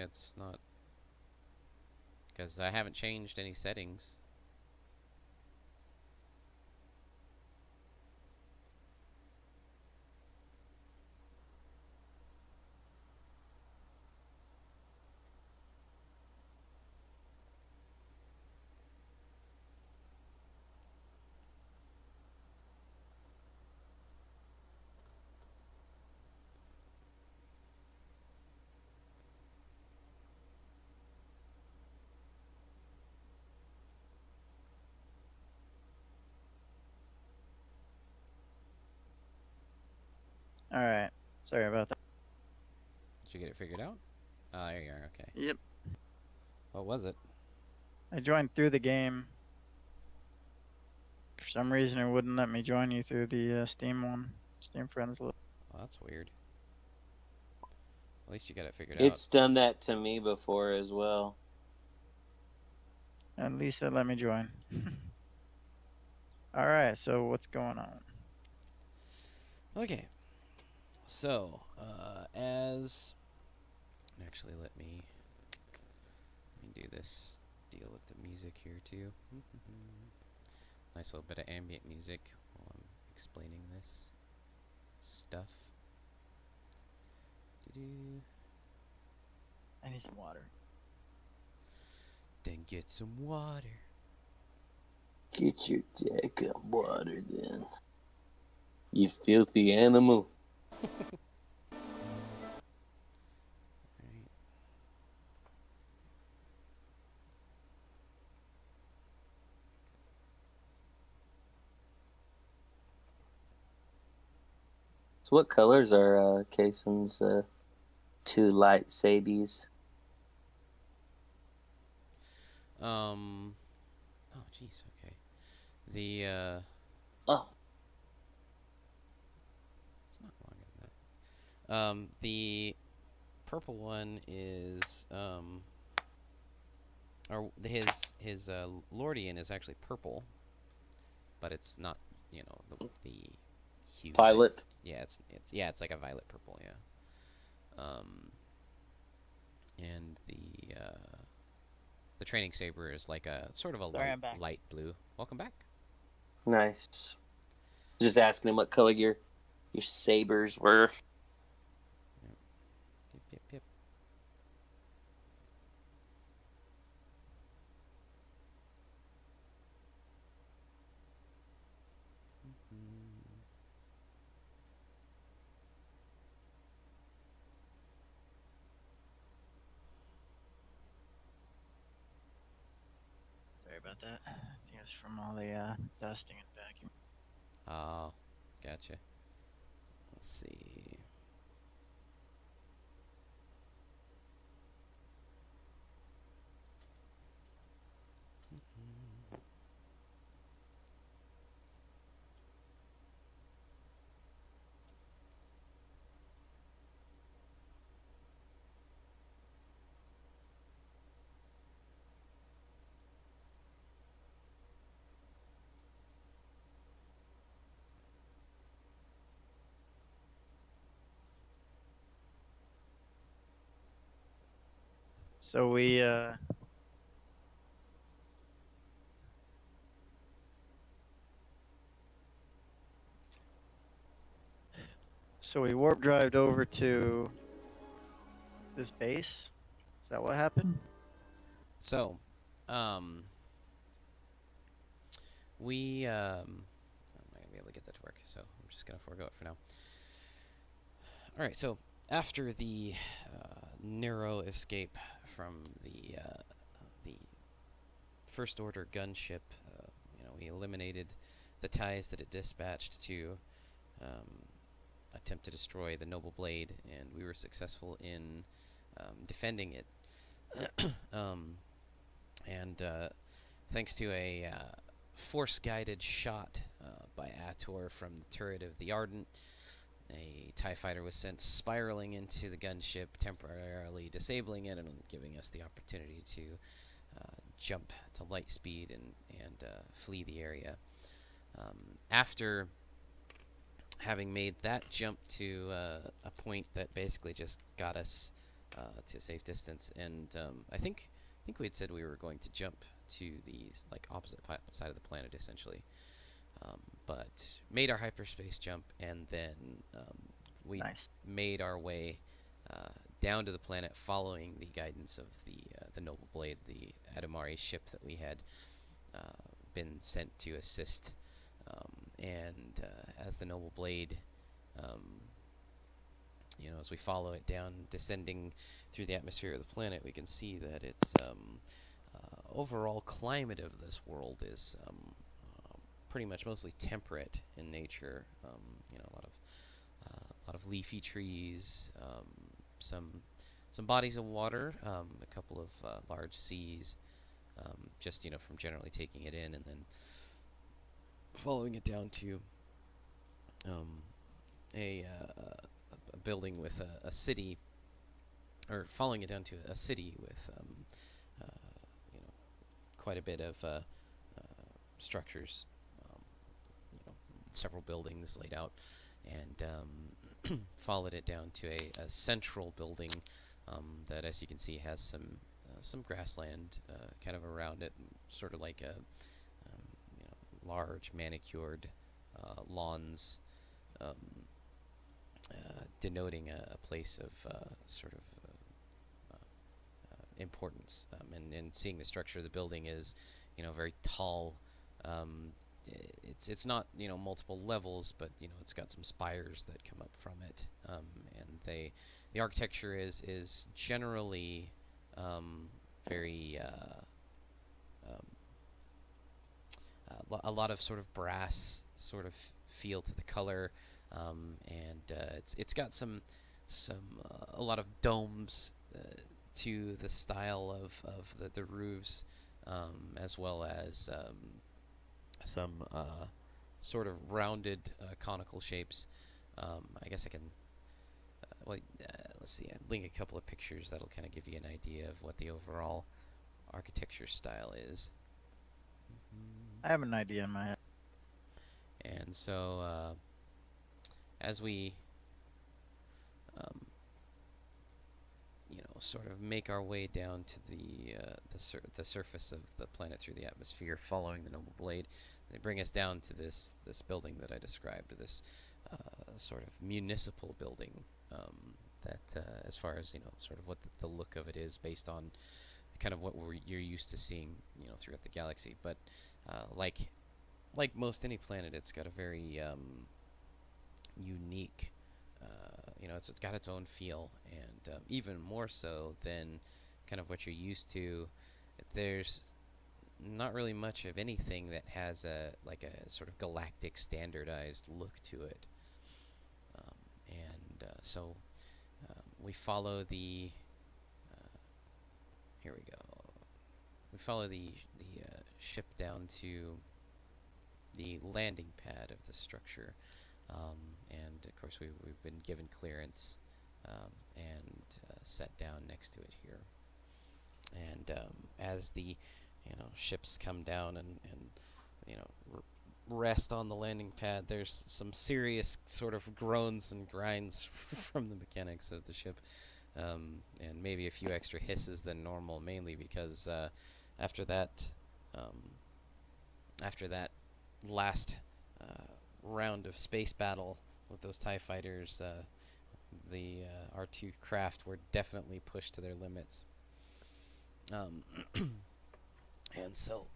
it's not, because I haven't changed any settings. All right. Sorry about that. Did you get it figured out? Oh, there you are. Okay. Yep. What was it? I joined through the game. For some reason, it wouldn't let me join you through the Steam one. Steam Friends list. Well, that's weird. At least you got it figured out. It's done that to me before as well. At least it let me join. All right. So what's going on? Okay. So, as actually let me do this deal with the music here too. Nice little bit of ambient music while I'm explaining this stuff. Doo-doo. I need some water. Then get some water. Get your dick on water then. You filthy animal. Right. So what colors are Kaysen's two light sabies? Oh, jeez. Okay. The Oh, it's not longer than that. The purple one is or his Lordian is actually purple, but it's not, the hue. violet. Yeah, it's like a violet purple. Yeah. And the training saber is like a sort of a Sorry, I'm back. light blue. Welcome back. Nice. Just asking him what color your sabers were. Yep. Yep. Yep. Yep. Sorry about that. I think it's from all the dusting and vacuum. Oh, gotcha. Let's see. So we warp drived over to this base. Is that what happened? So, I'm not gonna be able to get that to work, so I'm just gonna forego it for now. All right. So after the narrow escape from the First Order gunship, we eliminated the ties that it dispatched to attempt to destroy the Noble Blade, and we were successful in defending it. And thanks to a force-guided shot by Ator from the turret of the Ardent, a TIE fighter was sent spiraling into the gunship, temporarily disabling it and giving us the opportunity to jump to light speed and flee the area. After having made that jump to a point that basically just got us to a safe distance. And I think we had said we were going to jump to the like opposite side of the planet essentially, but made our hyperspace jump, and then we Nice. made our way down to the planet following the guidance of the Noble Blade, the Adamari ship that we had been sent to assist. And as the Noble Blade, as we follow it down, descending through the atmosphere of the planet, we can see that its overall climate of this world is pretty much mostly temperate in nature. A lot of leafy trees, some bodies of water, a couple of large seas, just from generally taking it in and then following it down to a building with a city, or following it down to a city with quite a bit of structures, several buildings laid out, and followed it down to a central building that, as you can see, has some grassland kind of around it, sort of like a large manicured lawns, denoting a place of sort of importance. And seeing the structure of the building is, very tall. It's not multiple levels, but it's got some spires that come up from it, and the architecture is generally very a lot of sort of brass sort of feel to the color, and it's got some a lot of domes to the style of the roofs, as well as some sort of rounded conical shapes. I guess I can let's see, I'll link a couple of pictures that'll kind of give you an idea of what the overall architecture style is. I have an idea in my head. And so as we sort of make our way down to the surface of the planet through the atmosphere, following the Noble Blade, they bring us down to this building that I described, this sort of municipal building that, as far as sort of what the look of it is, based on kind of what you're used to seeing throughout the galaxy. But like most any planet, it's got a very unique, it's got its own feel, and even more so than kind of what you're used to. There's not really much of anything that has a sort of galactic standardized look to it, and so we follow the. Here we go. We follow the ship down to the landing pad of the structure, and of course we've been given clearance and set down next to it here. And as the ships come down and rest on the landing pad, there's some serious sort of groans and grinds from the mechanics of the ship, and maybe a few extra hisses than normal, mainly because after that last round of space battle with those TIE fighters, the R2 craft were definitely pushed to their limits. And so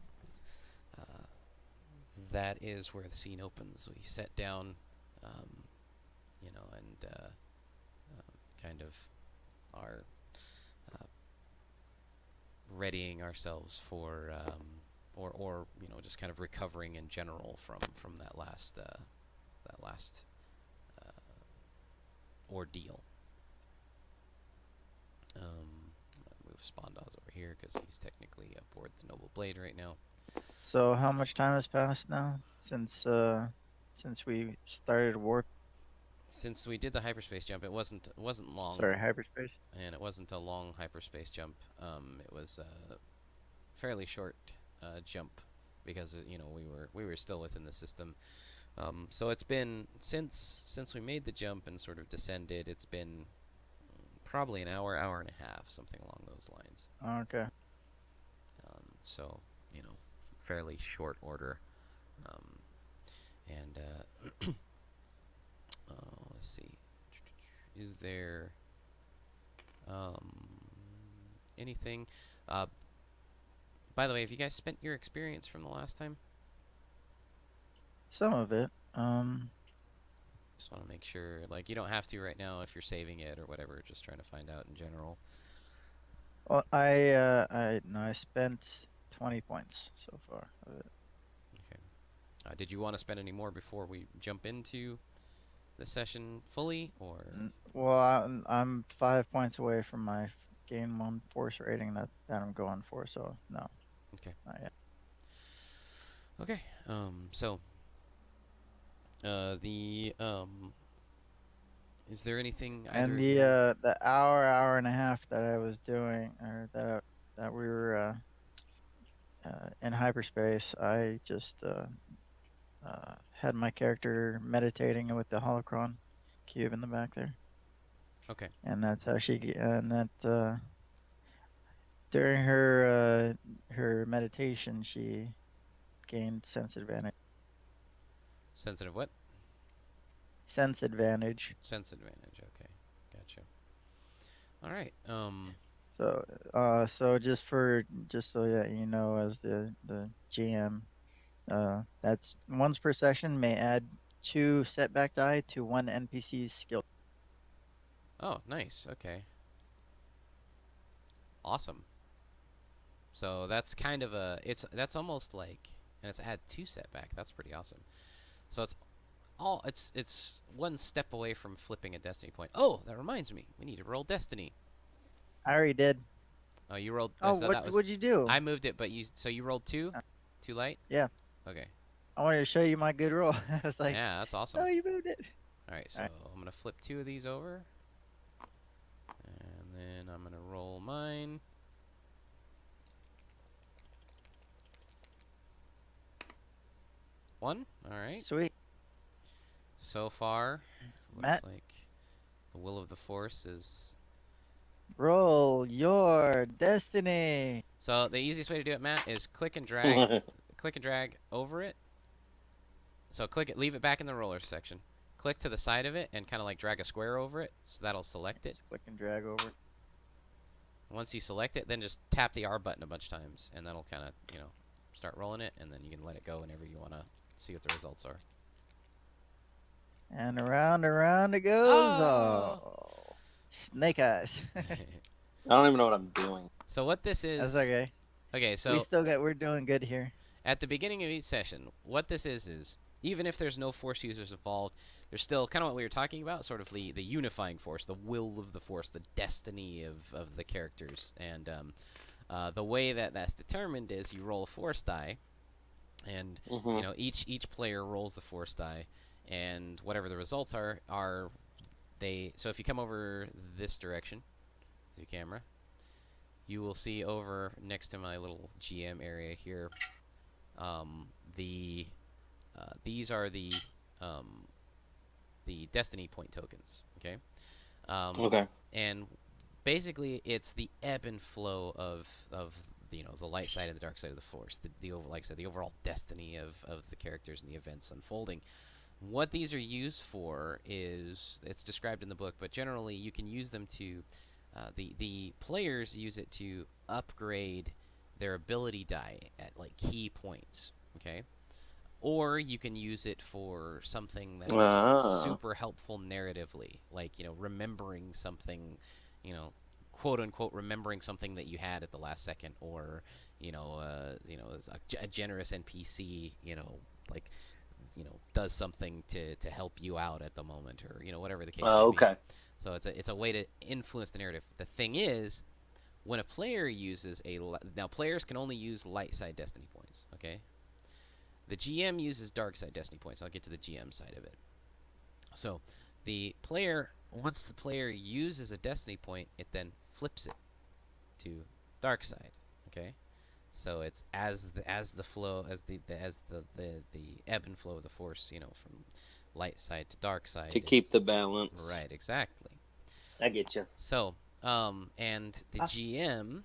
that is where the scene opens. We set down, and kind of are readying ourselves for, or just kind of recovering in general from that last ordeal. Move Spondaz over here because he's technically aboard the Noble Blade right now. So how much time has passed now since we started work? Since we did the hyperspace jump, it wasn't long. Sorry, hyperspace. And it wasn't a long hyperspace jump. It was a fairly short jump because we were still within the system. So it's been since we made the jump and sort of descended. It's been probably an hour, hour and a half, something along those lines. Okay. So, fairly short order. Um, and let's see. Is there anything? By the way, have you guys spent your experience from the last time? Some of it. Just want to make sure, like, you don't have to right now if you're saving it or whatever. Just trying to find out in general. Well, I spent 20 points so far of it. Okay. Did you want to spend any more before we jump into the session fully, or? Well, I'm 5 points away from my gain 1 force rating that I'm going for, so no. Okay. Not yet. Okay. So. Is there anything either And of you? the hour and a half that I was doing, or that we were in hyperspace, I just had my character meditating with the holocron cube in the back there. Okay. And that's how and that during her meditation, she gained sense advantage. Sensitive what? Sense advantage. Sense advantage. Okay. Gotcha. All right. So just so that you know, as the GM, that's once per session may add 2 setback die to 1 NPC's skill. Oh, nice. Okay. Awesome. So that's kind of that's almost like, and it's add 2 setback. That's pretty awesome. So it's one step away from flipping a destiny point. Oh, that reminds me. We need to roll destiny. I already did. Oh, you rolled. Oh, So that was. what'd you do? I moved it, but you rolled 2. Uh, Too light. Yeah, Okay. I wanted to show you my good roll. I was like, Yeah, that's awesome. oh, you moved it. All right, so I'm gonna flip 2 of these over, and then I'm gonna roll mine. One. All right. Sweet. So far, looks Matt, like the will of the force is. roll your destiny. So the easiest way to do it, Matt, is click and drag over it. So click it, leave it back in the roller section. Click to the side of it and kind of like drag a square over it, so that'll select it. Just click and drag over. Once you select it, then just tap the R button a bunch of times, and that'll kind of, start rolling it, and then you can let it go whenever you want to see what the results are. And around it goes. Oh, snake eyes. I don't even know what I'm doing. So what this is... That's okay. Okay, so We're doing good here. at the beginning of each session, what this is even if there's no force users involved, there's still kind of what we were talking about, sort of the unifying force, the will of the force, the destiny of the characters. And the way that that's determined is you roll a force die, and each player rolls the force die, and whatever the results are they. So if you come over this direction with your camera, you will see over next to my little GM area here. These are the destiny point tokens. Okay. Okay. And basically, it's the ebb and flow of the light side and the dark side of the force. Like I said, the overall destiny of the characters and the events unfolding. What these are used for is, it's described in the book, but generally you can use them to, the players use it to upgrade their ability die at like key points, okay? Or you can use it for something that's super helpful narratively, like, remembering something, quote unquote remembering something that you had at the last second, or a generous NPC, like, does something to help you out at the moment, or whatever the case may be. Okay. So it's a way to influence the narrative. The thing is, when a player uses now players can only use light side destiny points, okay? The GM uses dark side destiny points. I'll get to the GM side of it. So once the player uses a destiny point, it then flips it to dark side, okay? So it's as the ebb and flow of the force, from light side to dark side. To keep the balance. Right, exactly. I get you. So And the GM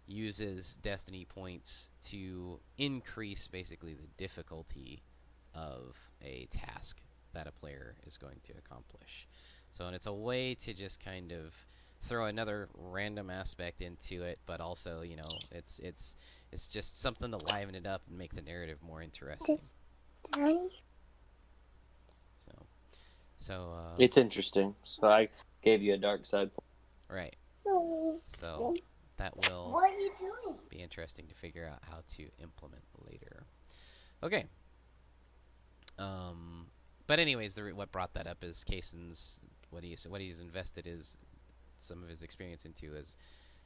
uses destiny points to increase basically the difficulty of a task that a player is going to accomplish. So, and it's a way to just kind of throw another random aspect into it, but also, you know, it's just something to liven it up and make the narrative more interesting. So, It's interesting. So I gave you a dark side. right. So that will be interesting to figure out how to implement later. Okay. But anyways, what brought that up is Kaysen's what he's invested is some of his experience into is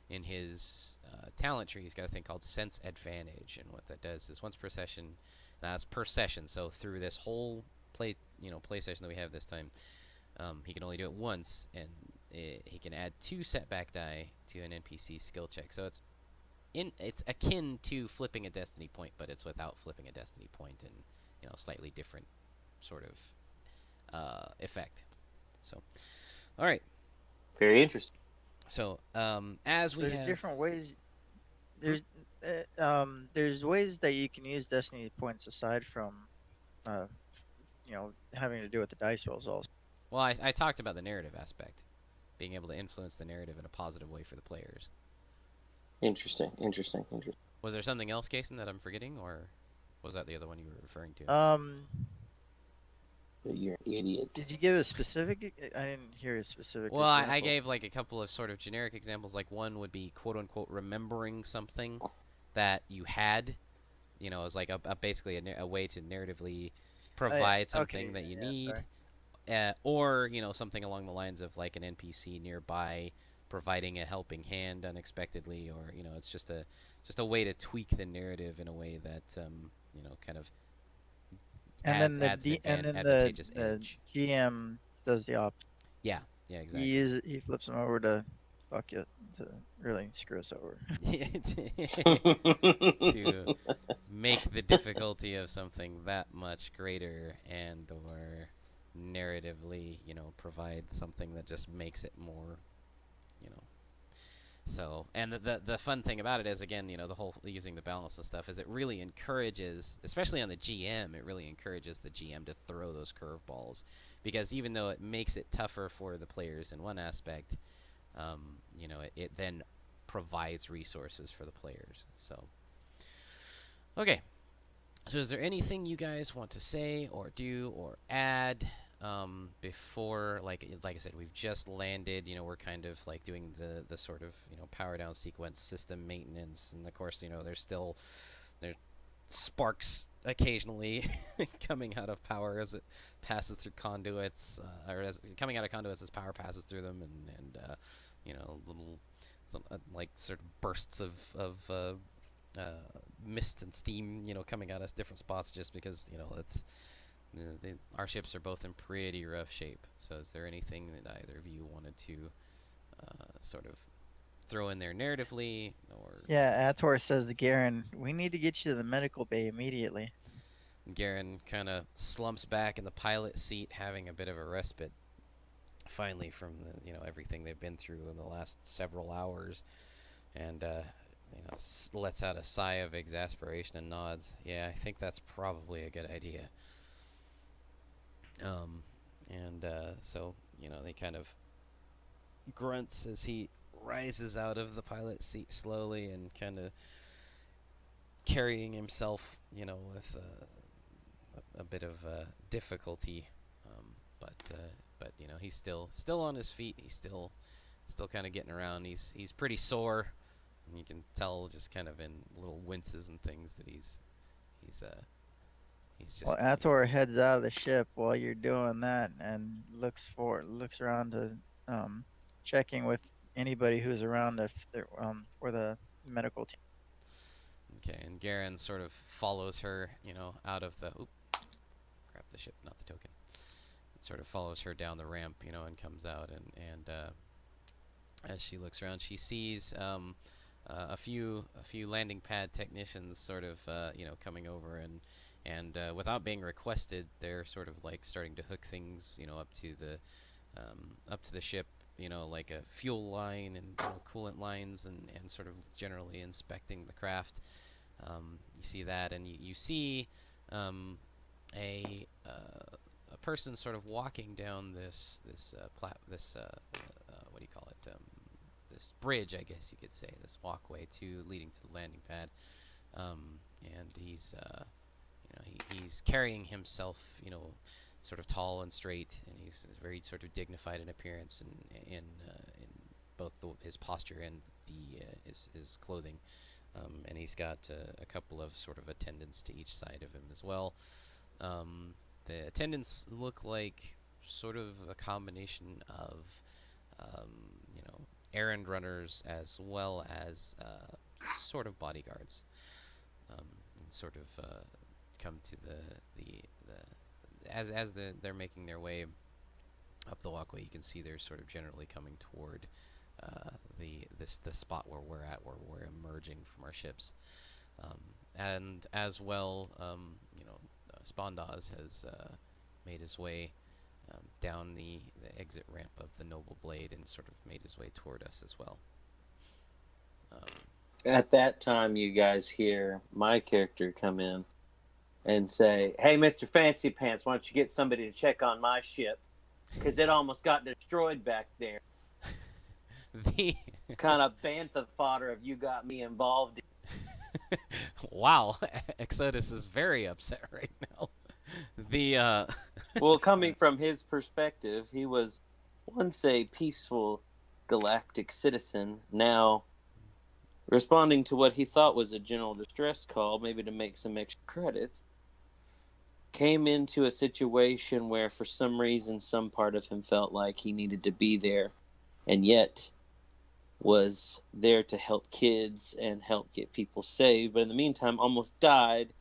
in his talent tree. He's got a thing called Sense Advantage, and what that does is once per session, that's per session. So through this whole play session that we have this time, he can only do it once, and he can add 2 setback die to an NPC skill check. So it's akin to flipping a destiny point, but it's without flipping a destiny point, and slightly different sort of effect. So, all right. Very interesting. So, as we have different ways. There's ways that you can use destiny points aside from, having to do with the dice rolls also. Well, I talked about the narrative aspect, being able to influence the narrative in a positive way for the players. Interesting. Was there something else, Kason, that I'm forgetting, or was that the other one you were referring to? You're an idiot. Did you give a specific? I didn't hear a specific. Well, I gave like a couple of sort of generic examples. Like one would be quote unquote remembering something that you had. As like basically a way to narratively provide something that you need. Or something along the lines of like an NPC nearby providing a helping hand unexpectedly, or it's just a way to tweak the narrative in a way that kind of adds an advantageous edge. The GM does the opposite. Yeah, exactly. He flips them over to fuck you, to really screw us over. To make the difficulty of something that much greater, and or narratively, provide something that just makes it more, So, and the fun thing about it is, again, the whole using the balance and stuff is it really encourages, especially on the GM, it really encourages the GM to throw those curveballs, because even though it makes it tougher for the players in one aspect, it then provides resources for the players. So, okay. So is there anything you guys want to say or do or add before, like I said, we've just landed, we're kind of like doing the sort of, power down sequence, system maintenance, and of course, there's sparks occasionally coming out of power as it passes through conduits, or coming out of conduits as power passes through them, and little like sort of bursts of mist and steam, coming out of different spots, just because, it's our ships are both in pretty rough shape. So is there anything that either of you wanted to sort of throw in there narratively? Or yeah, Ator says to Garen, we need to get you to the medical bay immediately. Garen kind of slumps back in the pilot seat, having a bit of a respite finally from everything they've been through in the last several hours, and lets out a sigh of exasperation and nods. Yeah, I think that's probably a good idea. So they kind of grunts as he rises out of the pilot seat slowly and kind of carrying himself, with a bit of difficulty, but he's still on his feet. He's still kind of getting around. He's pretty sore, and you can tell just kind of in little winces and things that he's just. Well, Ator heads out of the ship while you're doing that and looks around to checking with anybody who's around if they're for the medical team. Okay, and Garen sort of follows her, out of the. Oop, grab the ship, not the token. It sort of follows her down the ramp, and comes out, and as she looks around, she sees a few landing pad technicians sort of coming over, and without being requested, they're sort of like starting to hook things up to the ship like a fuel line and coolant lines and sort of generally inspecting the craft. You see that, and you see a person sort of walking down this what do you call it? This bridge, I guess you could say, this walkway leading to the landing pad, and he's carrying himself, sort of tall and straight, and he's very sort of dignified in appearance and in both his posture and his clothing. And he's got a couple of sort of attendants to each side of him as well. The attendants look like sort of a combination of, errand runners as well as sort of bodyguards. And sort of come to they're making their way up the walkway. You can see they're sort of generally coming toward the spot where we're emerging from our ships, and as well, Spondaz has made his way down the exit ramp of the Noble Blade and sort of made his way toward us as well. At that time, you guys hear my character come in and say, "Hey, Mr. Fancy Pants, why don't you get somebody to check on my ship? Because it almost got destroyed back there." The kind of bantha fodder of you got me involved in. Wow, Exodus is very upset right now. Well, coming from his perspective, he was once a peaceful galactic citizen, now responding to what he thought was a general distress call, maybe to make some extra credits, came into a situation where for some reason some part of him felt like he needed to be there, and yet was there to help kids and help get people saved, but in the meantime almost died.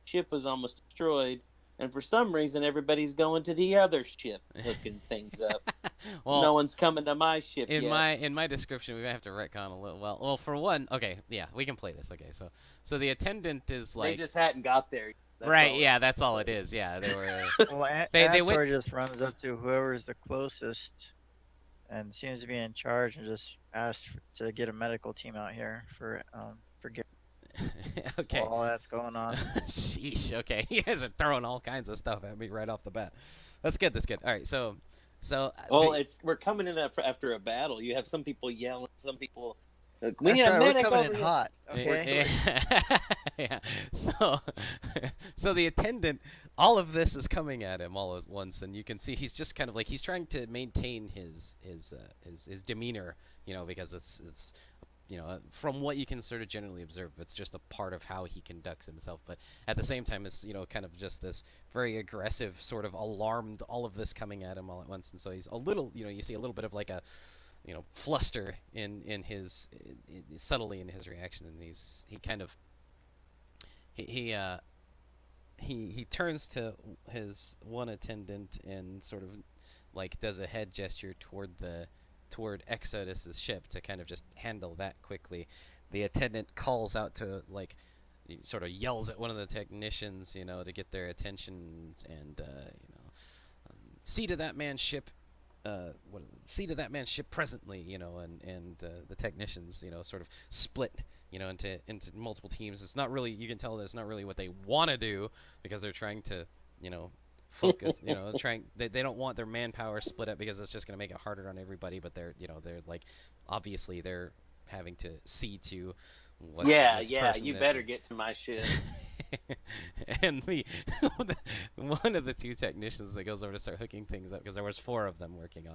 Ship was almost destroyed, and for some reason everybody's going to the other ship hooking things up. Well, no one's coming to my ship yet. In my description, we might have to retcon a little. Well, for one, okay, yeah, we can play this. Okay, so the attendant is like, they just hadn't got there. Right, yeah, that's all it is. Yeah, they were. Well, they just runs up to whoever's the closest and seems to be in charge and just asks to get a medical team out here for okay. all that's going on. Sheesh. Okay, you guys are throwing all kinds of stuff at me right off the bat. That's good. All right, so. Well, we're coming in after a battle. You have some people yelling, some people. We need a medic over here. Hot. Okay. Yeah. So the attendant, all of this is coming at him all at once, and you can see he's just kind of like he's trying to maintain his demeanor, because it's from what you can sort of generally observe, it's just a part of how he conducts himself. But at the same time, it's kind of just this very aggressive, sort of alarmed, all of this coming at him all at once, and so he's a little, you see a little bit of like a fluster in his subtly in his reaction, and he turns to his one attendant and sort of like does a head gesture toward Exodus's ship to kind of just handle that quickly. The attendant calls out to sort of yells at one of the technicians, to get their attention, and see to that man's ship. See to that man's ship presently, and the technicians, sort of split, into multiple teams. It's not really, you can tell that it's not really what they want to do, because they're trying to, focus, they don't want their manpower split up, because it's just going to make it harder on everybody. But they're like, obviously they're having to see to what. Yeah, you better get to my ship. And one of the two technicians that goes over to start hooking things up, because there was 4 of them working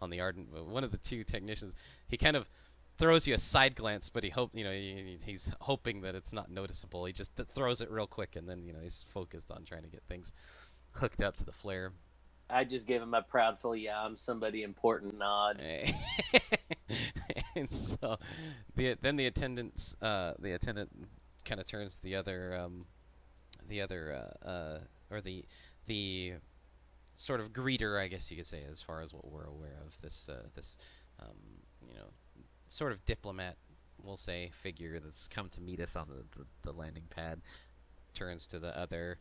on the Ardent, but one of the two technicians, he kind of throws you a side glance, but he's hoping that it's not noticeable. He just throws it real quick, and then he's focused on trying to get things hooked up to the flare. I just gave him a proudful, yeah, I'm somebody important nod. And so then the attendant kind of turns to the sort of greeter, I guess you could say, as far as what we're aware of, this sort of diplomat, we'll say, figure that's come to meet us on the landing pad, turns to the other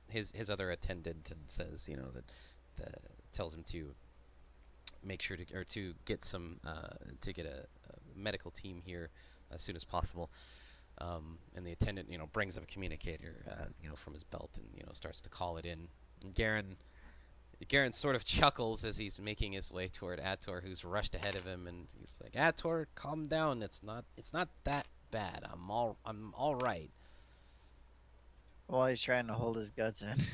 his other attendant and says, that tells him to make sure to get some to get a medical team here as soon as possible. And the attendant, brings up a communicator, from his belt and starts to call it in. And Garen sort of chuckles as he's making his way toward Ator, who's rushed ahead of him, and he's like, "Ator, calm down. It's not that bad. I'm all right." While he's trying to hold his guts in.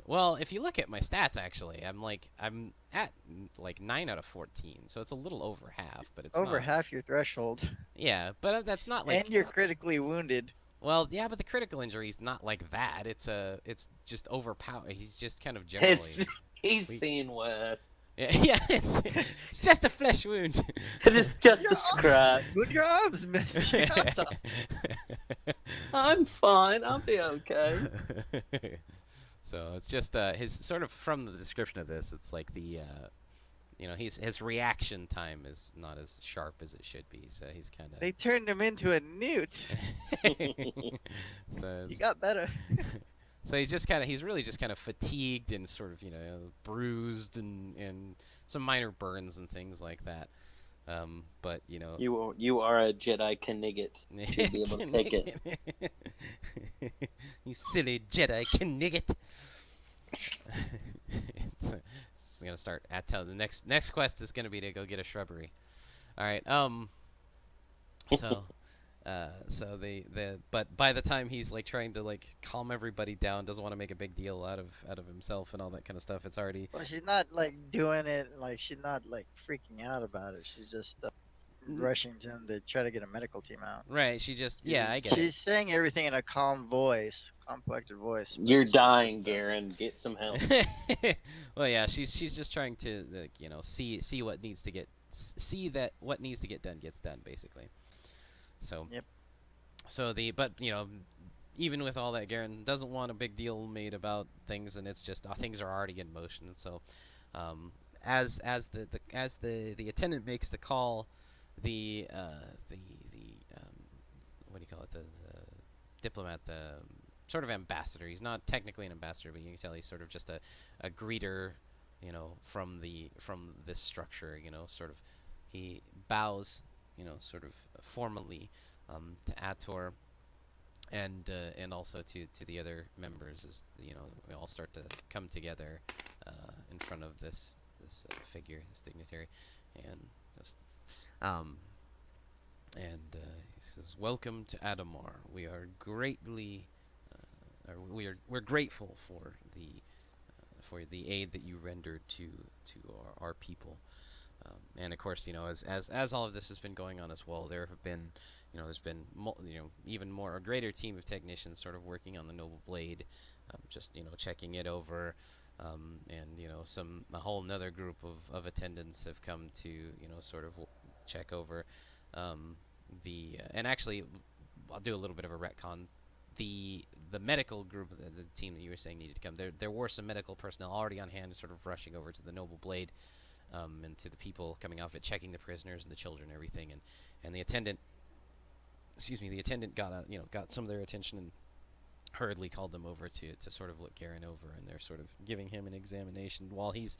Well, if you look at my stats, actually, I'm at like 9 out of 14, so it's a little over half, but it's over not. half your threshold. Yeah, but that's not like. And you're critically wounded. Well, yeah, but the critical injury is not like that. It's just overpowered. He's just kind of generally. He's seen worse. Yeah, it's just a flesh wound. It is just a scratch. Put your arms, man. Your arms up. I'm fine. I'll be okay. So it's just his sort of from the description of this, it's like the his reaction time is not as sharp as it should be. So he's kind of. They turned him into a newt. So You got better. So he's really just kind of fatigued and sort of, bruised and some minor burns and things like that. But, You are a Jedi Knigget. You should be able to take it. You silly Jedi Knigget. It's going to start the next quest is going to be to go get a shrubbery. All right. But by the time he's like trying to like calm everybody down, doesn't want to make a big deal out of himself and all that kind of stuff. It's already. Well, she's not like doing it like she's not like freaking out about it. She's just rushing to him to try to get a medical team out. Right. She just I get it. She's saying everything in a calm voice, calm collected voice. You're dying, Garen. Get some help. Well, yeah. She's just trying to see what needs to get what needs to get done gets done basically. So, yep. So even with all that, Garen doesn't want a big deal made about things, and it's just things are already in motion. And so, as the attendant makes the call, the what do you call it? The diplomat, the sort of ambassador. He's not technically an ambassador, but you can tell he's sort of just a greeter, from this structure. Sort of he bows. Sort of formally to Ator and also to the other members as we all start to come together in front of this figure, this dignitary, and just he says, "Welcome to Adamar. We are greatly we're grateful for the aid that you rendered to our people." And of course, as all of this has been going on as well, there have been, there's been, even more a greater team of technicians sort of working on the Noble Blade, just checking it over, and a whole another group of attendants have come to sort of check over and actually, I'll do a little bit of a retcon. The medical group, the team that you were saying needed to come, there were some medical personnel already on hand, sort of rushing over to the Noble Blade. And to the people coming off it, checking the prisoners and the children and everything, and the attendant got some of their attention and hurriedly called them over to sort of look Garen over, and they're sort of giving him an examination while he's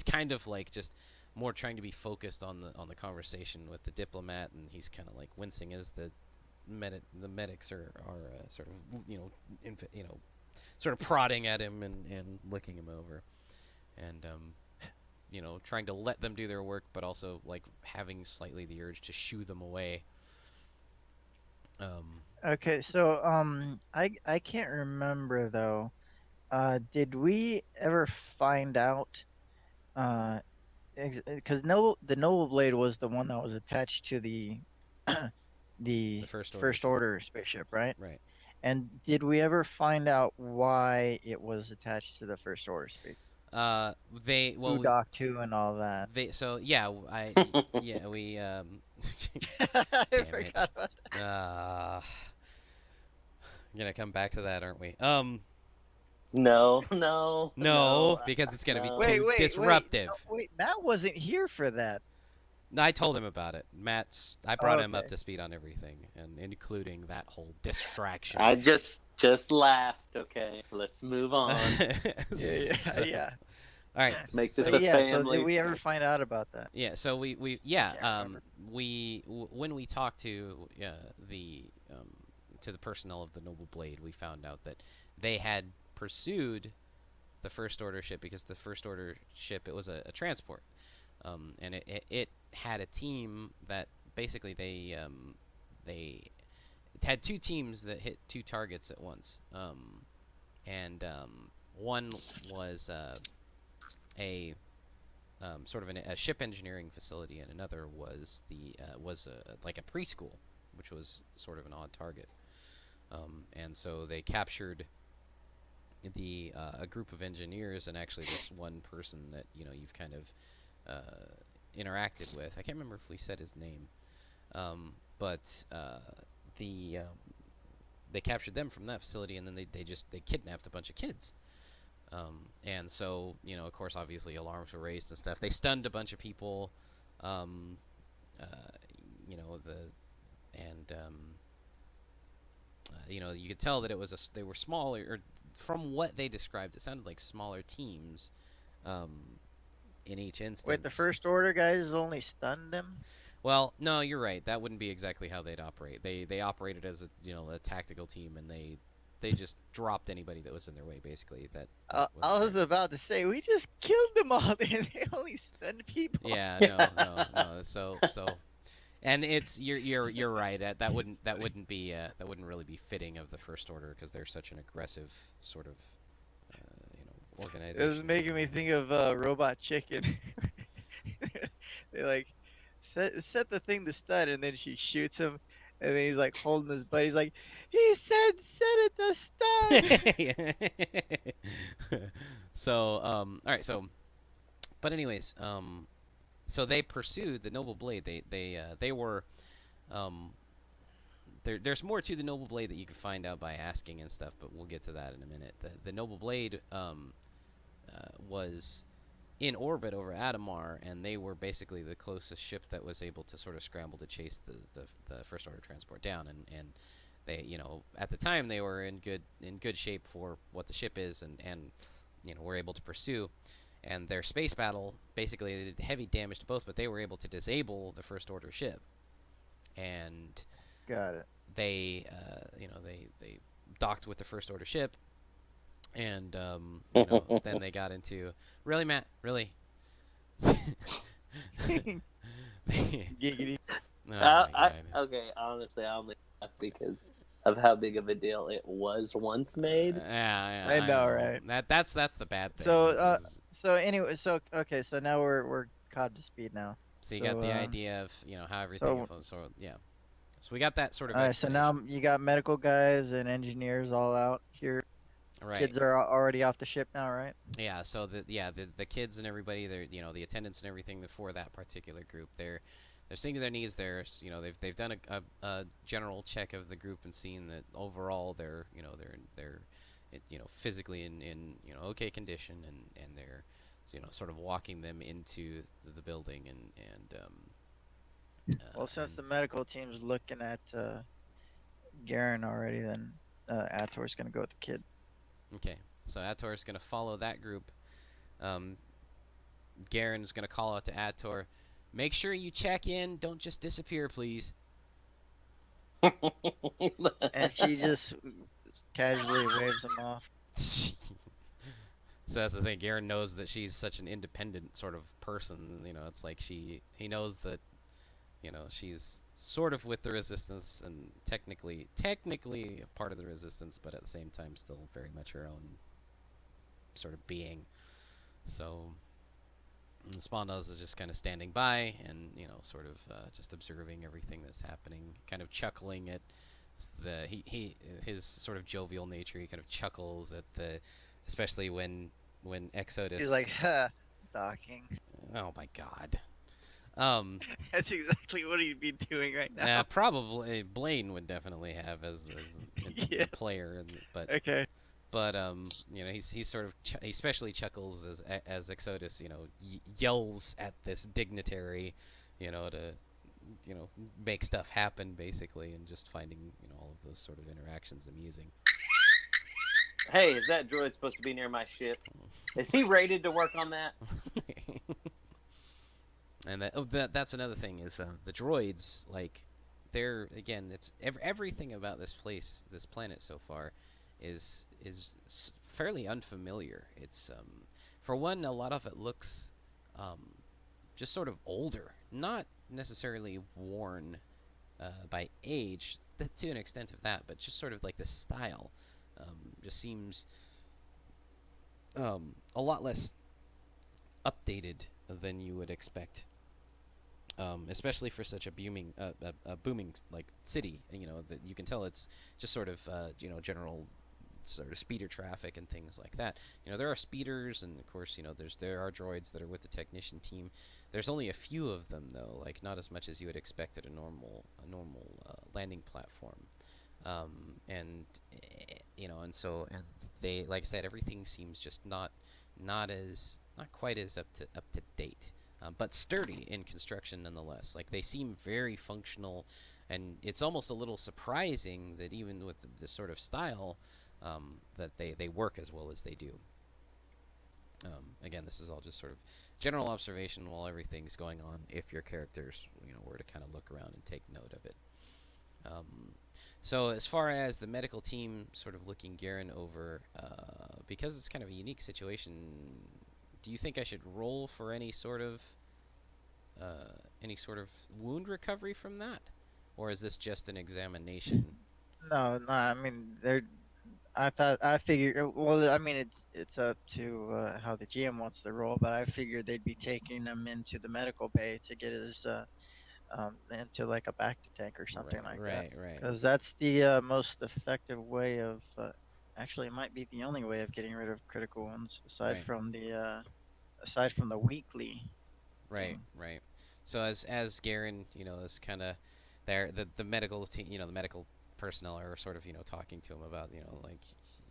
kind of like just more trying to be focused on the conversation with the diplomat, and he's kind of like wincing as the medics are sort of sort of prodding at him and looking him over, and trying to let them do their work, but also like having slightly the urge to shoo them away. Okay, so I can't remember though. Did we ever find out? Because the Noble Blade was the one that was attached to the the First Order spaceship, right? Right. And did we ever find out why it was attached to the First Order spaceship? Dock 2 and all that. We I forgot about that. Gonna come back to that, aren't we? No, because it's gonna be Wait, too disruptive. Wait, Matt wasn't here for that. No, I told him about it. I brought him up to speed on everything, and including that whole distraction. I just laughed. Okay, let's move on. Yeah. All right. Let's make So this a yeah, so did family. we ever find out about that? Yeah. So we Can't yeah remember. when we talked the to the personnel of the Noble Blade, we found out that they had pursued the First Order ship because the First Order ship, it was a transport, and it had a team that basically they it had two teams that hit two targets at once, and one was a sort of a ship engineering facility, and another was like a preschool, which was sort of an odd target. And so they captured a group of engineers, and actually this one person that you've kind of interacted with. I can't remember if we said his name, but the they captured them from that facility, and then they kidnapped a bunch of kids. And so, of course, obviously alarms were raised and stuff. They stunned a bunch of people. Um, uh, you know the and you could tell that they were smaller. Or from what they described, it sounded like smaller teams um, in each Wait, the instance. First Order guys only stunned them? Well, no, you're right. That wouldn't be exactly how they'd operate. They operated as a tactical team, and they just dropped anybody that was in their way, basically. That I wasn't was there. about to say we just killed them all, and they only stunned people. Yeah, no. So, and you're right. That wouldn't really be fitting of the First Order because they're such an aggressive sort of It was organization. making me think of Robot Chicken. They like set the thing to stun, and then she shoots him, and then he's like holding his butt. He's like, he said set it to stun. So all right, but anyways, so they pursued the Noble Blade. They were um there's more to the Noble Blade that you can find out by asking and stuff, but we'll get to that in a minute. The Noble Blade was in orbit over Adamar, and they were basically the closest ship that was able to sort of scramble to chase the First Order transport down. And they, at the time they were in good shape for what the ship is, and were able to pursue. And their space battle basically did heavy damage to both, but they were able to disable the First Order ship, and Got it. they docked with the First Order ship, and then they got into really, Matt, really. Giggity. Oh my God. Okay, honestly, I only laugh because of how big of a deal it was once made. Yeah, I know, right? That's the bad thing. So so anyway, so okay, so now we're caught to speed now. So you got the idea of how everything. So yeah. So we got that sort of all right, so now explanation. you got medical guys and engineers all out here. Right. Kids are already off the ship now, right? Yeah. So the kids and everybody, they're the attendants and everything for that particular group, they're seeing their needs. They've done a general check of the group and seen that overall they're physically in okay condition, and they're sort of walking them into the building, and Well, since the medical team's looking at Garen already, then Ator's gonna go with the kid. okay, so Ator is going to follow that group. Garen's going to call out to Ator, make sure you check in, don't just disappear, please. And she just casually waves him off. So that's the thing. Garen knows that she's such an independent sort of person. It's like he knows that she's sort of with the resistance, and technically a part of the resistance, but at the same time still very much her own sort of being. So Spondos is just kind of standing by and sort of just observing everything that's happening, kind of chuckling at his sort of jovial nature. He kind of chuckles at especially when Exodus. He's like, huh, docking. Oh my God. That's exactly what he'd be doing right now. Probably Blaine would definitely have as Yeah. the player, but Okay. but he's sort of he especially chuckles as Exodus yells at this dignitary, to make stuff happen basically, and just finding all of those sort of interactions amusing. Hey, is that droid supposed to be near my ship? Is he rated to work on that? And that's another thing is the droids, like, they're, again, it's everything about this planet so far is fairly unfamiliar. It's for one, a lot of it looks just sort of older, not necessarily worn by age, to an extent of that, but just sort of like the style just seems a lot less updated than you would expect, especially for such a booming like city. You know, that you can tell it's just sort of general sort of speeder traffic and things like that. You know, there are speeders, and of course, you know, there are droids that are with the technician team. There's only a few of them though, like not as much as you would expect at a normal landing platform. And you know, and so, and they, like I said, everything seems just not quite as up to date, but sturdy in construction nonetheless. Like, they seem very functional, and it's almost a little surprising that even with this sort of style, that they work as well as they do. Again, this is all just sort of general observation while everything's going on, if your characters, you know, were to kind of look around and take note of it. So as far as the medical team sort of looking Garen over, because it's kind of a unique situation, do you think I should roll for any sort of wound recovery from that, or is this just an examination? No, no. I mean, I figured. Well, I mean, it's up to how the GM wants to roll, but I figured they'd be taking him into the medical bay to get his into like a back to tank or something Right, like that, right, right, because that's the most effective way of. Actually, it might be the only way of getting rid of critical wounds right, aside from the weekly right, thing. right. So as Garen, you know, is kind of there, the medical team, you know, the medical personnel are sort of, you know, talking to him about, you know, like,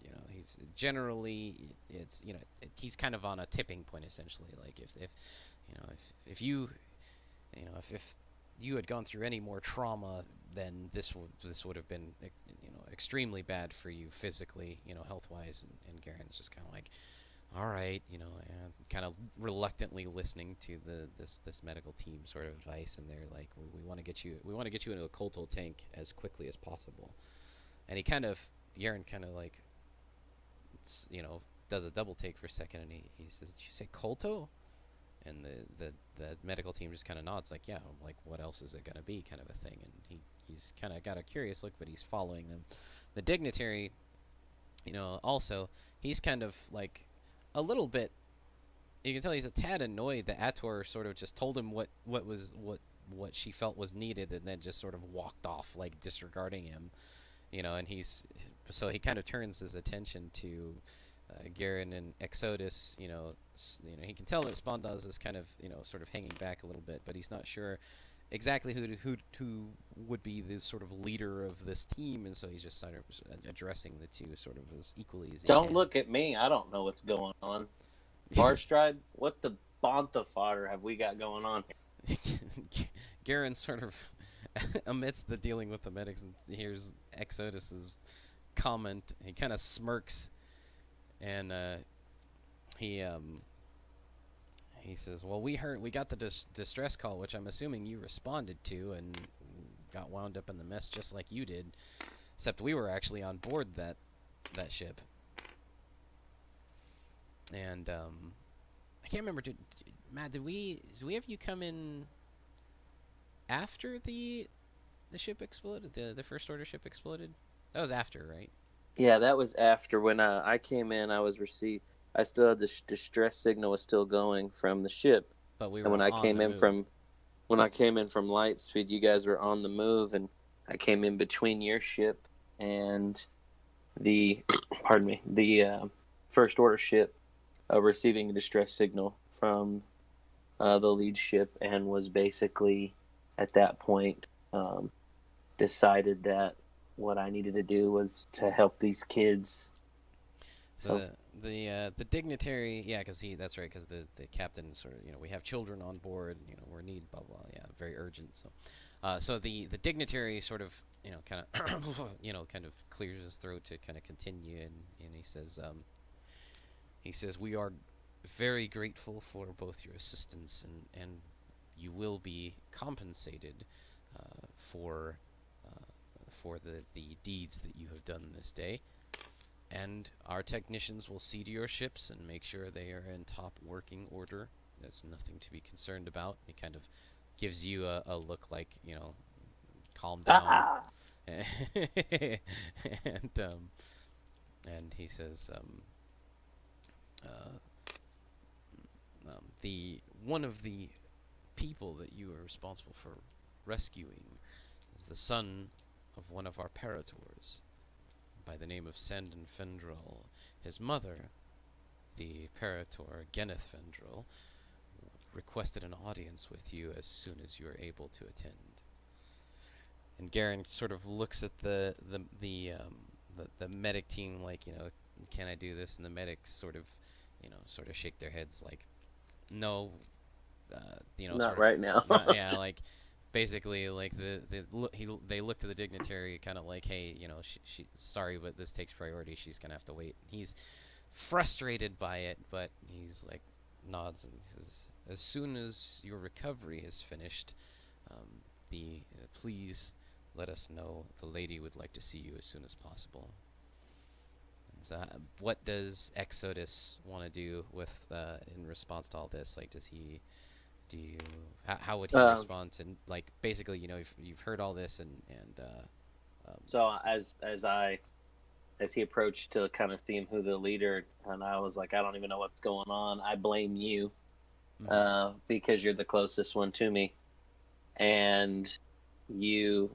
you know, he's generally, it's, you know, he's kind of on a tipping point essentially. Like, if you know, if you, you know, if you had gone through any more trauma, then this would have been, you know, extremely bad for you physically, you know, health wise. And Garen's just kind of like, all right, you know, and kind of reluctantly listening to this medical team sort of advice, and they're like, we want to get you into a Colto tank as quickly as possible. And Garen kind of like, you know, does a double take for a second, and he says, "Did you say Colto?" And the medical team just kind of nods, like, yeah, like, what else is it gonna be, kind of a thing. And he's kind of got a curious look, but he's following them. The dignitary, you know, also, he's kind of like a little bit. You can tell he's a tad annoyed that Ator sort of just told him what she felt was needed, and then just sort of walked off, like, disregarding him. You know, and he kind of turns his attention to Garen and Exodus. He can tell that Spondaz is kind of, you know, sort of hanging back a little bit, but he's not sure exactly who would be the sort of leader of this team, and so he's just sort of addressing the two sort of as equally as he Don't can. look at me. I don't know what's going on. Barstride, what the Bonta fodder have we got going on here? Garen sort of, amidst the dealing with the medics, and hears Exodus's comment. He kind of smirks, and he says, "Well, we got the distress call, which I'm assuming you responded to, and got wound up in the mess just like you did, except we were actually on board that ship." And I can't remember. Matt, did we have you come in after the ship exploded? The first order ship exploded? That was after, right? Yeah, that was after. When I came in, I was received. I still had the distress signal was still going from the ship. But we And were when I on came the in move. from Lightspeed, you guys were on the move, and I came in between your ship and the first order ship, receiving a distress signal from the lead ship, and was basically at that point decided that what I needed to do was to help these kids. So the dignitary, yeah, because that's right, because the captain sort of, we have children on board, we're need blah blah, yeah, very urgent. So the dignitary sort of, kind of, kind of clears his throat to kind of continue, and he says we are very grateful for both your assistance, and you will be compensated for the deeds that you have done this day. And our technicians will see to your ships and make sure they are in top working order. There's nothing to be concerned about. He kind of gives you a look like, calm down. Ah! and and he says, uh, the one of the people that you are responsible for rescuing is the son of one of our parators by the name of Sandon Fendrel. His mother, the Parator Geneth Fendrel, requested an audience with you as soon as you are able to attend. And Garen sort of looks at the medic team like, can I do this? And the medics sort of, shake their heads like, no, Not sort of, right now. not, yeah, like basically like they look to the dignitary kind of like, hey, she sorry, but this takes priority. She's gonna have to wait. He's frustrated by it, but he's like nods and says, as soon as your recovery is finished, the please let us know. The lady would like to see you as soon as possible. And so, what does Exodus want to do with in response to all this? Like, does he? Do you? How would he respond to, like, basically, you've heard all this and So as he approached to kind of see who the leader, and I was like, I don't even know what's going on. I blame you, because you're the closest one to me, and you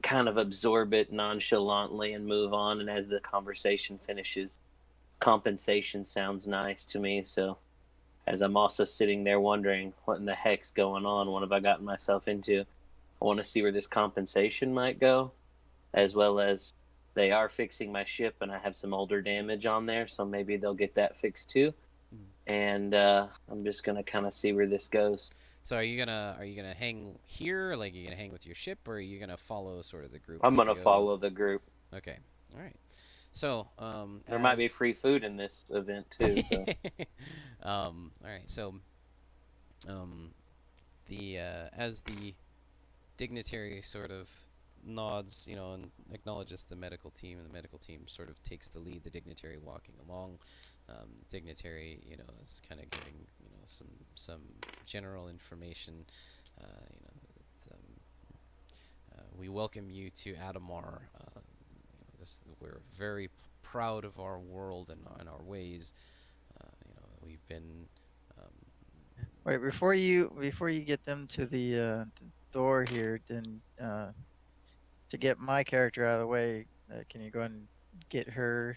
kind of absorb it nonchalantly and move on. And as the conversation finishes, compensation sounds nice to me. So as I'm also sitting there wondering what in the heck's going on, what have I gotten myself into, I want to see where this compensation might go, as well as they are fixing my ship and I have some older damage on there, so maybe they'll get that fixed too. And I'm just gonna kind of see where this goes. So are you gonna hang here? Like, are you gonna hang with your ship, or are you gonna follow sort of the group? I'm as gonna they go? follow the group. Okay, all right. So There might be free food in this event too. So all right. So the as the dignitary sort of nods, and acknowledges the medical team, and the medical team sort of takes the lead. The dignitary walking along. Dignitary, is kind of giving, some general information. That, we welcome you to Adamar. We're very proud of our world and our ways. We've been. Wait, before you get them to the door here, then to get my character out of the way, can you go ahead and get her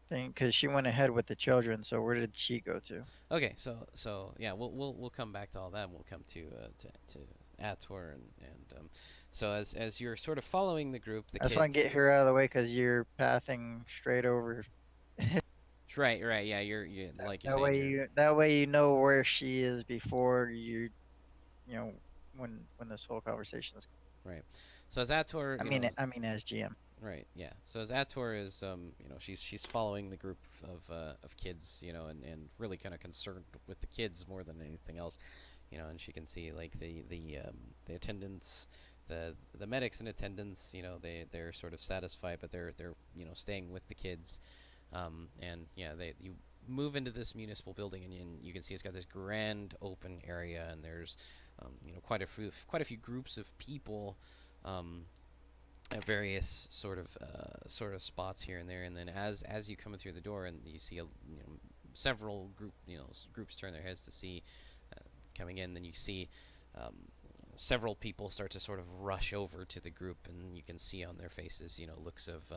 thing? Because she went ahead with the children. So where did she go to? Okay, so yeah, we'll come back to all that. And we'll come to Ator and so as you're sort of following the group, the I just kids. want to get her out of the way because you're pathing straight over. Right, yeah, you're like you're That saying. way that way you know where she is before when this whole conversation is. Right. So as Ator, I mean as GM. Right. Yeah. So as Ator is, she's following the group of kids, and really kind of concerned with the kids more than anything else, and she can see like the attendants, the medics in attendance, they're sort of satisfied, but they're staying with the kids, and yeah, you move into this municipal building, and you can see it's got this grand open area, and there's quite a few groups of people. At various sort of spots here and there, and then as you come through the door, and you see several groups turn their heads to see coming in, then you see several people start to sort of rush over to the group, and you can see on their faces looks of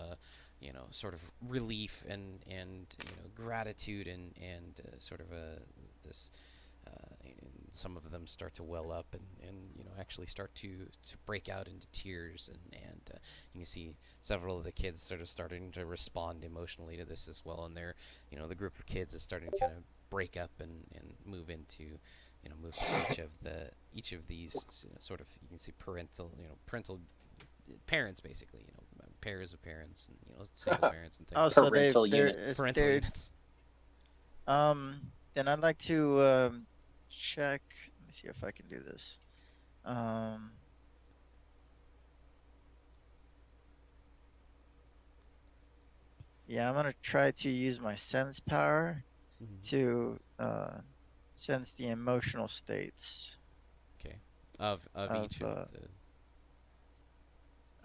sort of relief and gratitude and sort of this some of them start to well up and actually start to break out into tears, and you can see several of the kids sort of starting to respond emotionally to this as well, and they're the group of kids is starting to kind of break up and move into move to each of these sort of, you can see parental parents, basically, pairs of parents, and single parents and Oh, things. so Parental they're units. Parental units. um. Then I'd like to check. Let me see if I can do this. Um. Yeah, I'm gonna try to use my sense power Hmm. to sense the emotional states Okay. Of of each of the.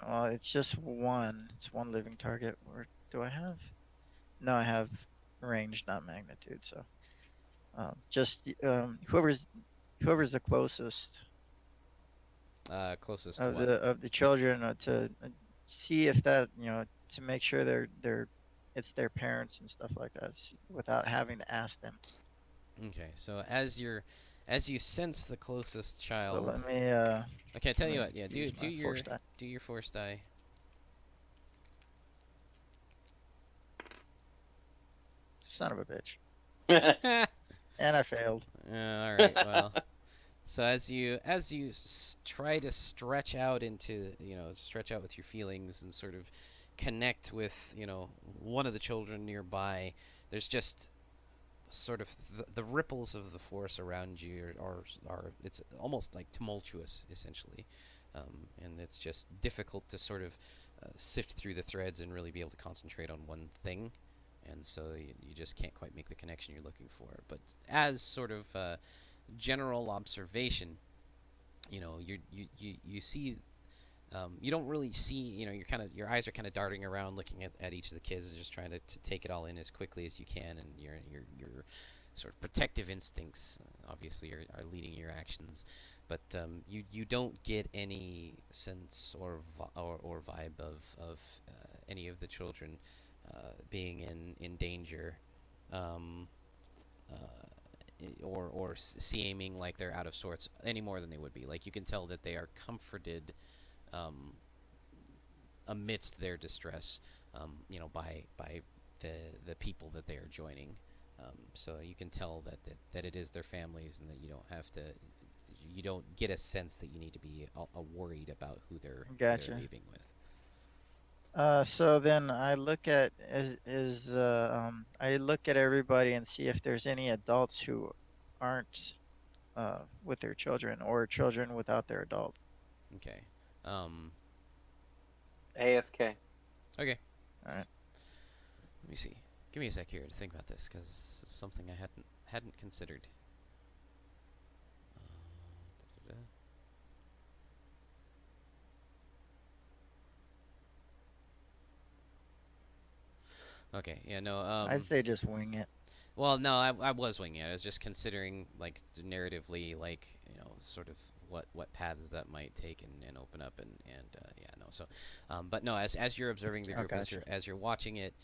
well, it's just one. It's one living target. Or do I have? No, I have range, not magnitude. So just whoever's the closest Closest of what? the children, to see if that, to make sure they're it's their parents and stuff like that, without having to ask them. Okay, so as you sense the closest So child. let me Okay, I tell let you me what. Yeah, use my force die. do your force die. Son of a bitch. All And I failed. right. Well, so as you try to stretch out into stretch out with your feelings and sort of connect with one of the children nearby, there's just sort of the ripples of the force around you are it's almost like tumultuous, essentially, and it's just difficult to sort of sift through the threads and really be able to concentrate on one thing, and so you just can't quite make the connection you're looking for. But as sort of general observation, you see, you don't really see, your eyes are kind of darting around looking at each of the kids and just trying to take it all in as quickly as you can, and your sort of protective instincts obviously are leading your actions, but you don't get any sense or vibe of any of the children being in danger, um, or seeming like they're out of sorts any more than they would be. Like, you can tell that they are comforted, um, amidst their distress, by the people that they are joining. So you can tell that it is their families, and that you don't get a sense that you need to be worried about who they're Gotcha. leaving with. So then I look at is I look at everybody and see if there's any adults who aren't with their children, or children without their adult. Okay. Um, AFK. okay. All right. Let me see. Give me a sec here to think about this, because it's something I hadn't considered. Da-da-da. Okay. Yeah. No. I'd say just wing it. Well, no, I was winging it. I was just considering, like, narratively, like, sort of what paths that might take and open up, and yeah, no. So, but no, as you're observing the Oh, group, gotcha. as you're watching it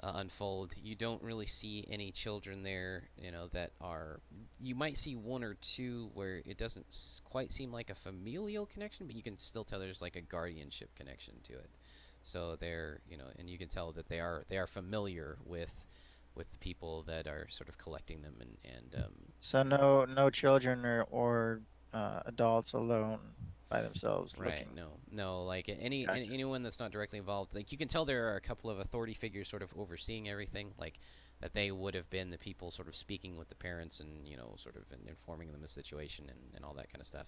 unfold, you don't really see any children there. That are. You might see one or two where it doesn't quite seem like a familial connection, but you can still tell there's like a guardianship connection to it. So they're, and you can tell that they are familiar with the people that are sort of collecting them, and So no children or adults alone by themselves right, looking. no, like Gotcha. anyone that's not directly involved. Like, you can tell there are a couple of authority figures sort of overseeing everything, like that they would have been the people sort of speaking with the parents, and sort of informing them of the situation, and all that kind of stuff.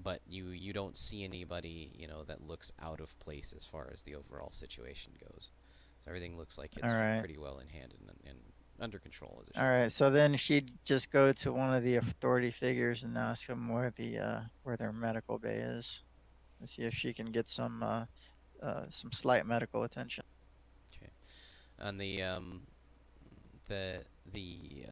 But you don't see anybody that looks out of place as far as the overall situation goes. So everything looks like All it's right. pretty well in hand, and under control, as it All should right. be. So then she'd just go to one of the authority figures and ask them where their medical bay is, and see if she can get some slight medical attention. Okay. On the let me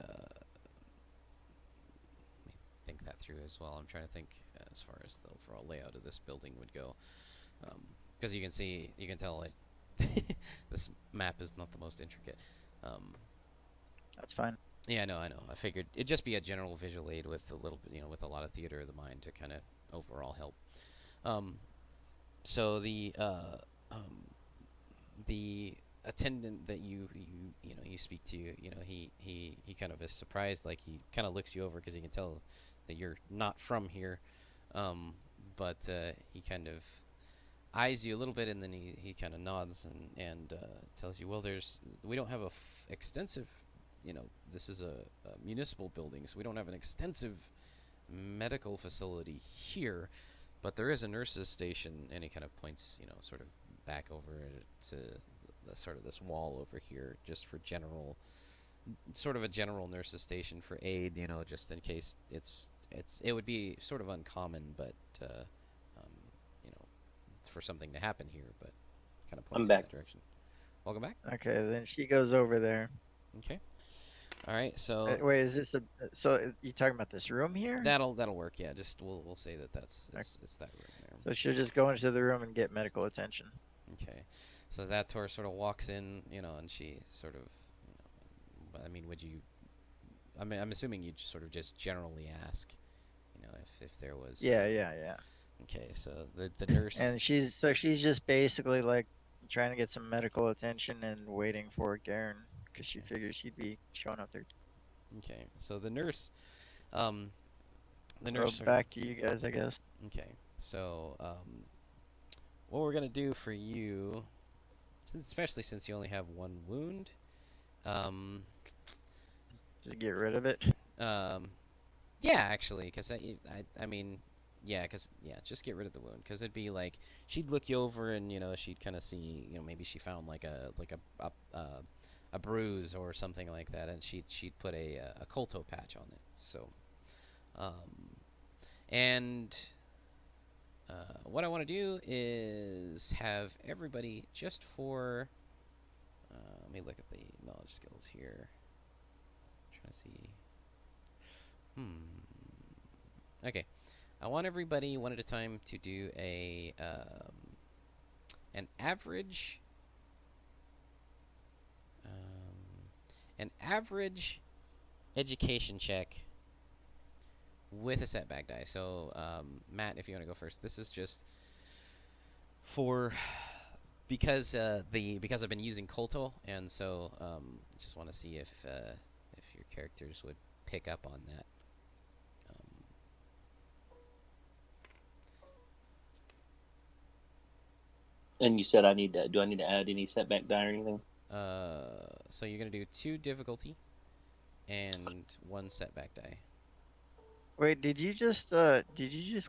think that through as well. I'm trying to think as far as the overall layout of this building would go, because you can tell it. This map is not the most intricate. Um, That's fine. Yeah, I know. I figured it'd just be a general visual aid with a little bit, with a lot of theater of the mind to kind of overall help. Um, so the attendant that you speak to, he kind of is surprised, like he kind of looks you over because he can tell that you're not from here, um, but he kind of eyes you a little bit, and then he kind of nods and tells you, well, we don't have extensive, this is a municipal building, so we don't have an extensive medical facility here, but there is a nurse's station, and he kind of points, sort of back over to sort of this wall over here, just for sort of a general nurse's station for aid, just in case it would be sort of uncommon, but um, you know, for something to happen here, but kind of I'm points you in back. that direction. Welcome back. Okay, then she goes over there. Okay. All right. So Wait, is this a? So you talking about this room here? that'll work. Yeah. Just we'll say that Okay. it's that room there. So she'll just go into the room and get medical attention. Okay. So Zator sort of walks in, and she sort of, I mean, I'm assuming you sort of just generally ask, if there was. Yeah. Okay. So the nurse. And she's just basically like trying to get some medical attention and waiting for Garen because she Okay. figures he'd be showing up there. Okay. So um, the So nurse sort of. back to you guys, I guess. Okay. So what we're gonna do for you, especially since you only have one wound, um, Just get rid of it. um, yeah, actually, because I mean, yeah, just get rid of the wound, because it'd be like she'd look you over and she'd kind of see, maybe she found like a bruise or something like that, and she'd put a colto patch on it. So, and what I want to do is have everybody just for. Let me look at the knowledge skills here. Trying to see. Okay. I want everybody one at a time to do an average education check with a setback die. So Matt, if you want to go first, this is just for because I've been using Colto, and so just want to see if your characters would pick up on that. And you said do I need to add any setback die or anything? So you're gonna do 2 difficulty and 1 setback die. Wait, did you just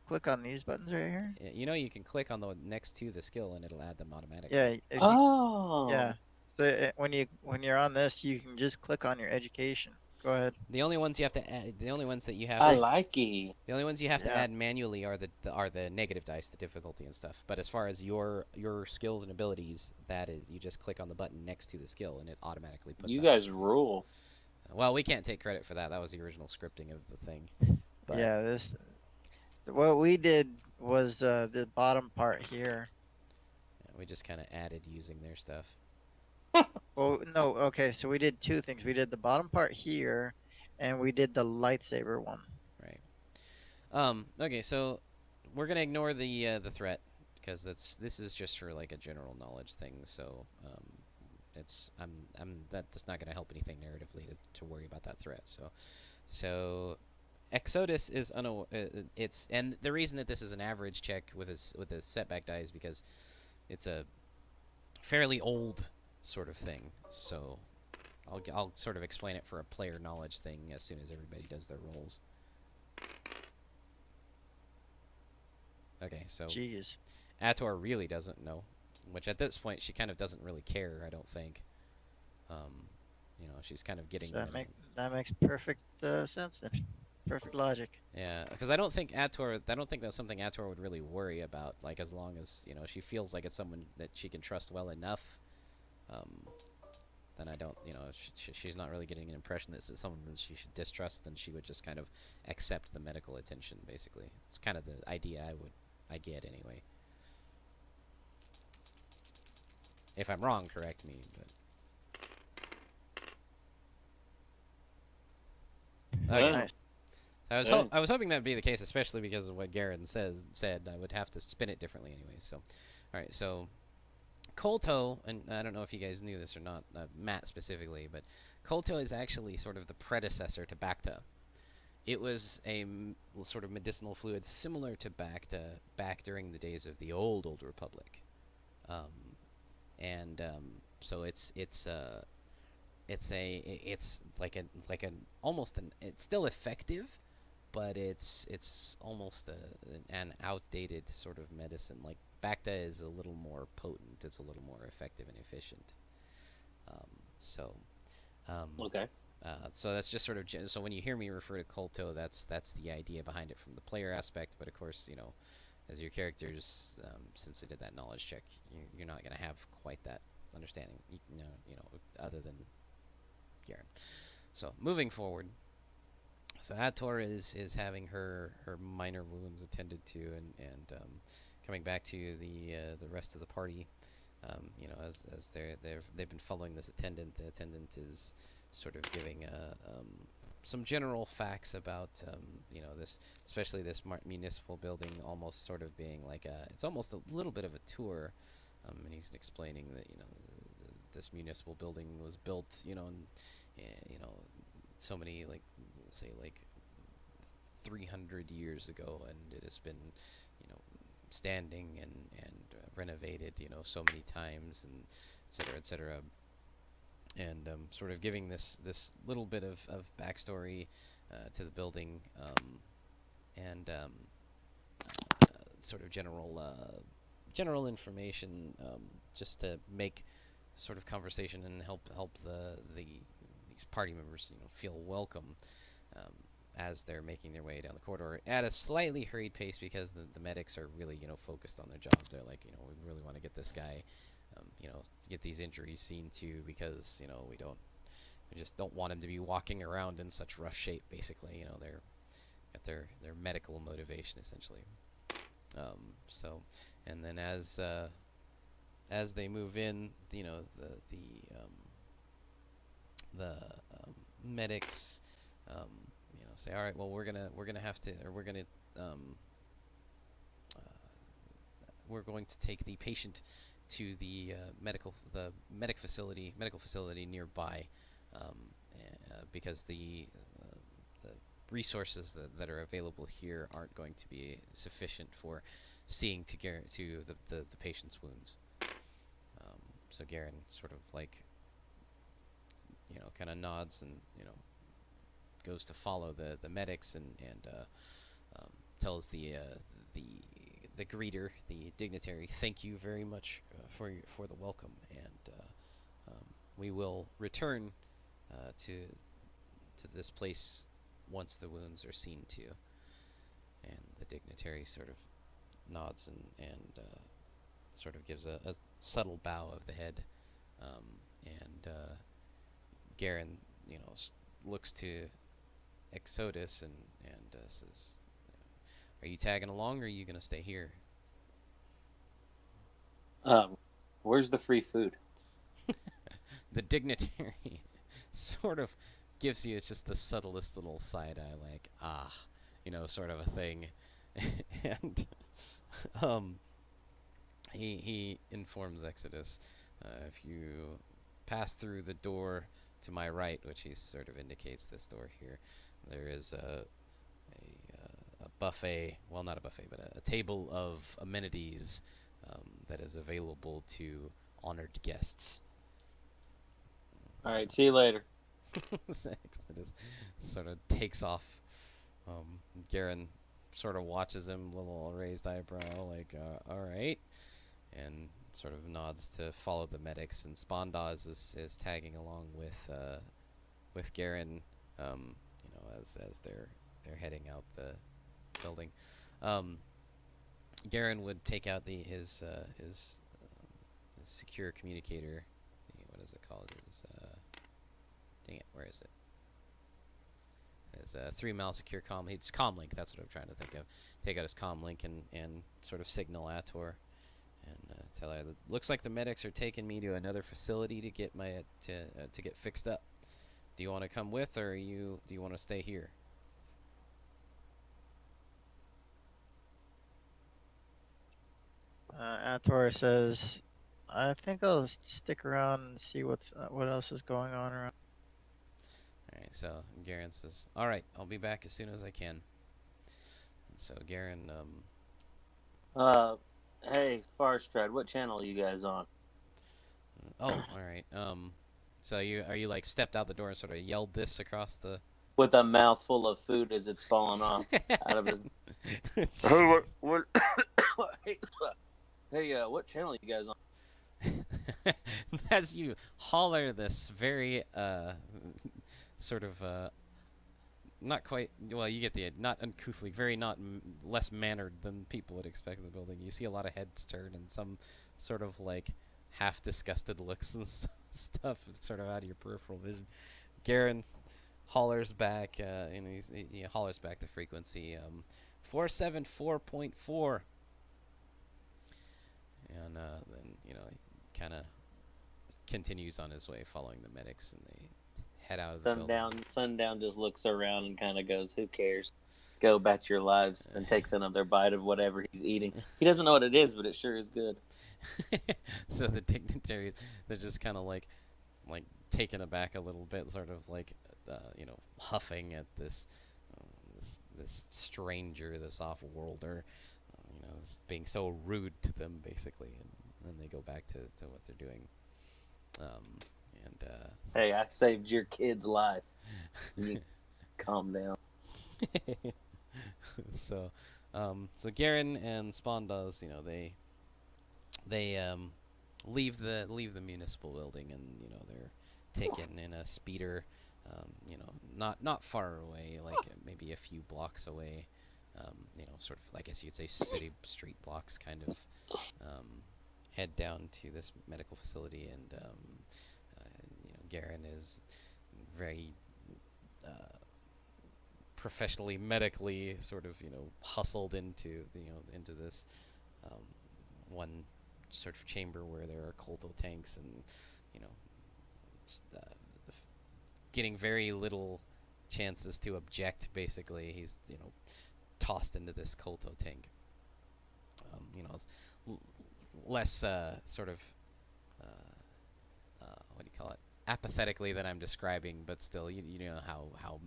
click on these buttons right here? You can click on the next to the skill and it'll add them automatically. Yeah, if Oh. yeah. So when you're on this, you can just click on your education. Go ahead. The only ones you have to add, the only ones that you have I to, like it. the only ones you have to Yeah. add manually are the negative dice, the difficulty and stuff. But as far as your skills and abilities, that is, you just click on the button next to the skill and it automatically puts. You that guys in. rule. Well, we can't take credit for that. That was the original scripting of the thing. But Yeah, what we did was the bottom part here. yeah, we just kind of added using their stuff. Well, no, okay, so we did 2 things. We did the bottom part here, and we did the lightsaber one. Right. Okay, so we're gonna ignore the threat because this is just for like a general knowledge thing. So that's not gonna help anything narratively to worry about that threat. So Exodus is it's, and the reason that this is an average check with a setback die is because it's a fairly old sort of thing. So I'll sort of explain it for a player knowledge thing as soon as everybody does their rolls. Okay, so Jeez. Ator really doesn't know, which at this point she kind of doesn't really care, I don't think. She's kind of getting. So that makes perfect sense then. Perfect logic. Yeah, because I don't think that's something Ator would really worry about. Like, as long as she feels like it's someone that she can trust well enough, then I don't. She's not really getting an impression that it's someone that she should distrust. Then she would just kind of accept the medical attention. Basically, it's kind of the idea I get anyway. If I'm wrong, correct me. But Okay. Oh. Nice. So Right. I was hoping that'd be the case, especially because of what Garen said. I would have to spin it differently anyway. So, all right. So Kolto, and I don't know if you guys knew this or not, Matt specifically, but Kolto is actually sort of the predecessor to Bacta. It was a sort of medicinal fluid similar to Bacta back during the days of the old Republic, um, and so it's like a almost it's still effective, but it's almost an outdated sort of medicine. Like Bacta is a little more potent. It's a little more effective and efficient. Um, so, um, Okay. so that's just sort of so when you hear me refer to Kolto, that's the idea behind it from the player aspect. But of course, as your characters, since they did that knowledge check, you're not going to have quite that understanding. Other than Garen. So moving forward, so Ator is having her minor wounds attended to, and coming back to the rest of the party. As they've been following this attendant. The attendant is sort of giving some general facts about this, especially this municipal building, almost sort of being like it's almost a little bit of a tour, and he's explaining that this municipal building was built so many, like, say, like 300 years ago, and it has been standing and renovated so many times, and et cetera, and sort of giving this little bit of backstory to the building, and sort of general information, just to make sort of conversation and help these party members feel welcome, as they're making their way down the corridor at a slightly hurried pace, because the medics are really focused on their job. They're like, we really want to get this guy, to get these injuries seen to, because we just don't want him to be walking around in such rough shape. Basically, they're at their medical motivation essentially. So, and then as they move in, the medics, say, all right, well, we're gonna have to, or we're going to take the patient to the medical facility nearby, because the resources that are available here aren't going to be sufficient for seeing to the patient's wounds. So Garen sort of like kind of nods and goes to follow the medics, and tells the greeter, the dignitary, thank you very much for the welcome, and we will return to this place once the wounds are seen to. And the dignitary sort of nods and sort of gives a subtle bow of the head, and Garen, looks to Exodus and says, "Are you tagging along, or are you gonna stay here?" Where's the free food? The dignitary sort of gives you just the subtlest little side eye, like, sort of a thing, and he informs Exodus, if you pass through the door to my right, which he sort of indicates this door here, there is a buffet, well, not a buffet, but a table of amenities, that is available to honored guests. All right, see you later. Exodus sort of takes off. Garen sort of watches him, little raised eyebrow, like, all right, and sort of nods to follow the medics. And Spondaz is tagging along with Garen, as they're heading out the building. Garen would take out his secure communicator. What is it called? Dang it, where is it? His 3-mile secure comm. It's comlink. That's what I'm trying to think of. Take out his comlink and sort of signal Ator, and tell her that looks like the medics are taking me to another facility to get fixed up. Do you want to come with, or do you want to stay here? Ator says, "I think I'll stick around and see what else is going on around." All right. So Garen says, "All right, I'll be back as soon as I can." And so Garen, Hey, Farstrad, what channel are you guys on? oh, all right. So are you like stepped out the door and sort of yelled this across the? With a mouthful of food as it's falling off out of it. Hey, what? Hey, what channel are you guys on? As you holler this very sort of not quite well, you get the not uncouthly, very not less mannered than people would expect in the building. You see a lot of heads turn and some sort of like half disgusted looks and stuff sort of out of your peripheral vision. Garen hollers back, and he hollers back the frequency 474.4, and then he kind of continues on his way following the medics, and they head out of the building. Sundown just looks around and kind of goes, "Who cares? Go back to your lives," and takes another bite of whatever he's eating. He doesn't know what it is, but it sure is good. So the dignitaries, they're just kind of like taken aback a little bit, sort of like huffing at this stranger, this off-worlder, being so rude to them, basically, and then they go back to what they're doing. Hey, I saved your kid's life. You calm down. So Garen and Spondas, they leave the municipal building, and they're taken in a speeder, not far away, like maybe a few blocks away, sort of, I guess you'd say city street blocks, kind of, head down to this medical facility, and Garen is very professionally, medically, sort of, hustled into into this one sort of chamber where there are colto tanks, and you know, getting very little chances to object. Basically, he's tossed into this colto tank. It's less sort of what do you call it? Apathetically than I'm describing, but still, you know how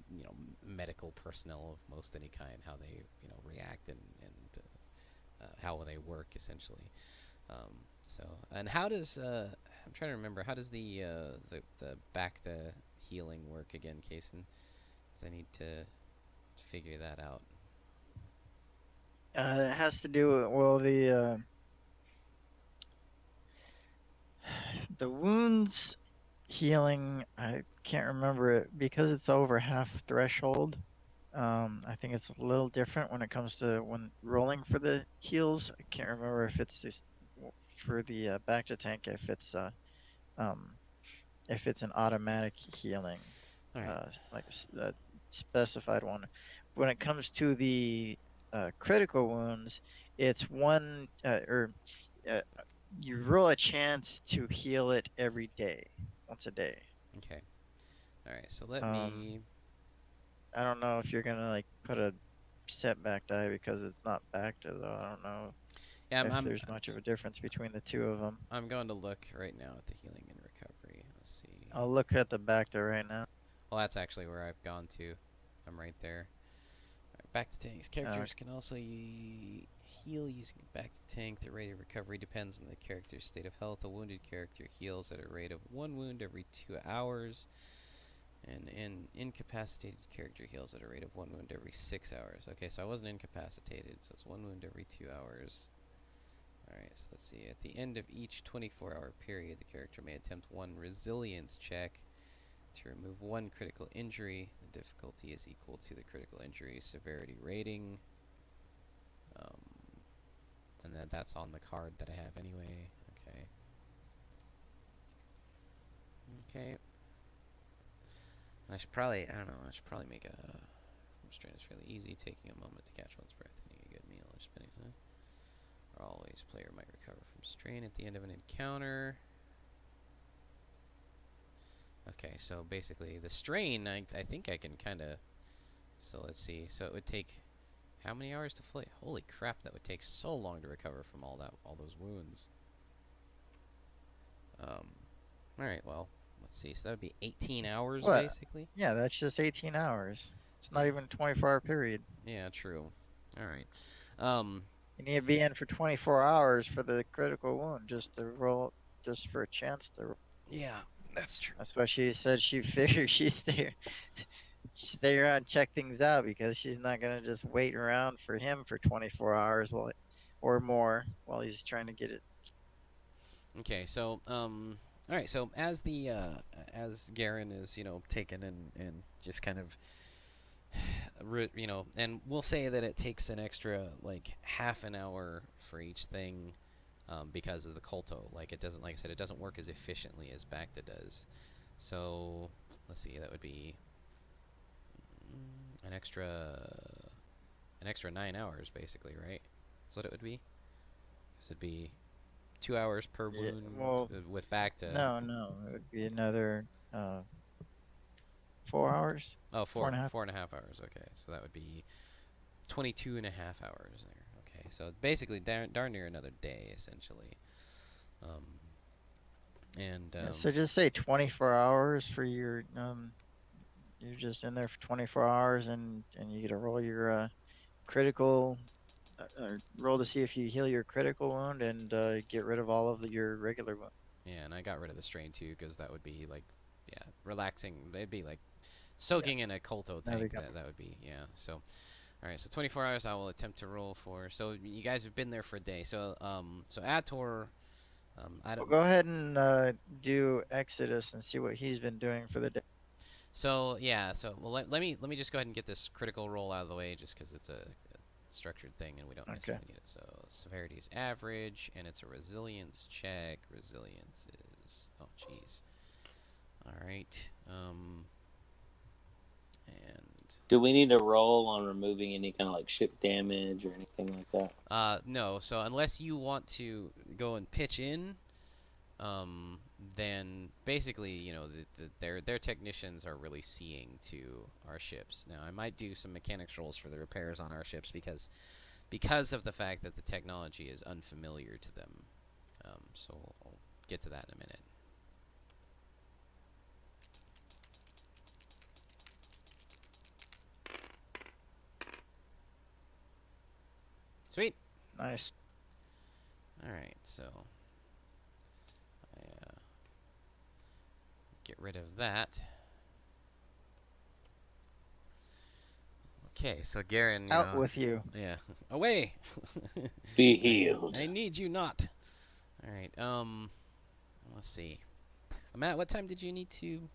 medical personnel of most any kind, how they react, and how they work, essentially. And how does I'm trying to remember, how does the back to healing work again, Kason? Because I need to figure that out. It has to do with, well, the wounds healing. I can't remember it because it's over half threshold. I think it's a little different when it comes to when rolling for the heals. I can't remember if it's this, for the back to tank, um, if it's an automatic healing, All right. like a specified one. When it comes to the critical wounds, it's one or you roll a chance to heal it every day, once a day. Okay. All right. So let me. I don't know if you're gonna like put a setback die because it's not backed though. I don't know if there's much of a difference between the two of them. I'm going to look right now at the healing and recovery. Let's see. I'll look at the back right now. Well, that's actually where I've gone to. I'm right there. All right, back to tanks. Characters can also heal using a back to tank. The rate of recovery depends on the character's state of health. A wounded character heals at a rate of 1 wound every 2 hours. And an incapacitated character heals at a rate of 1 wound every 6 hours. Okay, so I wasn't incapacitated, so it's 1 wound every 2 hours. Alright, so let's see. At the end of each 24-hour period, the character may attempt 1 resilience check to remove 1 critical injury. The difficulty is equal to the critical injury severity rating. And then that's on the card that I have anyway. Okay. Okay. I should probably, I don't know, I should probably make a strain is fairly easy, taking a moment to catch one's breath and eating a good meal or spending or always player might recover from strain at the end of an encounter. Okay, so basically the strain, I think I can kind of, so let's see, so it would take How many hours to flee? Holy crap, that would take so long to recover from all those wounds. All right, well, let's see. So that would be 18 hours, What? basically. Yeah, that's just 18 hours. It's not Yeah, even a 24-hour period. yeah, true. All right. You need to be in for 24 hours for the critical wound, just to roll, just for a chance to. Yeah, that's true. That's why she said she figured stay around, check things out, because she's not gonna just wait around for him for 24 hours or more while he's trying to get it. Okay, so all right. So as Garen is taken and just kind of and we'll say that it takes an extra like half an hour for each thing, because of the Colto. Like it doesn't, like I said, it doesn't work as efficiently as Bacta does. So let's see, that would be an extra 9 hours basically, right? That's what it would be. This would be 2 hours per Yeah, wound well, with Bacta. no, it would be another 4 hours, Oh, four and a half. 4.5 hours. Okay, so that would be 22 and a half hours there. Okay, so basically darn near another day, essentially. Um, and Yeah, so just say 24 hours for your you're just in there for 24 hours, and you get to roll your critical roll to see if you heal your critical wound, and get rid of all of your regular wound. yeah, and I got rid of the strain too because that would be like, yeah, relaxing. It'd be like Yeah, soaking in a Colto there we tank. go. That would be, yeah. So all right, so 24 hours I will attempt to roll for. So you guys have been there for a day. So Ator, I Well, don't. go ahead and do Exodus and see what he's been doing for the day. So yeah, so well let me just go ahead and get this critical roll out of the way just because it's a structured thing and we don't Okay. necessarily need it. So severity is average and it's a resilience check. Resilience is, oh jeez. All right. And Do we need to roll on removing any kind of like ship damage or anything like that? no. So unless you want to go and pitch in, then basically, their technicians are really seeing to our ships. Now, I might do some mechanics rolls for the repairs on our ships because of the fact that the technology is unfamiliar to them. So I'll get to that in a minute. Sweet. Nice. All right, so I get rid of that. Okay, so Garen, Out with you. yeah, away. Be healed. I need you not. All right. Let's see. Matt, what time did you need to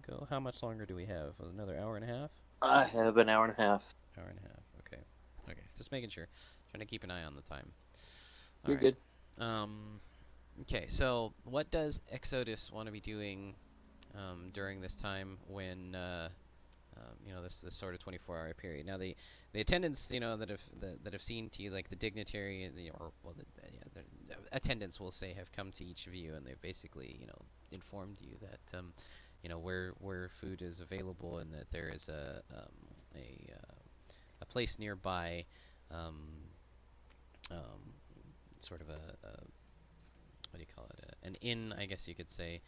go? How much longer do we have? Another hour and a half? I have an hour and a half. Hour and a half. Okay. Okay. Just making sure. Trying to keep an eye on the time. All You're right. good. Okay. So, what does Exodus want to be doing during this time when this sort of 24-hour period? Now, the attendants, that have seen to you, like the dignitary and the attendants, will say, have come to each of you, and they've basically, informed you that where food is available and that there is a place nearby, sort of a what do you call it? An inn, I guess you could say,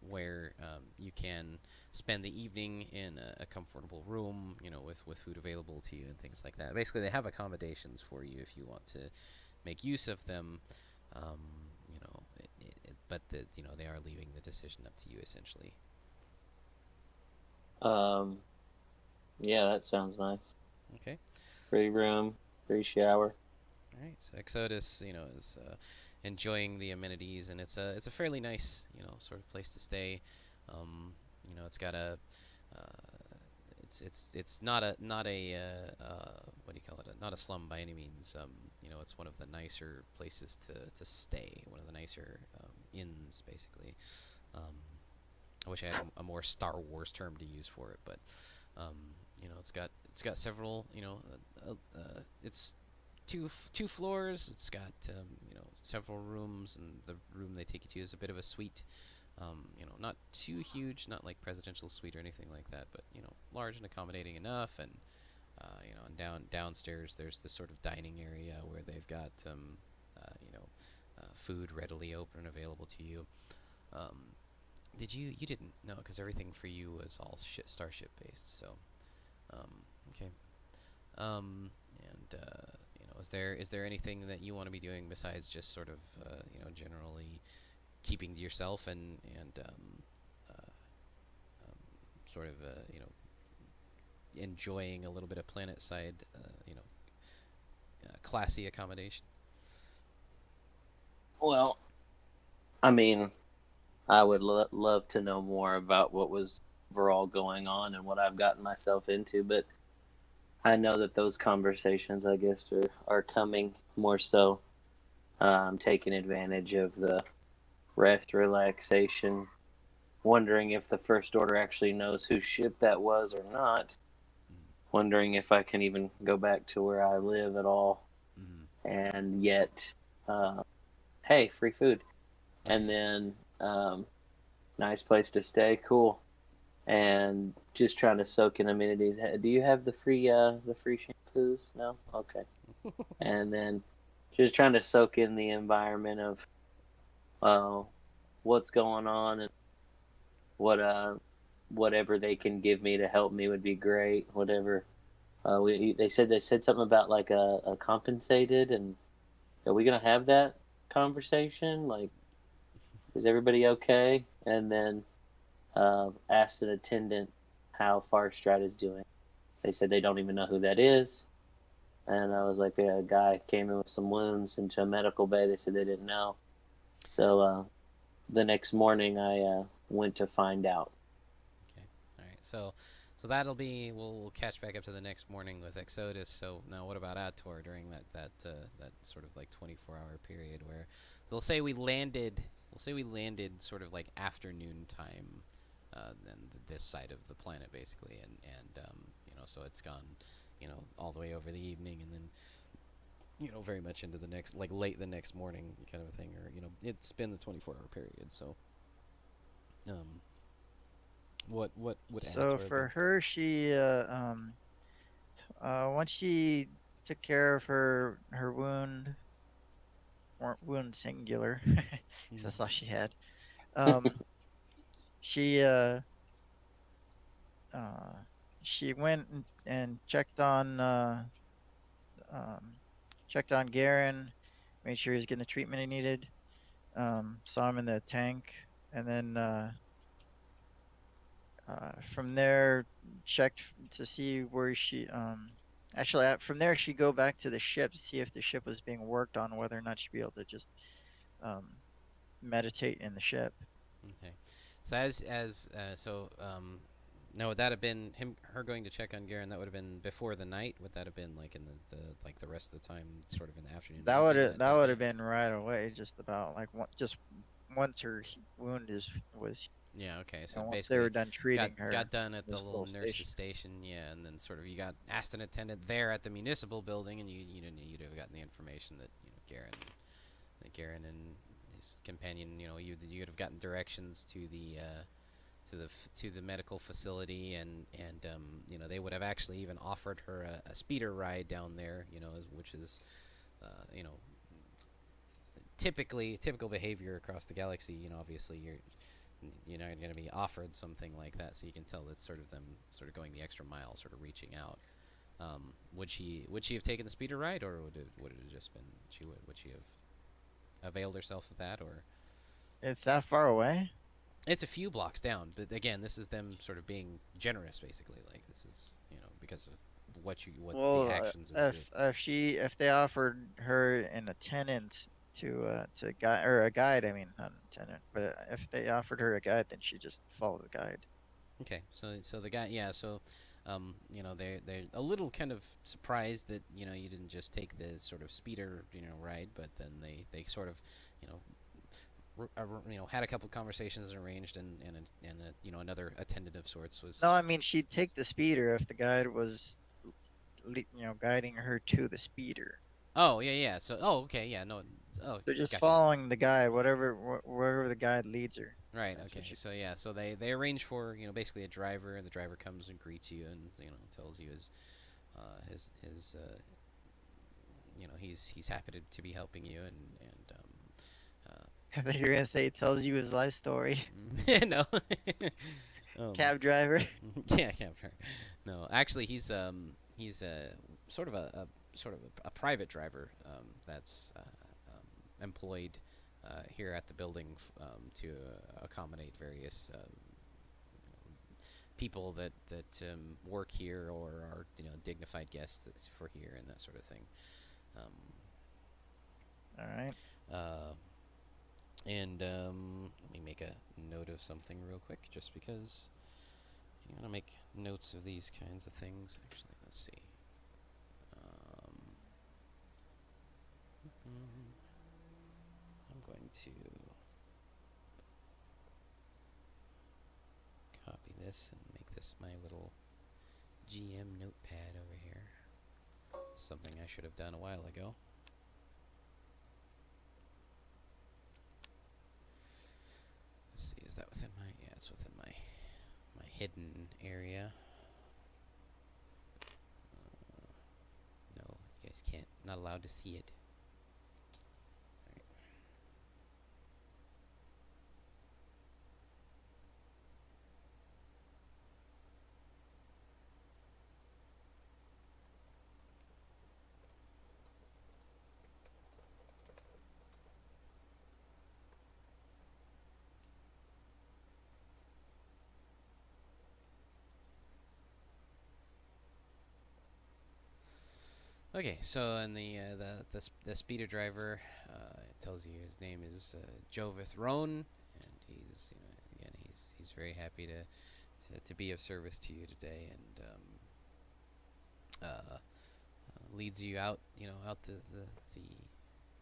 where you can spend the evening in a comfortable room, with food available to you and things like that. Basically, they have accommodations for you if you want to make use of them. But they are leaving the decision up to you, essentially. Yeah, that sounds nice. Okay. Free room, free shower. All right. So Exodus, is enjoying the amenities, and it's a fairly nice, sort of place to stay. It's got a it's not a what do you call it? Not a slum by any means. It's one of the nicer places to stay. One of the nicer inns, basically. I wish I had a more Star Wars term to use for it, but it's got several. It's two floors. It's got several rooms, and the room they take you to is a bit of a suite. Not too huge, not like presidential suite or anything like that, but large and accommodating enough. And and downstairs there's this sort of dining area where they've got food readily open and available to you. Um, you didn't know because everything for you was all Starship based. So okay. Um, and is there anything that you want to be doing besides just sort of generally keeping to yourself and uh, um, sort of enjoying a little bit of planet side classy accommodation? Well, I mean, I would love to know more about what was overall going on and what I've gotten myself into, but I know that those conversations, I guess, are coming more so. Taking advantage of the rest, relaxation, wondering if the First Order actually knows whose ship that was or not, wondering if I can even go back to where I live at all, and yet, hey, free food, and then nice place to stay, cool, and just trying to soak in amenities. Do you have the free shampoos? No, okay, and then just trying to soak in the environment of uh, what's going on and what whatever they can give me to help me would be great. Whatever they said something about like a compensated, and are we gonna have that conversation? Like, is everybody okay? And then asked an attendant how Far Strat is doing. They said they don't even know who that is. And I was like, a guy came in with some wounds into a medical bay. They said they didn't know. So the next morning, I went to find out. Okay. All right. So that'll be we'll catch back up to the next morning with Exodus. So now what about Ator during that sort of like 24-hour period where they'll say we landed. We'll say we landed sort of like afternoon time, then this side of the planet basically, and so it's gone, all the way over the evening, and then very much into the next, like late the next morning kind of a thing, or it's been the 24-hour period. So, um, what would So Ator have for been? her, she once she took care of her wound singular, 'cause Mm. that's all she had. Um, she uh uh she went and um checked on Garen, made sure he was getting the treatment he needed. Saw him in the tank, and then from there checked to see where she actually from there she go back to the ship to see if the ship was being worked on, whether or not she'd be able to just um meditate in the ship. Okay. So now would that have been her going to check on Garen? That would have been before the night. Would that have been like in the like the rest of the time, sort of in the afternoon, evening that That day? would Yeah. have been right away, just about like just once her wound is was Yeah. Okay. So once they were basically, done got treating her got done at the this little little nurse's station. station. Yeah, and then sort of you got asked an attendant there at the municipal building, and you'd have gotten the information that Garen and his companion, you'd have gotten directions to the medical facility, and they would have actually even offered her a speeder ride down there, which is you know typical behavior across the galaxy. Obviously you're not going to be offered something like that, so you can tell that's sort of them sort of going the extra mile, sort of reaching out. Would she have taken the speeder ride, or would it have just been would she have availed herself of that, or It's that far away. it's a few blocks down, but again, this is them sort of being generous, basically. Like this is, because of what the Well, actions of the group. if they offered her an attendant to guide or a guide, I mean not an attendant, but if they offered her a guide, then she just follow the guide. Okay, so the guy, yeah, so they're a little kind of surprised that you didn't just take the sort of speeder ride, but then they sort of you know had a couple conversations arranged, and another attendant of sorts No, was. I mean she'd take the speeder if the guide was guiding her to the speeder. Oh, yeah, yeah. So, okay, yeah, no. Oh, They're just gotcha. following the guide, wherever the guide leads her. Right. That's what Okay. she. So yeah. So they arrange for basically a driver, and the driver comes and greets you, and tells you his he's happy to be helping you, I think you're gonna say tells you his life story. no. um, Cab driver. yeah, cab driver. No, actually, he's sort of a private driver that's employed here at the building to accommodate various people that work here or are dignified guests for here and that sort of thing. Um, All right. uh, and let me make a note of something real quick, just because you want to make notes of these kinds of things. Actually, let's see. I'm going to copy this and make this my little GM notepad over here. Something I should have done a while ago. Let's see, is that within my... Yeah, it's within my hidden area. No, you guys can't... Not allowed to see it. Okay, so in the speeder driver, it tells you his name is Jovith Roan, and he's again he's very happy to be of service to you today, and leads you out out the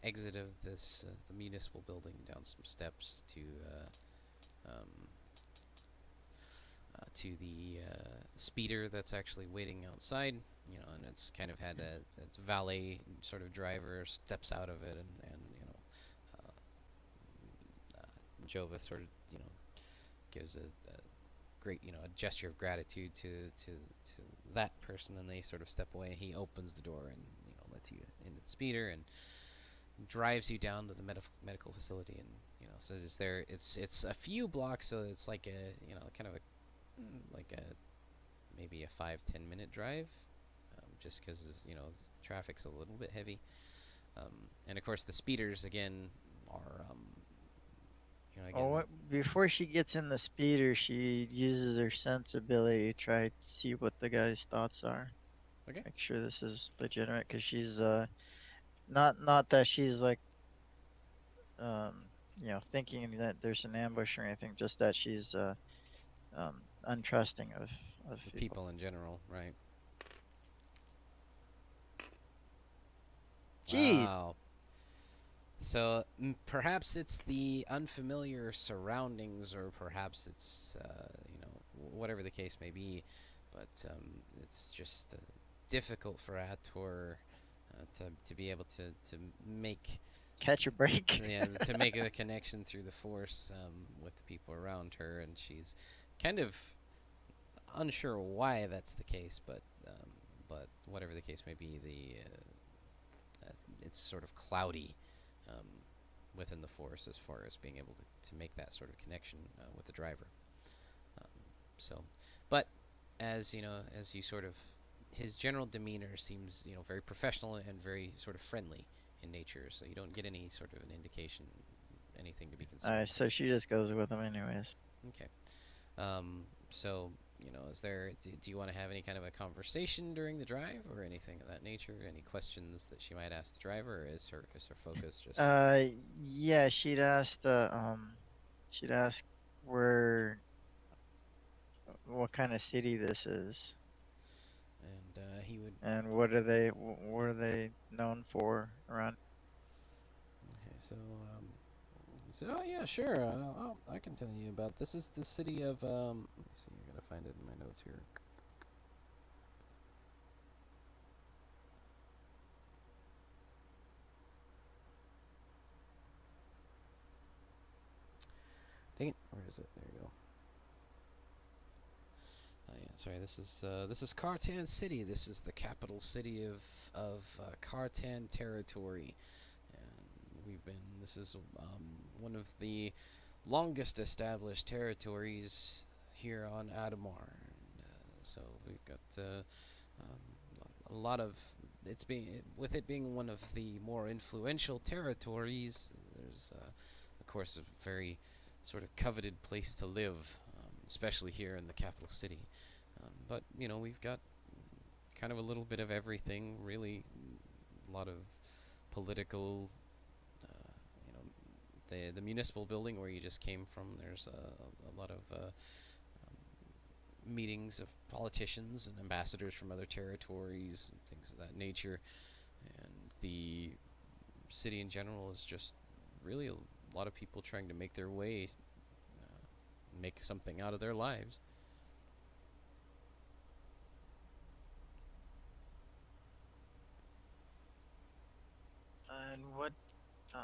exit of this the municipal building, down some steps um, to the speeder that's actually waiting outside. And it's kind of had a valet sort of driver steps out of it, and Jova sort of gives a great a gesture of gratitude to that person, and they sort of step away. He opens the door and lets you into the speeder and drives you down to the medical facility, and so it's a few blocks, so it's like a kind of a like a maybe a 5-10 minute drive, just because traffic's a little bit heavy, and of course the speeders again are Before she gets in the speeder, she uses her sensibility to try to see what the guy's thoughts are. Okay. Make sure this is legitimate, because she's not that she's like thinking that there's an ambush or anything, just that she's untrusting of the people. people in general, right? Gee, Wow. So perhaps it's the unfamiliar surroundings, or perhaps it's whatever the case may be, but it's just difficult for Ator to be able to make catch a break. to make a connection through the Force with the people around her, and she's kind of unsure why that's the case, but whatever the case may be, it's sort of cloudy within the Force as far as being able to make that sort of connection with the driver. But as you sort of, his general demeanor seems very professional and very sort of friendly in nature, so you don't get any sort of an indication, anything to be concerned. So she just goes with him anyways. Okay. So is there? Do you want to have any kind of a conversation during the drive or anything of that nature? Any questions that she might ask the driver, or is her focus just? Yeah, she'd ask where, what kind of city this is, And he would. and what are they known for around? Okay, so oh yeah, sure. I can tell you about this. Is the city of let me see. I gotta find it in my notes here. Dang it! Where is it? There you go. Yeah, sorry. This is Kartan City. This is the capital city of Kartan territory, and we've been. This is one of the longest established territories here on Adamar. And, so we've got a lot of it's being with it being one of the more influential territories. There's of course a very sort of coveted place to live, especially here in the capital city. But you know we've got kind of a little bit of everything, really, a lot of political. You know, the municipal building where you just came from. There's a lot of meetings of politicians and ambassadors from other territories and things of that nature. And the city in general is just really a lot of people trying to make their way, make something out of their lives. And what uh,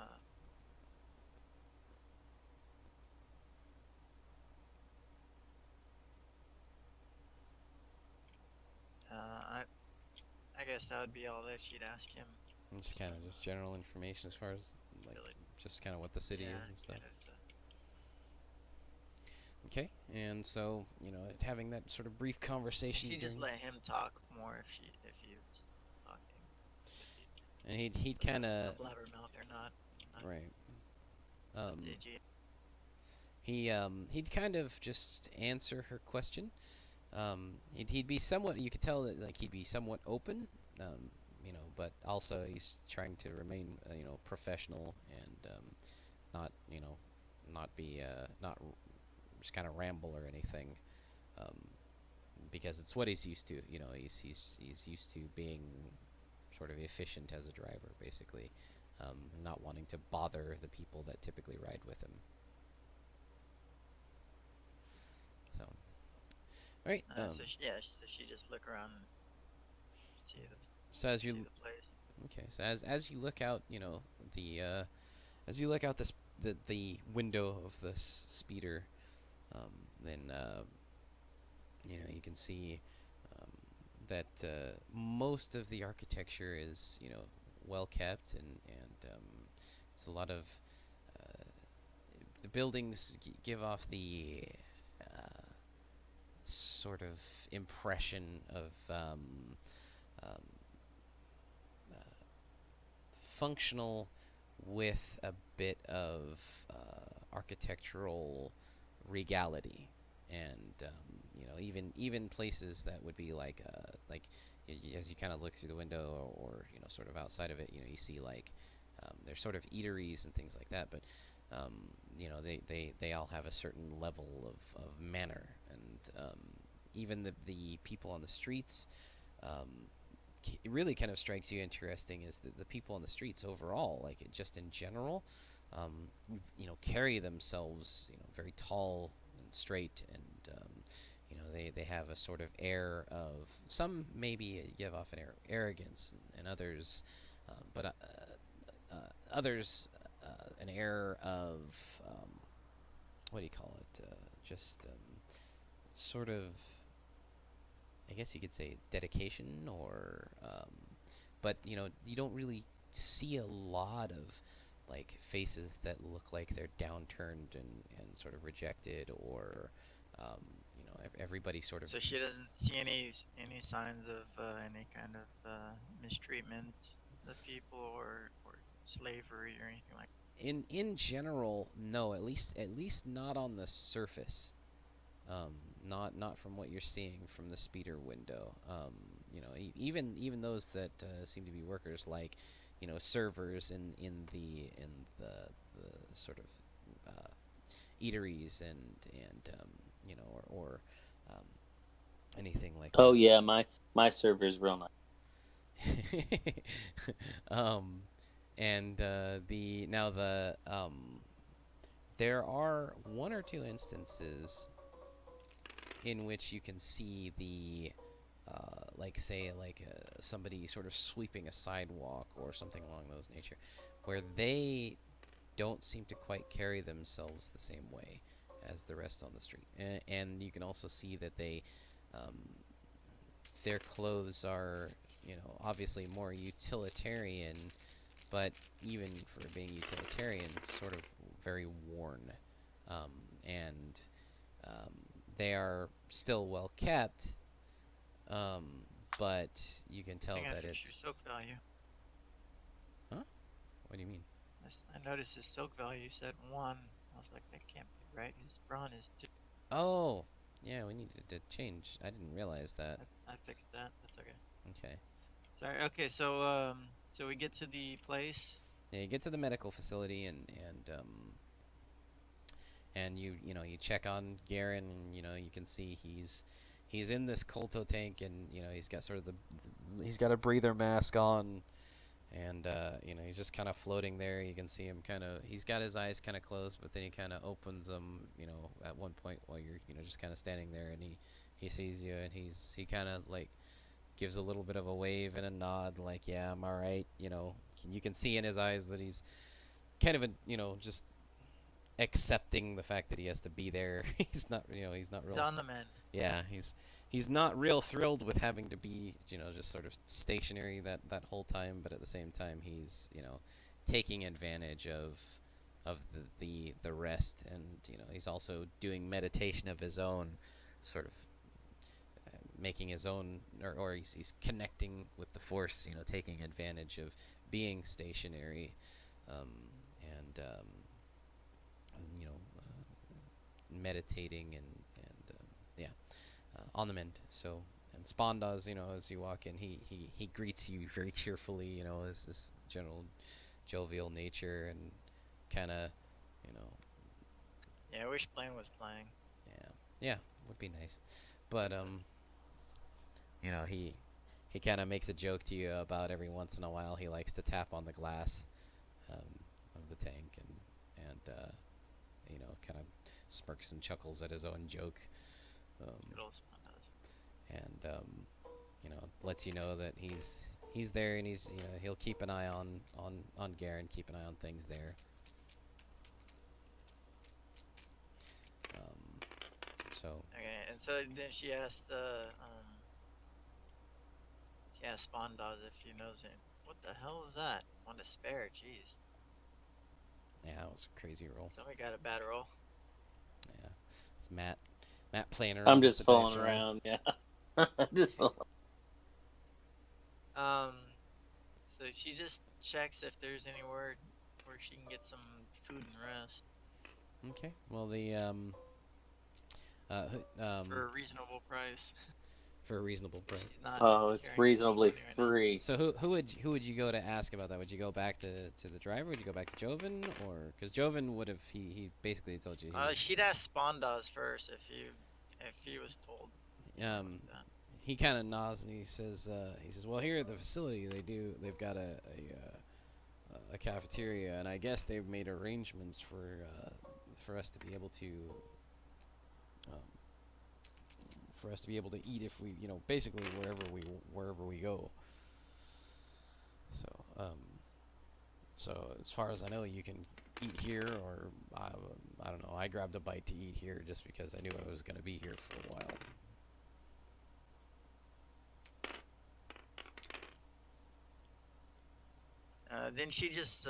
I guess that would be all that she'd ask him. And just kind of just general information as far as like Really, just kind of what the city yeah, is and stuff. kind of. Okay, and so you know, having that sort of brief conversation. She just let him talk more if he was talking. And he'd kind of Blabbermouth or not. right. Did you? He'd kind of just answer her question. He'd be somewhat. You could tell that like he'd be somewhat open. You know, but also he's trying to remain you know professional and not you know not be not just kind of ramble or anything. Um, because it's what he's used to. You know, he's used to being sort of efficient as a driver, basically, not wanting to bother the people that typically ride with him. So, all right. So she just look around and see the So as you see the place. okay, so as you look out, you know the as you look out the window of the speeder, then you know you can see um, that most of the architecture is you know well kept and it's a lot of uh, the buildings give off the sort of impression of um, functional with a bit of architectural regality, and you know even places that would be like as you kind of look through the window or you know sort of outside of it, you know you see like there's sort of eateries and things like that, but um, you know they all have a certain level of manner, and even the people on the streets. Um, it really kind of strikes you interesting is that the people on the streets overall, like just in general, um, you know, carry themselves, you know, very tall and straight, and you know, they have a sort of air of some maybe give off an air of arrogance, and others, others an air of what do you call it? Just sort of I guess you could say dedication, or but you know you don't really see a lot of like faces that look like they're downturned and sort of rejected, or um, you know everybody sort of So she doesn't see any signs of any kind of mistreatment of people or slavery or anything like. in general no, at least not on the surface. Um, not from what you're seeing from the speeder window. You know, even those that seem to be workers, like you know, servers in the sort of eateries and you know, or um, anything like Oh that. yeah, my server's real nice. um, and the now the there are one or two instances in which you can see the like say like somebody sort of sweeping a sidewalk or something along those nature, where they don't seem to quite carry themselves the same way. as the rest on the street. And you can also see that um, their clothes are, obviously more utilitarian, but even for being utilitarian, sort of very worn. Um, and they are still well kept, but you can tell I think I that fixed your it's. soak value. Huh? What do you mean? I noticed his soak value said 1. I was like, that can't be right. His brawn is 2. Oh, yeah, we needed to change. I didn't realize that. I fixed that. That's okay. Okay. Sorry. Okay, so we get to the place. Yeah, you get to the medical facility and you check on Garen, and you can see he's in this colto tank, and he's got sort of he's got a breather mask on, and he's just kind of floating there. You can see him he's got his eyes kind of closed, but then he kind of opens them at one point while you're just kind of standing there, and he sees you, and he kind of like gives a little bit of a wave and a nod, like, yeah, I'm all right. You can see in his eyes that he's kind of just accepting the fact that he has to be there. He's not He's real. on the mend. Yeah, he's not real thrilled with having to be, just sort of stationary that whole time, but at the same time he's, taking advantage of the rest, and he's also doing meditation of his own, sort of making his own, or he's connecting with the force, taking advantage of being stationary, and you know meditating, and yeah, on the mend. So, and Spawn does, as you walk in, he greets you very cheerfully, as this general jovial nature, and kind of, you know, Yeah, I wish Blaine was playing. yeah, would be nice, but he kind of makes a joke to you about every once in a while he likes to tap on the glass of the tank, and kind of smirks and chuckles at his own joke, Good old Spawn does. and lets you know that he's there, and he'll keep an eye on Garen, keep an eye on things there. So Okay, and so then she asked Spawn does if he knows him. What the hell is that? On the spare, jeez. yeah, that was a crazy roll. Somebody got a bad roll. Yeah, it's Matt playing around. I'm with just the fooling dice roll. around. Yeah, just fooling. So she just checks if there's anywhere where she can get some food and rest Okay, well for a reasonable price. for a reasonable price. He's not Oh, it's carrying reasonably much money right now. free. So who would you go to ask about that? Would you go back to the driver? Would you go back to Joven, or because Joven would have he basically told you. She'd ask Spawn does first if he was told. That. He kind of nods, and he says well, here at the facility they've got a cafeteria, and I guess they've made arrangements for us to be able to eat if we basically wherever we go. So so as far as I know, you can eat here, or I don't know. I grabbed a bite to eat here just because I knew I was going to be here for a while. Then she just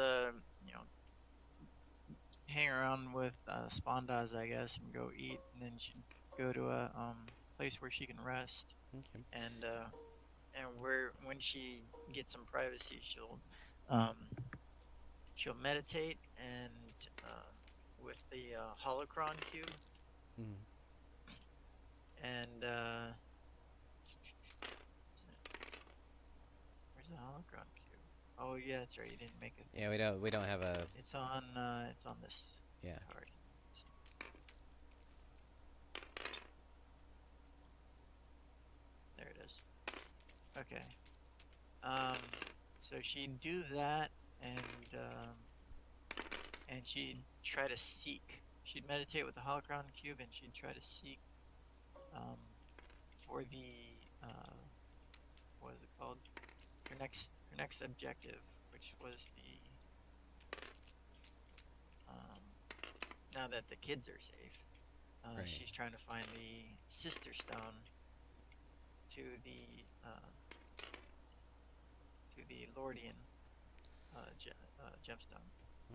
hang around with Spawn does, I guess, and go eat, and then she'd go to a place where she can rest. Okay. And when she gets some privacy, she'll meditate and with the holocron cube, Mm-hmm. and where's the holocron cube? Oh yeah, that's right. You didn't make it. Yeah, we don't have a. It's on this Yeah. card. There it is. Okay. So she'd do that, and she'd try to seek. She'd meditate with the holocron cube, and she'd try to seek for the what is it called? Her next objective, which was the now that the kids are safe. Right. She's trying to find the sister stone to the Lordian gemstone.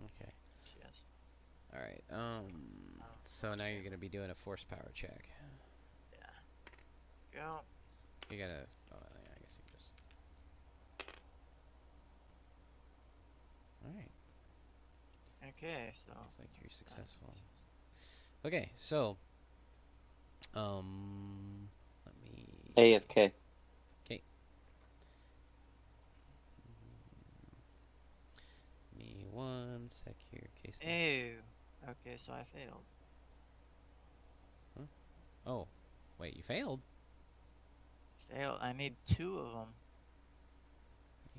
Okay. Yes. All right. So now shit. you're gonna be doing a force power check. Yeah. Go. You gotta. Oh, yeah, I guess you can just. All right. Okay, so. Looks like you're successful. Okay, so. Let me. AFK. Okay. Me one sec here, case. Ew. Okay, so I failed. Huh? Oh, wait, you failed. Failed. I need 2 of them.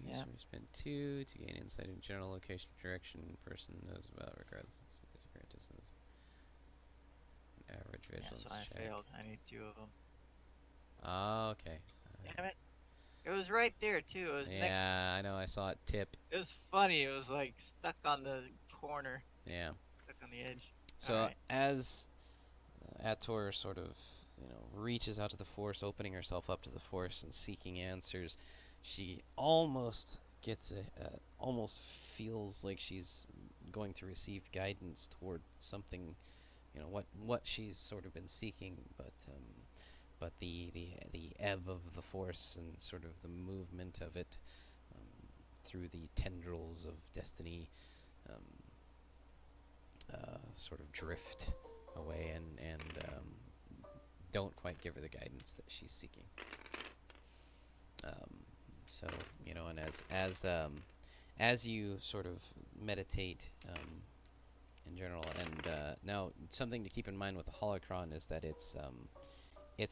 User spend 2 to gain insight in general location direction person knows about regardless of current distance. Average vigilance So I check. failed. I need 2 of them. Oh, okay. Damn it. It was right there too. It was next. Yeah, I know. I saw it tip. It was funny. It was like stuck on the corner. Yeah. Stuck on the edge. So Alright. as Ator sort of, reaches out to the Force, opening herself up to the Force and seeking answers, she almost gets almost feels like she's going to receive guidance toward something, what she's sort of been seeking, but the ebb of the Force and sort of the movement of it through the tendrils of destiny sort of drift away and don't quite give her the guidance that she's seeking. So and as you sort of meditate in general, and now something to keep in mind with the holocron is that it's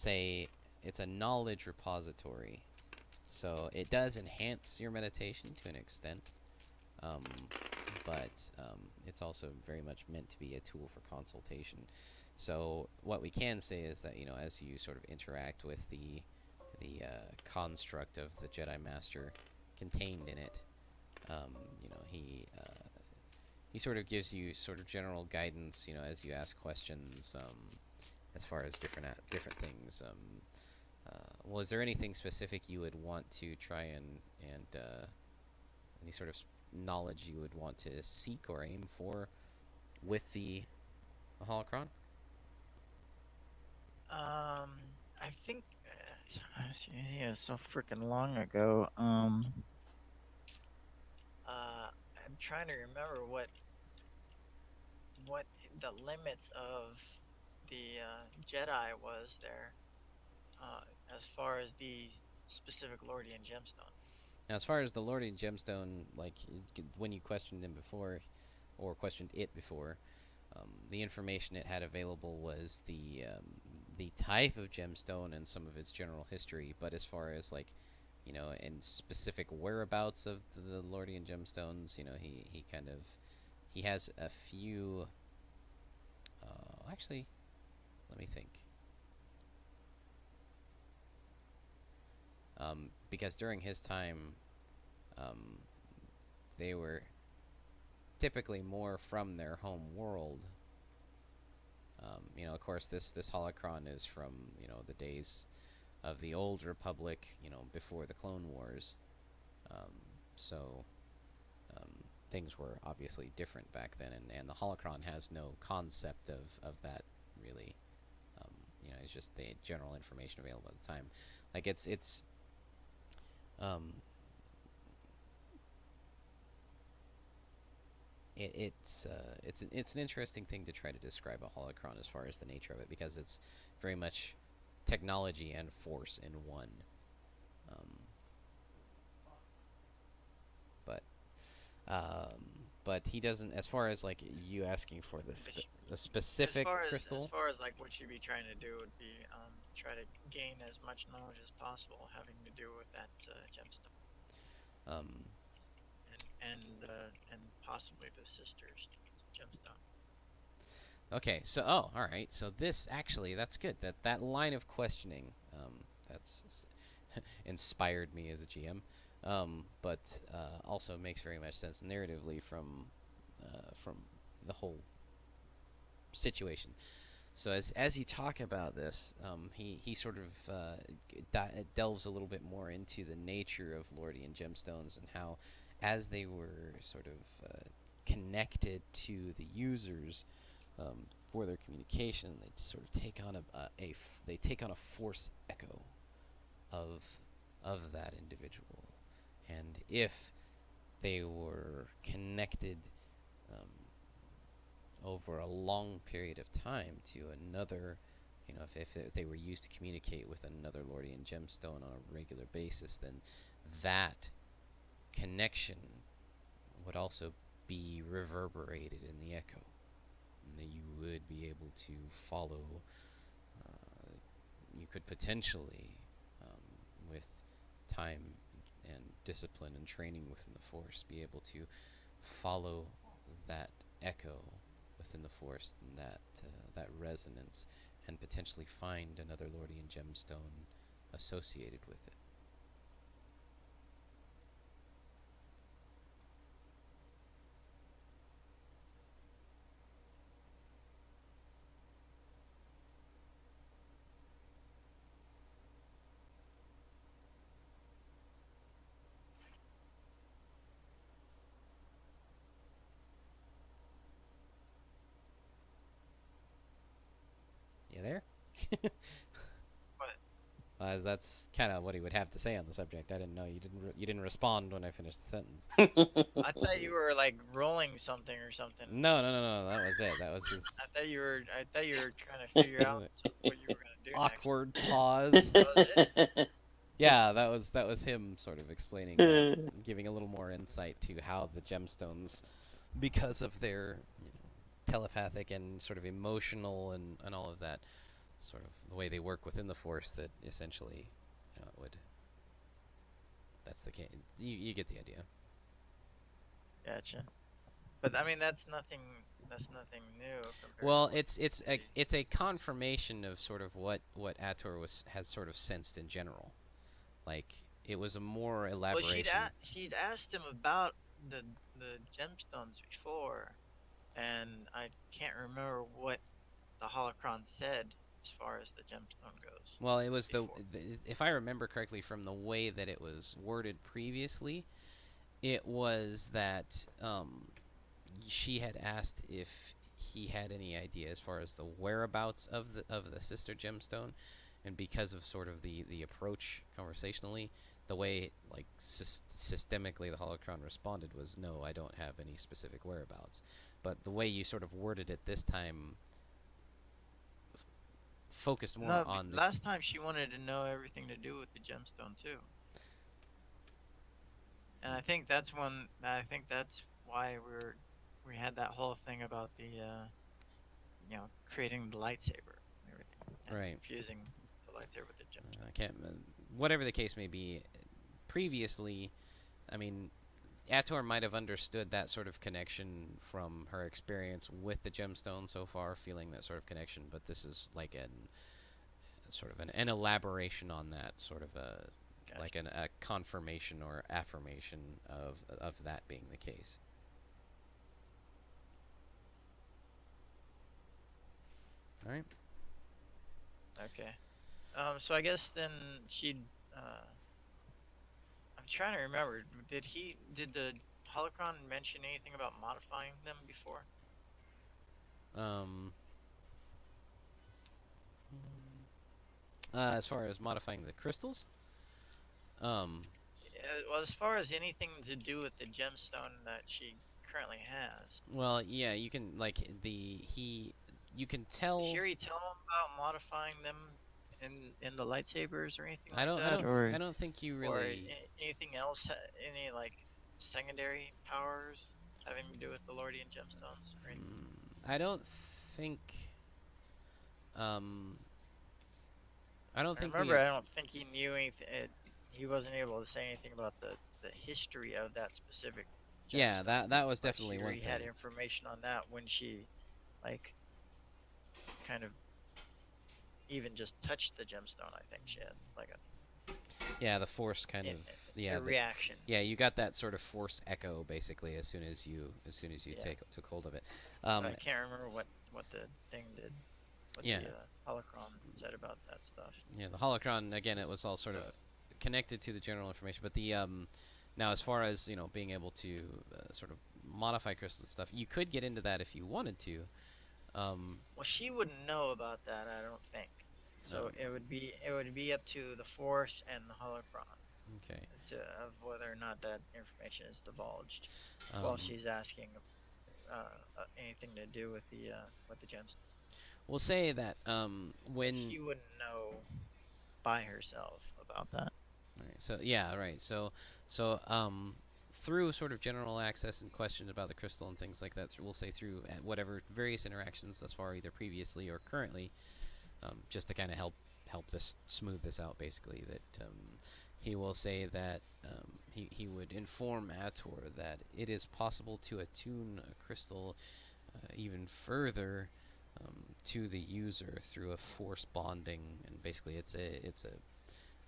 a knowledge repository, so it does enhance your meditation to an extent, but it's also very much meant to be a tool for consultation. So what we can say is that as you sort of interact with the construct of the Jedi Master contained in it, he sort of gives you sort of general guidance, as you ask questions, as far as different things. Well, is there anything specific you would want to try and any sort of knowledge you would want to seek or aim for with the holocron? I think. Yeah, so freaking long ago. I'm trying to remember what the limits of the Jedi was there, as far as the specific Lordian gemstone. Now, as far as the Lordian gemstone, like when you questioned him before, or questioned it before, the information it had available was the type of gemstone and some of its general history. But as far as and specific whereabouts of the Lordian gemstones, he has a few. Actually, let me think. Because during his time, they were typically more from their home world. Of course, this holocron is from the days of the old Republic, before the Clone Wars. So things were obviously different back then, and the holocron has no concept of that really. It's just the general information available at the time. Like it's an interesting thing to try to describe a holocron as far as the nature of it, because it's very much technology and force in one. But he doesn't, as far as like you asking for the specific crystal. As far as like what you'd be trying to do would be try to gain as much knowledge as possible having to do with that gemstone. And possibly the sister's gemstone. Okay, so all right. So this actually, that's good. That line of questioning, that's inspired me as a GM, but also makes very much sense narratively from the whole situation. So as you talk about this, he sort of delves a little bit more into the nature of Lordian gemstones and how, as they were sort of connected to the users for their communication, they sort of take on they take on a force echo of that individual, and if they were connected um, over a long period of time to another, if they were used to communicate with another Lordian gemstone on a regular basis, then that connection would also be reverberated in the echo, and that you would be able to follow. You could potentially, with time and discipline and training within the Force, be able to follow that echo within the Force and that resonance, and potentially find another Lordian gemstone associated with it. You there? That's kind of what he would have to say on the subject. I didn't know you didn't respond when I finished the sentence. I thought you were like rolling something or something. No. That was it. That was his I thought you were trying to figure out what you were gonna do awkward pause. That was it? Yeah, that was him sort of explaining, giving a little more insight to how the gemstones, because of their telepathic and sort of emotional and all of that, sort of the way they work within the Force, that essentially, it would. That's the case. You get the idea. Gotcha. But I mean, that's nothing. That's nothing new. Well, it's a confirmation of sort of what Ator has sort of sensed in general. Like, it was a more elaboration. Well, she'd asked him about the gemstones before, and I can't remember what the holocron said as far as the gemstone goes. Well, it was if I remember correctly from the way that it was worded previously, it was that she had asked if he had any idea as far as the whereabouts of the sister gemstone, and because of sort of the approach conversationally, the way like systemically the holocron responded was, no, I don't have any specific whereabouts. But the way you sort of worded it this time focused more on the last time she wanted to know everything to do with the gemstone too, and I think that's why we had that whole thing about the creating the lightsaber and everything, and right, fusing the lightsaber with the gemstone. I can't. Whatever the case may be, previously, I mean, Ator might have understood that sort of connection from her experience with the gemstone so far, feeling that sort of connection. But this is like an elaboration on that, sort of Gotcha. like a confirmation or affirmation of that being the case. All right. Okay. So I guess then she'd. I'm trying to remember. Did the holocron mention anything about modifying them before? As far as modifying the crystals, Well, as far as anything to do with the gemstone that she currently has. well, yeah, you can you can tell. Did Sherry tell him about modifying them in the lightsabers or anything like I don't that? I don't think you Or really. anything else? Any like secondary powers having to do with the Lordian gemstones or anything? I don't think. I don't think I don't think he knew anything. He wasn't able to say anything about the history of that specific gemstone. Yeah, that was definitely one thing. thing. He had information on that when she, like, kind of even just touched the gemstone. I think she had like a. Yeah, the force kind of. Yeah, a reaction. Yeah, you got that sort of force echo basically as soon as you Yeah. took hold of it. I can't remember what the thing did. what Yeah. the holocron said about that stuff. Yeah, the holocron again. It was all sort of connected to the general information, but the now as far as being able to sort of modify crystals and stuff, you could get into that if you wanted to. Well, she wouldn't know about that, I don't think. So Um, it would be up to the Force and the holocron okay. of whether or not that information is divulged while Um, she's asking anything to do with the gems. we'll say that when She wouldn't know by herself about that. Right. So yeah, right. So through sort of general access and questions about the crystal and things like that, we'll say through whatever various interactions thus far, either previously or currently, just to kind of help this smooth this out. Basically, that he will say that he would inform Ator that it is possible to attune a crystal even further to the user through a force bonding, and basically it's a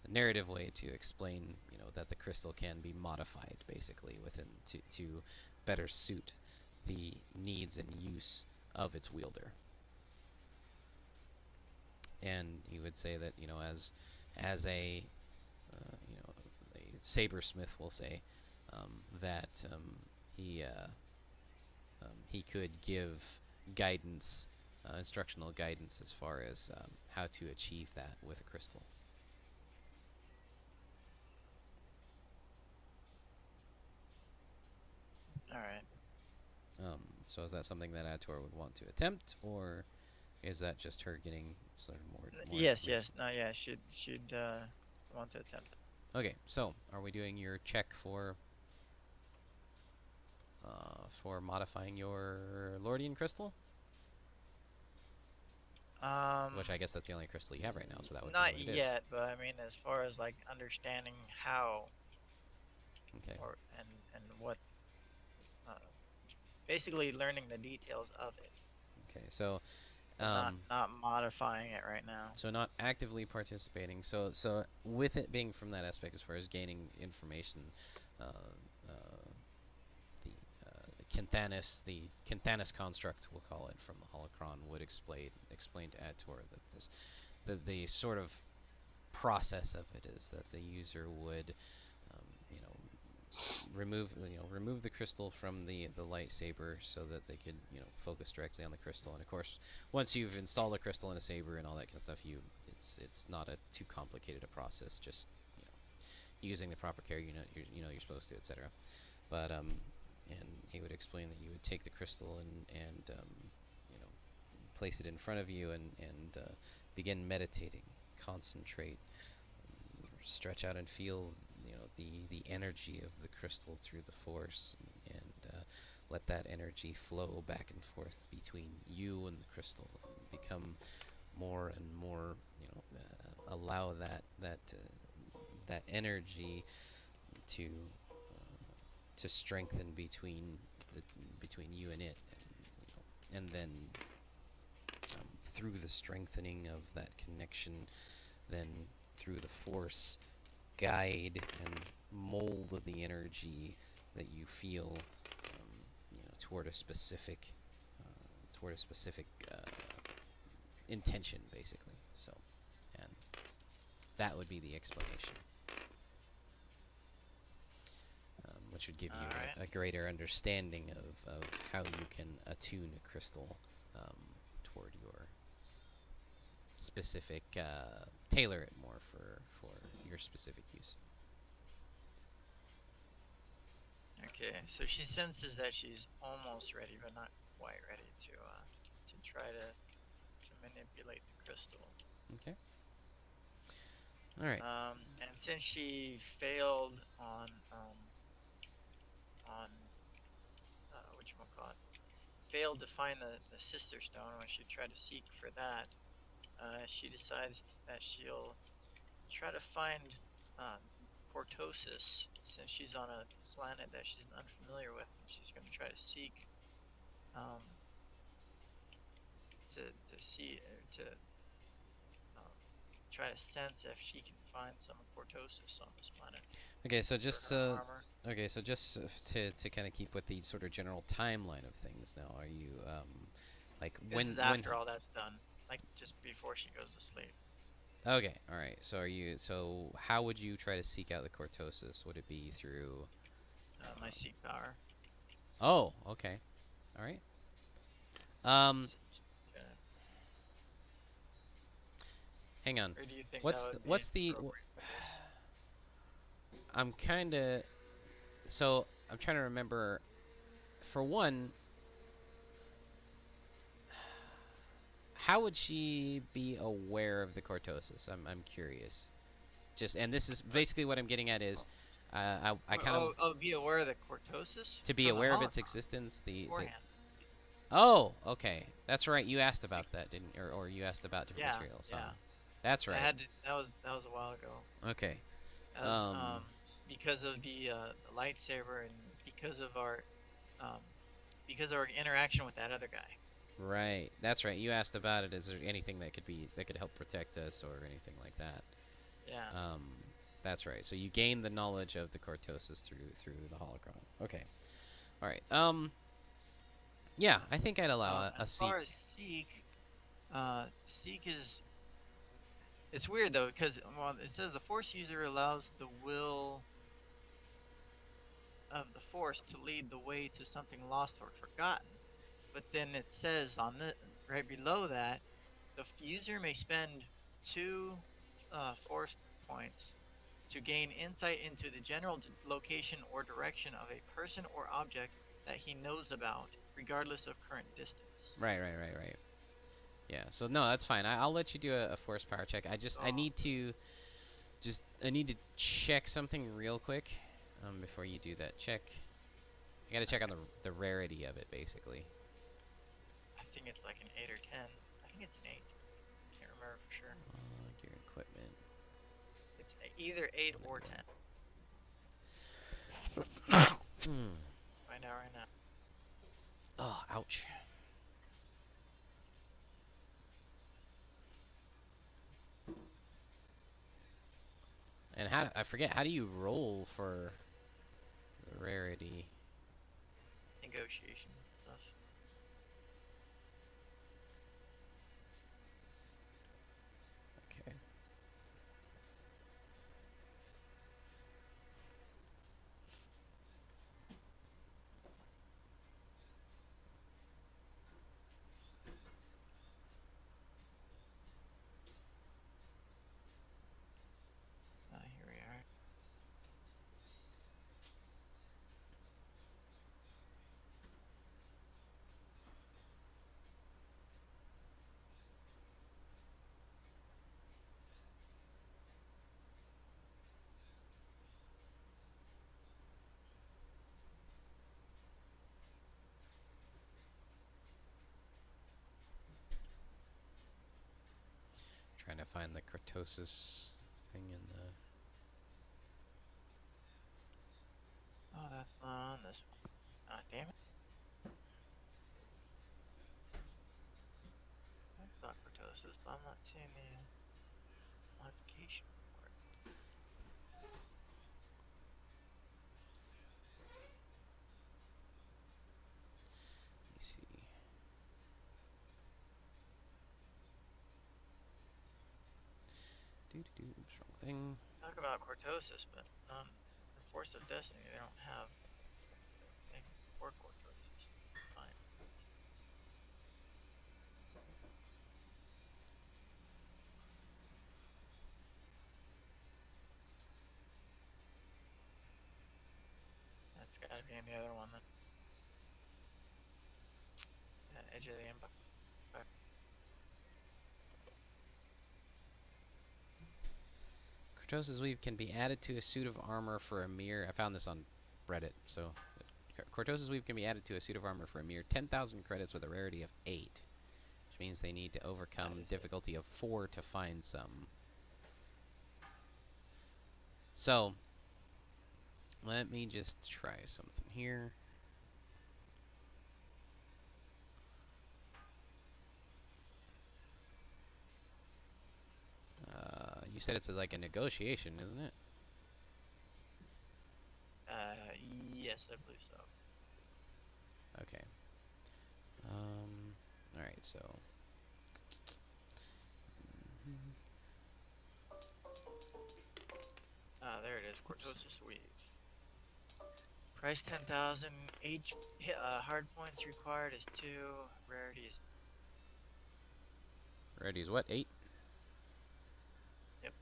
narrative way to explain, that the crystal can be modified basically within to better suit the needs and use of its wielder. And he would say that, as a a sabersmith will say, that he could give guidance, instructional guidance as far as how to achieve that with a crystal. All right. So is that something that Ator would want to attempt, or is that just her getting sort of more Yes, information? yes. No, yeah. Should want to attempt it. Okay, so are we doing your check for modifying your Lordian crystal? Which I guess that's the only crystal you have right now, so that would be Not what it is. yet, but I mean, as far as like understanding how Okay. and what, uh, basically learning the details of it. Okay, so So not modifying it right now. so not actively participating. So with it being from that aspect, as far as gaining information, uh, uh, the Canthanis construct, we'll call it, from the holocron would explain to Ator that the sort of process of it is that the user would remove the crystal from the lightsaber so that they could focus directly on the crystal. And of course, once you've installed a crystal in a saber and all that kind of stuff, it's not a too complicated a process. Just using the proper care you're supposed to, etc. But and he would explain that you would take the crystal and place it in front of you and begin meditating, concentrate, stretch out and feel the energy of the crystal through the force, and let that energy flow back and forth between you and the crystal, and become more and more, allow that energy to strengthen between you and it, and then through the strengthening of that connection, then through the force, guide and mold the energy that you feel, toward a specific intention, basically. So, and that would be the explanation, which would give you a greater understanding of how you can attune a crystal toward your specific, tailor it more for your specific use. Okay, so she senses that she's almost ready, but not quite ready to try to manipulate the crystal. Okay. All right. And since she failed on whatchamacallit, failed to find the sister stone when she tried to seek for that, she decides that she'll try to find Cortosis, since she's on a planet that she's unfamiliar with, and she's going to try to seek to see to try to sense if she can find some Cortosis on this planet. Okay, so just armor. okay, so just to kind of keep with the sort of general timeline of things now, are you like This when is after all that's done. like just before she goes to sleep. Okay, all right. So how would you try to seek out the cortosis? Would it be through? My seek power. Oh, okay. All right. Um, Uh, hang on. or do you think that would be What's the? appropriate for this? I'm kind of. So I'm trying to remember. For one, how would she be aware of the cortosis? I'm curious. Just and this is basically what I'm getting at is, I kind of Be aware of the cortosis to be from the aware of its holocron existence. The beforehand. Oh, okay. That's right. You asked about that, didn't you? Or you asked about different Yeah, materials. yeah. That's right. That was a while ago. Okay. Because of the lightsaber and um, because of our interaction with that other guy. Right. That's right. You asked about it. Is there anything that could help protect us or anything like that? Yeah. That's right. So you gain the knowledge of the cortosis through the holocron. Okay. All right. Yeah, I think I'd allow a As seek. far as seek is it's weird though because it says the Force user allows the will of the Force to lead the way to something lost or forgotten. But then it says on the right below that the user may spend 2 Force points to gain insight into the general location or direction of a person or object that he knows about, regardless of current distance. Right. Yeah. So no, that's fine. I'll let you do a force power check. I need to check something real quick before you do that check. I got to check on the rarity of it, basically. I think it's like an 8 or 10. I think it's an 8. Can't remember for sure. Gear equipment. It's either 8 or 10. Find out right now. Oh, ouch. And I forget, how do you roll for the rarity? Negotiation stuff. Okay. Here we are. Trying to find the cortosis thing in the... Oh, that's not on this one. Ah, damn it. I thought cortosis, but I'm not seeing the modification for it. Let me see. Oops, wrong thing. Talk about cortosis, but in Force of Destiny they don't have anything for cortosis. Fine. That's gotta be in the other one then. Edge of the Empire. Cortosis weave can be added to a suit of armor for a mere... I found this on Reddit, so... Cortosis weave can be added to a suit of armor for a mere 10,000 credits with a rarity of 8. Which means they need to overcome difficulty of 4 to find some. So... let me just try something here. You said it's like a negotiation, isn't it? Yes, I believe so. Okay. Alright, so... Ah, there it is. Cortosis Weave. Price 10,000. Hard points required is 2. Rarity is. Rarity is what? 8? Yep.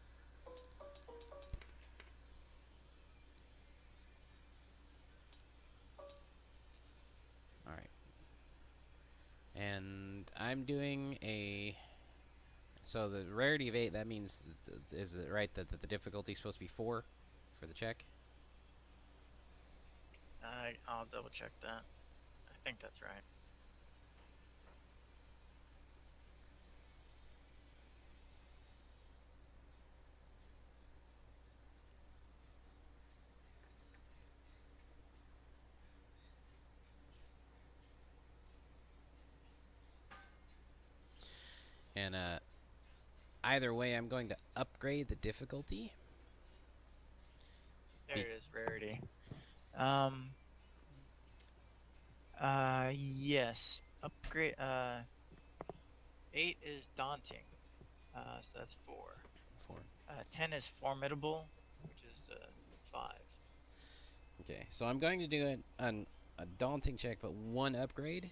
Alright. And I'm doing a... So the rarity of 8, that means... Is it right that the difficulty is supposed to be 4 for the check? I'll double check that. I think that's right. And either way, I'm going to upgrade the difficulty. There it is, rarity. Yes. Upgrade. 8 is daunting. So that's 4. 4. 10 is formidable, which is 5. Okay, so I'm going to do a daunting check, but 1 upgrade.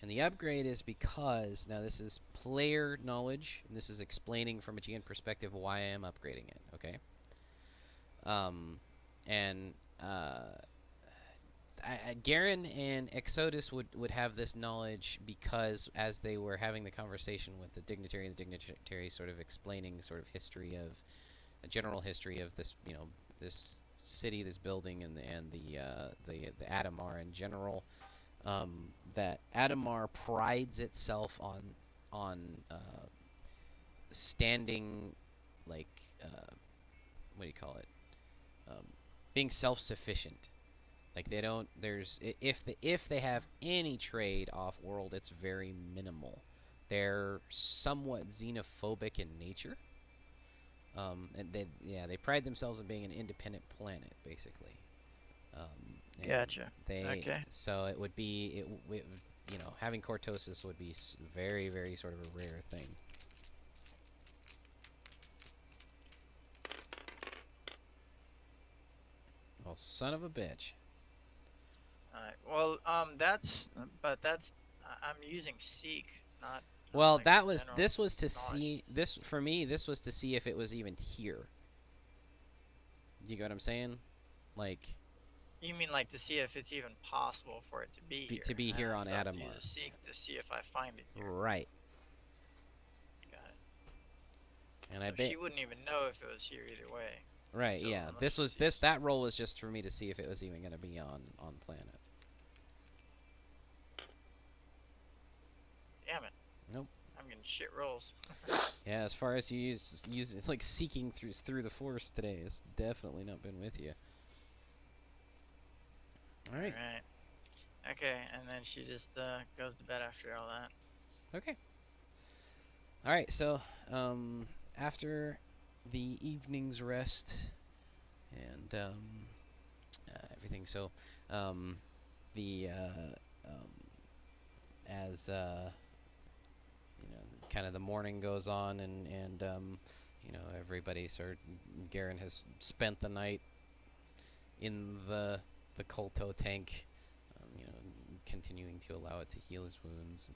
And the upgrade is because, now this is player knowledge, and this is explaining from a GN perspective why I am upgrading it, okay? Garen and Exodus would have this knowledge because as they were having the conversation with the dignitary sort of explaining sort of history of, a general history of this, you know, this city, this building, and the Adamar in general. That Adamar prides itself on standing, like, what do you call it? Being self-sufficient. Like they don't. If they have any trade off world, it's very minimal. They're somewhat xenophobic in nature. And they pride themselves on being an independent planet, basically. Gotcha. Okay. So it would be you know, having cortosis would be very, very sort of a rare thing. Well, son of a bitch. Alright. Well, I'm using seek, not. Well, like that was general this was to knowledge. see this for me. This was to see if it was even here. You get what I'm saying? Like. You mean like to see if it's even possible for it to be here? To be here on So I'll Adamar. use seek to see if I find it here. Right. Got it. And So I bet she wouldn't even know if it was here either way. Right, So yeah. unless That roll was just for me to see if it was even going to be on planet. Damn it. Nope. I'm getting shit rolls. Yeah, as far as you use it's like seeking through the force today, it's definitely not been with you. All right. Alright. Okay, and then she just goes to bed after all that. Okay. All right. So, after the evening's rest and everything, so as you know, kind of the morning goes on, and you know, everybody Garen has spent the night in the Kolto tank, you know, continuing to allow it to heal his wounds.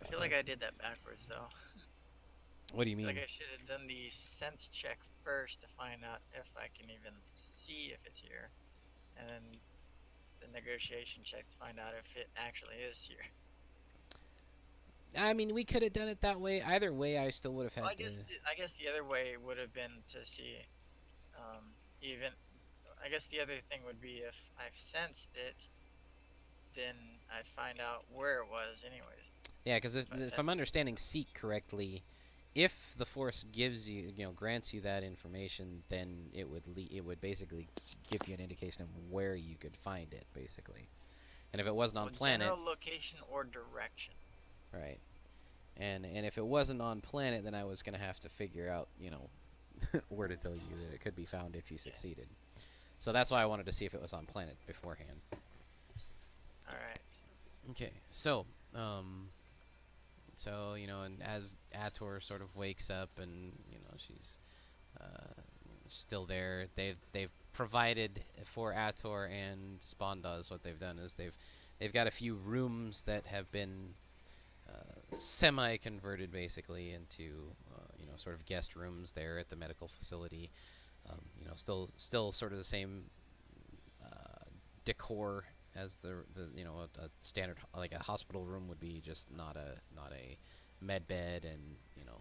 I feel like I did that backwards though. What do you I mean? feel like I should have done the sense check first to find out if I can even see if it's here, and then the negotiation check to find out if it actually is here. I mean, we could have done it that way. Either way, I still would have had Well, to. I guess the other way would have been to see, even. I guess the other thing would be if I've sensed it, then I'd find out where it was, anyways. Yeah, because if I'm understanding Seek correctly, if the Force gives you, grants you that information, then it would basically give you an indication of where you could find it, basically. And if it wasn't on planet, general location or direction. right? And if it wasn't on planet, then I was gonna have to figure out, where to tell you that it could be found if you succeeded. So that's why I wanted to see if it was on planet beforehand. All right. Okay, so and as Ator sort of wakes up and she's still there. They've provided for Ator and Spondas. What they've done is they've got a few rooms that have been semi-converted basically into sort of guest rooms there at the medical facility. Still sort of the same decor as a standard like a hospital room would be, just not a med bed and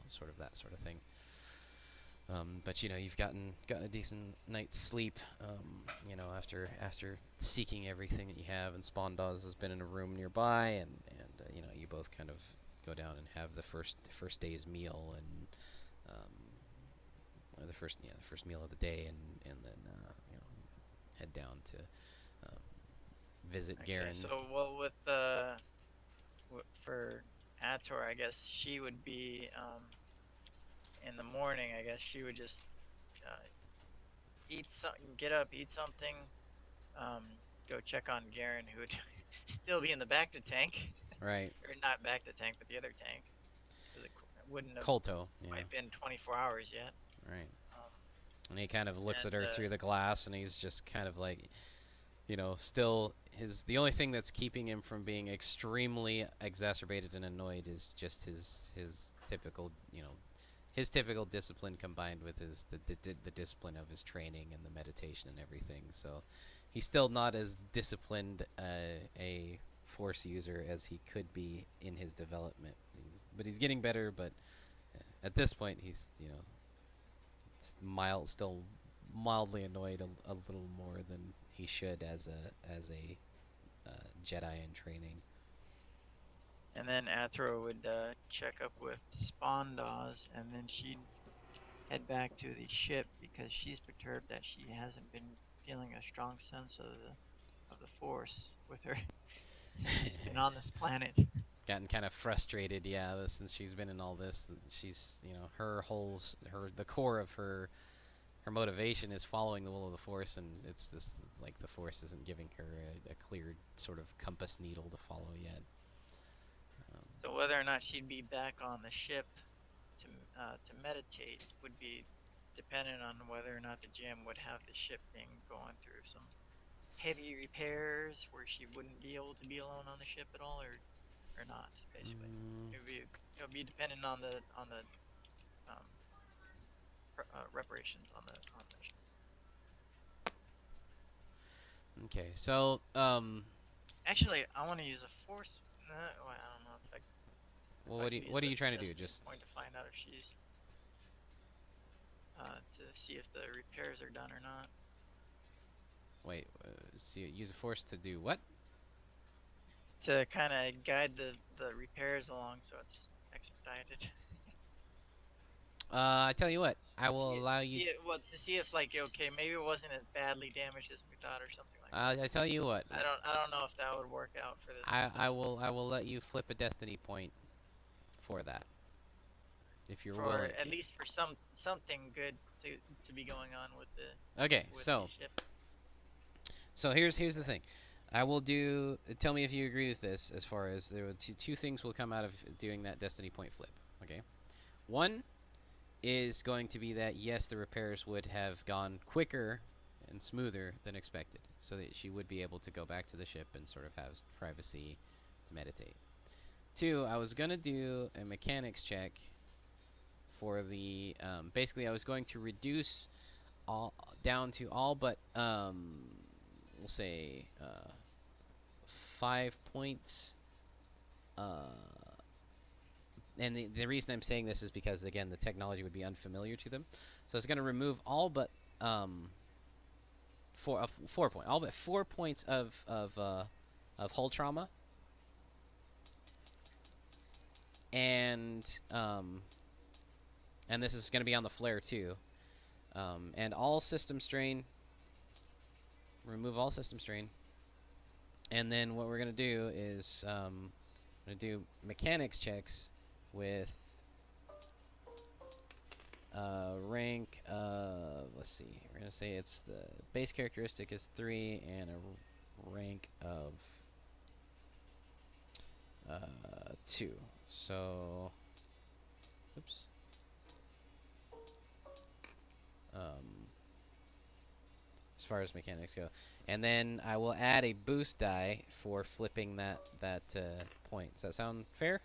sort of that sort of thing. But you've gotten a decent night's sleep, after seeking everything that you have. And Spondaz has been in a room nearby, and you both kind of go down and have the first day's meal, and or the first meal of the day, and then head down to visit Garen. So with for Ator, I guess she would be in the morning. I guess she would just get up, eat something, go check on Garen, who would still be in the back to tank. Right. Or not back to tank, but the other tank. It wouldn't have Colto, yeah. quite been 24 hours yet. Right. And he kind of looks at her through the glass, and he's just kind of like, still the only thing that's keeping him from being extremely exacerbated and annoyed is just his typical, his typical discipline combined with the discipline of his training and the meditation and everything. So he's still not as disciplined a Force user as he could be in his development. But he's getting better. But at this point, he's still mildly annoyed a little more than he should as a Jedi in training. And then Athro would check up with Spondaz, and then she'd head back to the ship because she's perturbed that she hasn't been feeling a strong sense of the Force with her. She's been on this planet. Gotten kind of frustrated, yeah, since she's been in all this. She's, the core of her motivation is following the will of the Force, and it's just like the Force isn't giving her a clear sort of compass needle to follow yet. So whether or not she'd be back on the ship to meditate would be dependent on whether or not the gym would have the ship thing going through some heavy repairs where she wouldn't be able to be alone on the ship at all, or not. Basically, it would be dependent on the reparations on the ship. Okay, so actually, I want to use a Force. Well, I don't know if I. Well, what are you trying to do? Just going to find out if she's to see if the repairs are done or not. Wait, so you use a Force to do what? To kind of guide the repairs along so it's expedited. I tell you what, I will allow you. To see if okay, maybe it wasn't as badly damaged as we thought or something like that. I tell you what. I don't know if that would work out for this. I will let you flip a destiny point for that. If you're willing. At least for something good to be going on with the. Okay, with so. the ship. So here's the thing. I will do. Tell me if you agree with this. As far as there were two things will come out of doing that destiny point flip. Okay, one is going to be that yes, the repairs would have gone quicker and smoother than expected, so that she would be able to go back to the ship and sort of have privacy to meditate. Two, I was gonna do a mechanics check for the basically I was going to reduce all down to all but we'll say 5 points. And the reason I'm saying this is because, again, the technology would be unfamiliar to them. So it's going to remove all but 4 points. All but 4 points of hull trauma. And this is going to be on the flare too. And all system strain. Remove all system strain. And then what we're going to do is I'm going to do mechanics checks with rank of, let's see, we're going to say it's the base characteristic is 3 and a rank of 2. So, oops. far as mechanics go. And then I will add a boost die for flipping that point. Does that sound fair?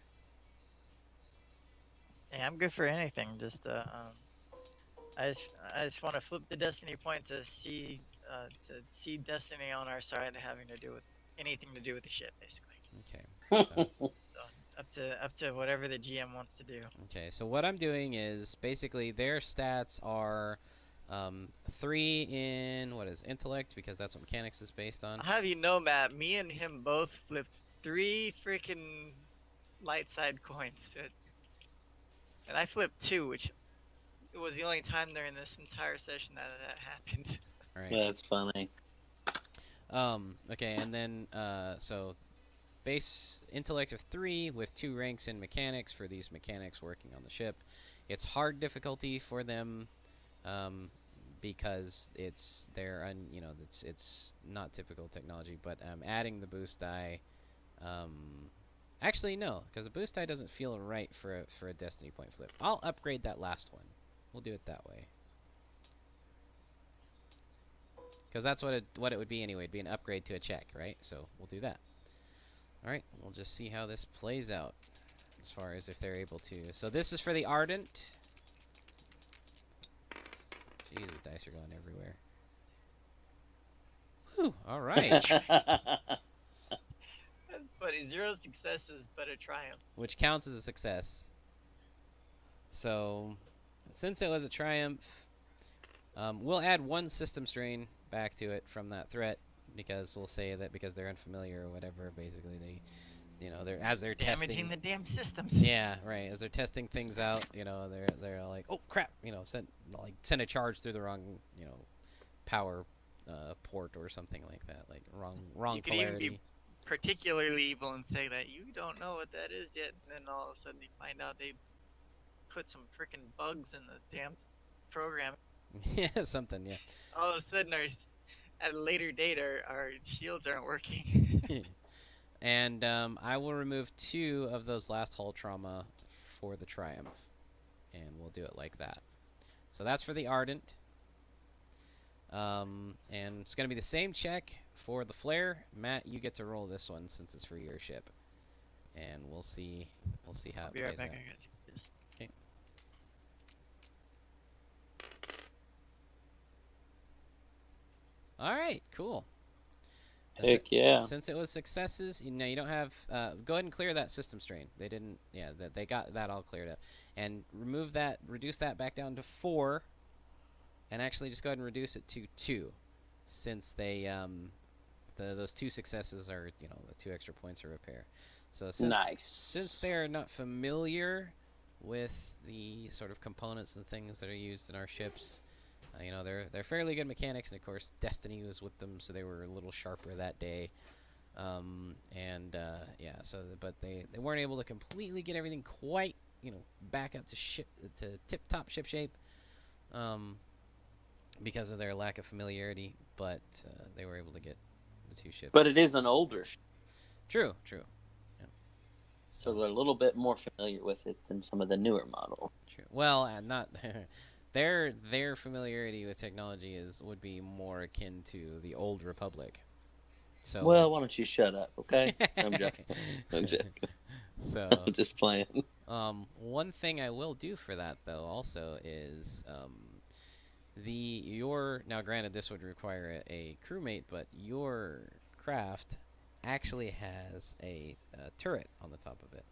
Yeah, I'm good for anything. Just I just want to flip the destiny point to see destiny on our side, having to do with anything to do with the ship, basically. Okay. So So up to whatever the GM wants to do. okay. So what I'm doing is basically their stats are 3 in what is intellect, because that's what mechanics is based on. I'll have you know, Matt, me and him both flipped 3 freaking light side coins, and I flipped 2, which it was the only time during this entire session that happened. All right. That's funny. Okay, and then so base intellect of 3 with 2 ranks in mechanics for these mechanics working on the ship. It's hard difficulty for them because it's it's not typical technology. But adding the boost die. Actually, no, because the boost die doesn't feel right for a destiny point flip. I'll upgrade that last one. We'll do it that way. Because that's what it would be anyway. It'd be an upgrade to a check, right? So we'll do that. All right, we'll just see how this plays out as far as if they're able to. So this is for the Ardent. Jeez, the dice are going everywhere. Whew, all right. That's funny. 0 successes, but a triumph. Which counts as a success. So since it was a triumph, we'll add 1 system strain back to it from that threat, because we'll say that because they're unfamiliar or whatever, basically they're damaging testing the damn systems. Yeah, right. As they're testing things out, they're like, oh crap, send a charge through the wrong, power port or something like that, like wrong You could polarity. even be particularly evil and say that you don't know what that is yet, and then all of a sudden you find out they put some freaking bugs in the damn program. Yeah, something. Yeah. All of a sudden, at a later date, our shields aren't working. And I will remove 2 of those last hull trauma for the Triumph, and we'll do it like that. So that's for the Ardent. And it's going to be the same check for the Flare. Matt, you get to roll this one since it's for your ship, and we'll see how it plays out. Okay. All right, cool. Heck yeah. Since it was successes, you don't have. Go ahead and clear that system strain. They didn't. Yeah, they got that all cleared up, and reduce that back down to 4, and actually just go ahead and reduce it to 2, since they those 2 successes are the 2 extra points of repair. So since they're not familiar with the sort of components and things that are used in our ships. They're fairly good mechanics, and of course Destiny was with them, so they were a little sharper that day. But they weren't able to completely get everything quite back up to tip-top ship shape, because of their lack of familiarity. But they were able to get the 2 ships. But it is an older ship. True. Yeah. So they're a little bit more familiar with it than some of the newer models. True. Well, not. Their familiarity with technology would be more akin to the old Republic. So well, why don't you shut up, okay? I'm joking. So I'm just playing. One thing I will do for that though also is now granted this would require a crewmate, but your craft actually has a turret on the top of it.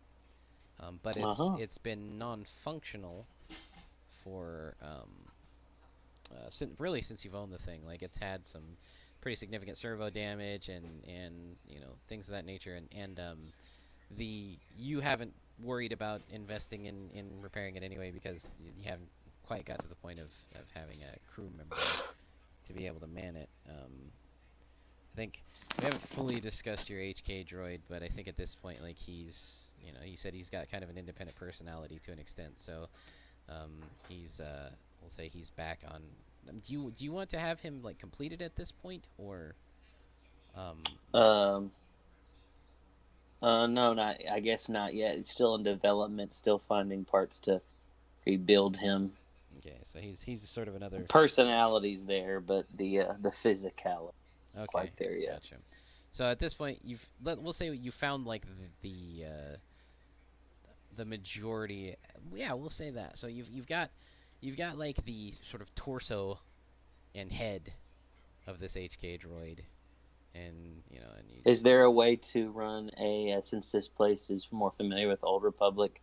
But it's been non-functional for since you've owned the thing. Like, it's had some pretty significant servo damage and things of that nature, and you haven't worried about investing in repairing it anyway, because you haven't quite got to the point of having a crew member to be able to man it. I think we haven't fully discussed your HK droid, but I think at this point, like, he said he's got kind of an independent personality to an extent, so we'll say he's back on. Do you want to have him like completed at this point, or? No, I guess not yet. It's still in development. Still finding parts to rebuild him. Okay, so he's sort of another. Personality's there, but the physicality Okay, quite there yet. gotcha. So at this point, we'll say you found like the majority. Yeah, we'll say that. So you've got like the sort of torso and head of this HK droid, and Is there a way to run since this place is more familiar with Old Republic,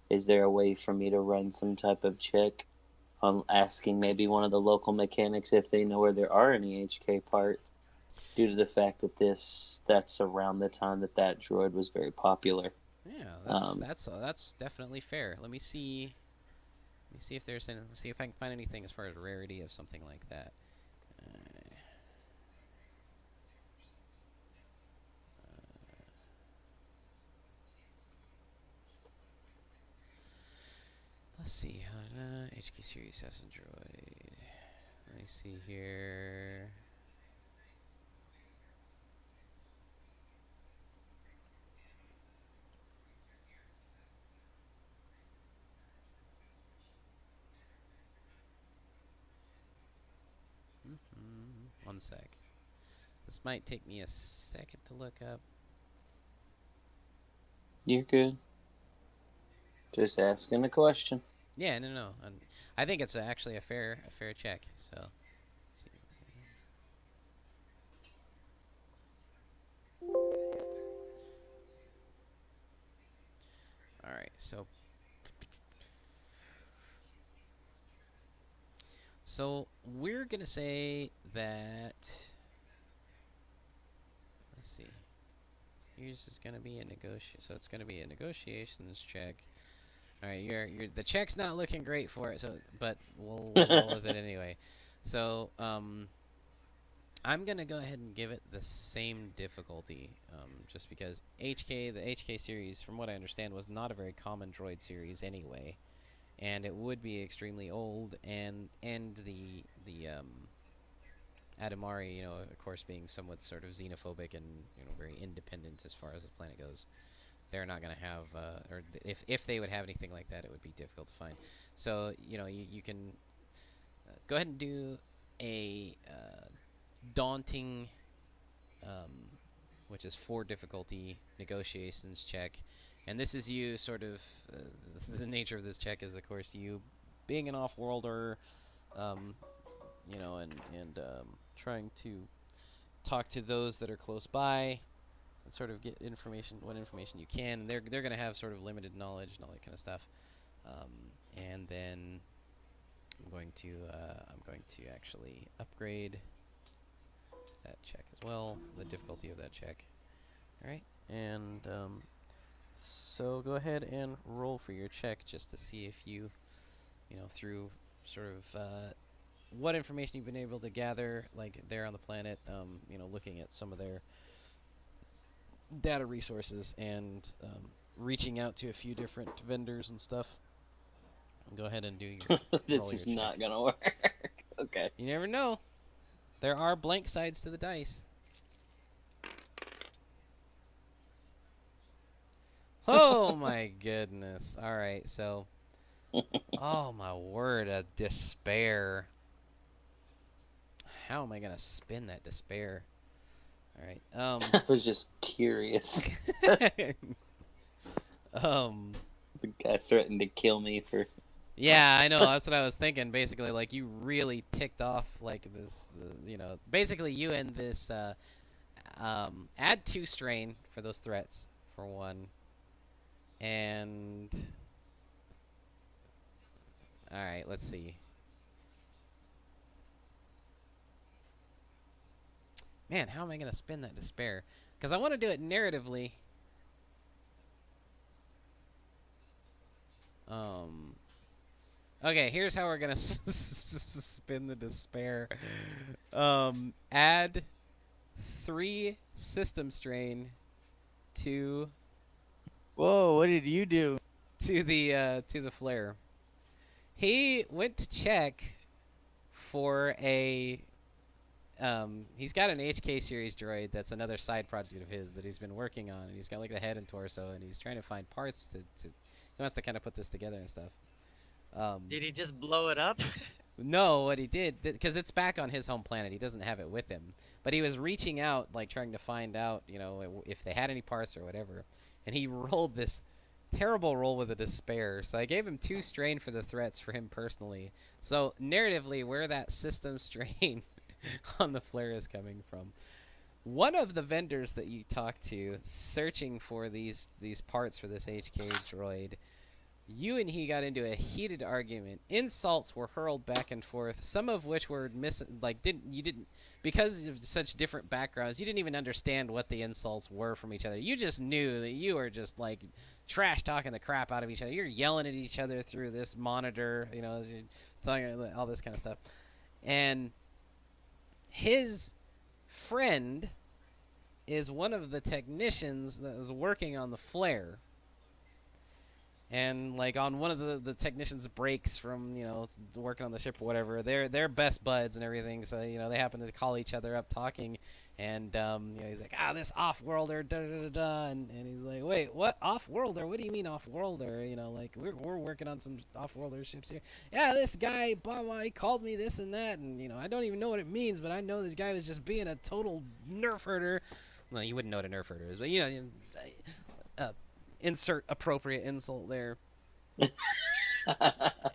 is there a way for me to run some type of check on asking maybe one of the local mechanics if they know where there are any HK parts, due to the fact that that's around the time that droid was very popular? Yeah, that's definitely fair. Let me see. Let me see if there's see if I can find anything as far as rarity of something like that. Let's see. HK series assassin droid. Let me see here. One sec. This might take me a second to look up. You're good. Just asking a question. Yeah, no. I think it's actually a fair check. So, see. All right. So we're gonna say that. Let's see. Yours is gonna be a negotiation. So it's gonna be a negotiations check. All right, the check's not looking great for it. But we'll roll with it anyway. So I'm gonna go ahead and give it the same difficulty, just because the HK series, from what I understand, was not a very common droid series anyway, and it would be extremely old, and the Adamari, of course, being somewhat sort of xenophobic and very independent as far as the planet goes. They're not going to have, or if they would have anything like that, it would be difficult to find. So you can go ahead and do a daunting, which is 4 difficulty negotiations check, and this is you sort of the nature of this check is, of course, you being an off-worlder, and trying to talk to those that are close by and sort of get what information you can. And they're going to have sort of limited knowledge and all that kind of stuff. And then I'm going to actually upgrade that check as well, the difficulty of that check. All right, and so go ahead and roll for your check just to see if you, through sort of what information you've been able to gather, like there on the planet, looking at some of their data resources and reaching out to a few different vendors and stuff. Go ahead and do your This is not gonna work. Okay. You never know. There are blank sides to the dice. Oh my goodness. All right, so oh my word, a despair. How am I gonna spin that despair? All right. I was just curious. The guy threatened to kill me for. Yeah, I know. That's what I was thinking. Basically, like, you really ticked off like this. Basically, you and this. Add 2 strain for those threats for 1, and all right. Let's see. Man, how am I gonna spin that despair? Because I want to do it narratively. Okay, here's how we're gonna spin the despair. Add 3 system strain to. Whoa! What did you do? To the flare. He went to check for a. He's got an HK series droid that's another side project of his that he's been working on, and he's got like the head and torso, and he's trying to find parts to he wants to kind of put this together and stuff. Did he just blow it up? No, what he did, because it's back on his home planet. He doesn't have it with him. But he was reaching out, like trying to find out, if they had any parts or whatever. And he rolled this terrible roll with a despair. So I gave him 2 strain for the threats for him personally. So narratively, where that system strain on the flare is coming from. One of the vendors that you talked to searching for these parts for this HK droid, you and he got into a heated argument. Insults were hurled back and forth, some of which were because of such different backgrounds, you didn't even understand what the insults were from each other. You just knew that you were just like trash talking the crap out of each other. You're yelling at each other through this monitor, as you're talking all this kind of stuff. And his friend is one of the technicians that was working on the flare. And like on one of the technicians' breaks from working on the ship or whatever, they're best buds and everything. So they happen to call each other up talking, and he's like, this off-worlder, da da da da, and he's like, wait, what off-worlder? What do you mean off-worlder? Like we're working on some off-worlder ships here. Yeah, this guy, blah blah, he called me this and that, and I don't even know what it means, but I know this guy was just being a total nerf herder. Well, you wouldn't know what a nerf herder is, but insert appropriate insult there.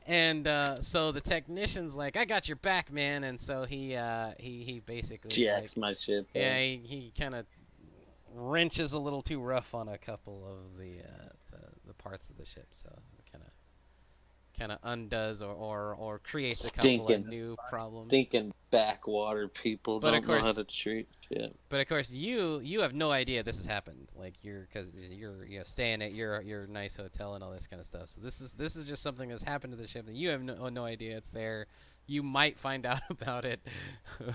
And so the technician's like, I got your back, man. And so he basically jacks my ship. Yeah, he kind of wrenches a little too rough on a couple of the parts of the ship, so kind of undoes or creates a couple of new problems. Stinking backwater people don't know how to treat shit. But of course, you have no idea this has happened. Like because you're staying at your nice hotel and all this kind of stuff. So this is just something that's happened to the ship that you have no idea it's there. You might find out about it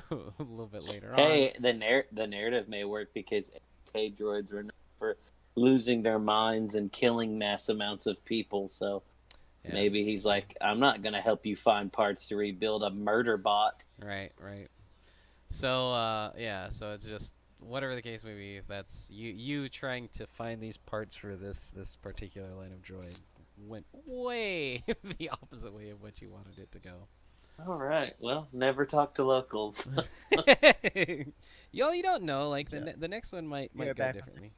a little bit later on. Hey, the narrative may work because AK droids were known for losing their minds and killing mass amounts of people. So. Yeah. Maybe he's like, I'm not going to help you find parts to rebuild a murder bot. Right. So, so it's just, whatever the case may be, if that's you trying to find these parts for this particular line of droid went way the opposite way of what you wanted it to go. All right. Well, never talk to locals. You don't know. Like, the next one might go differently.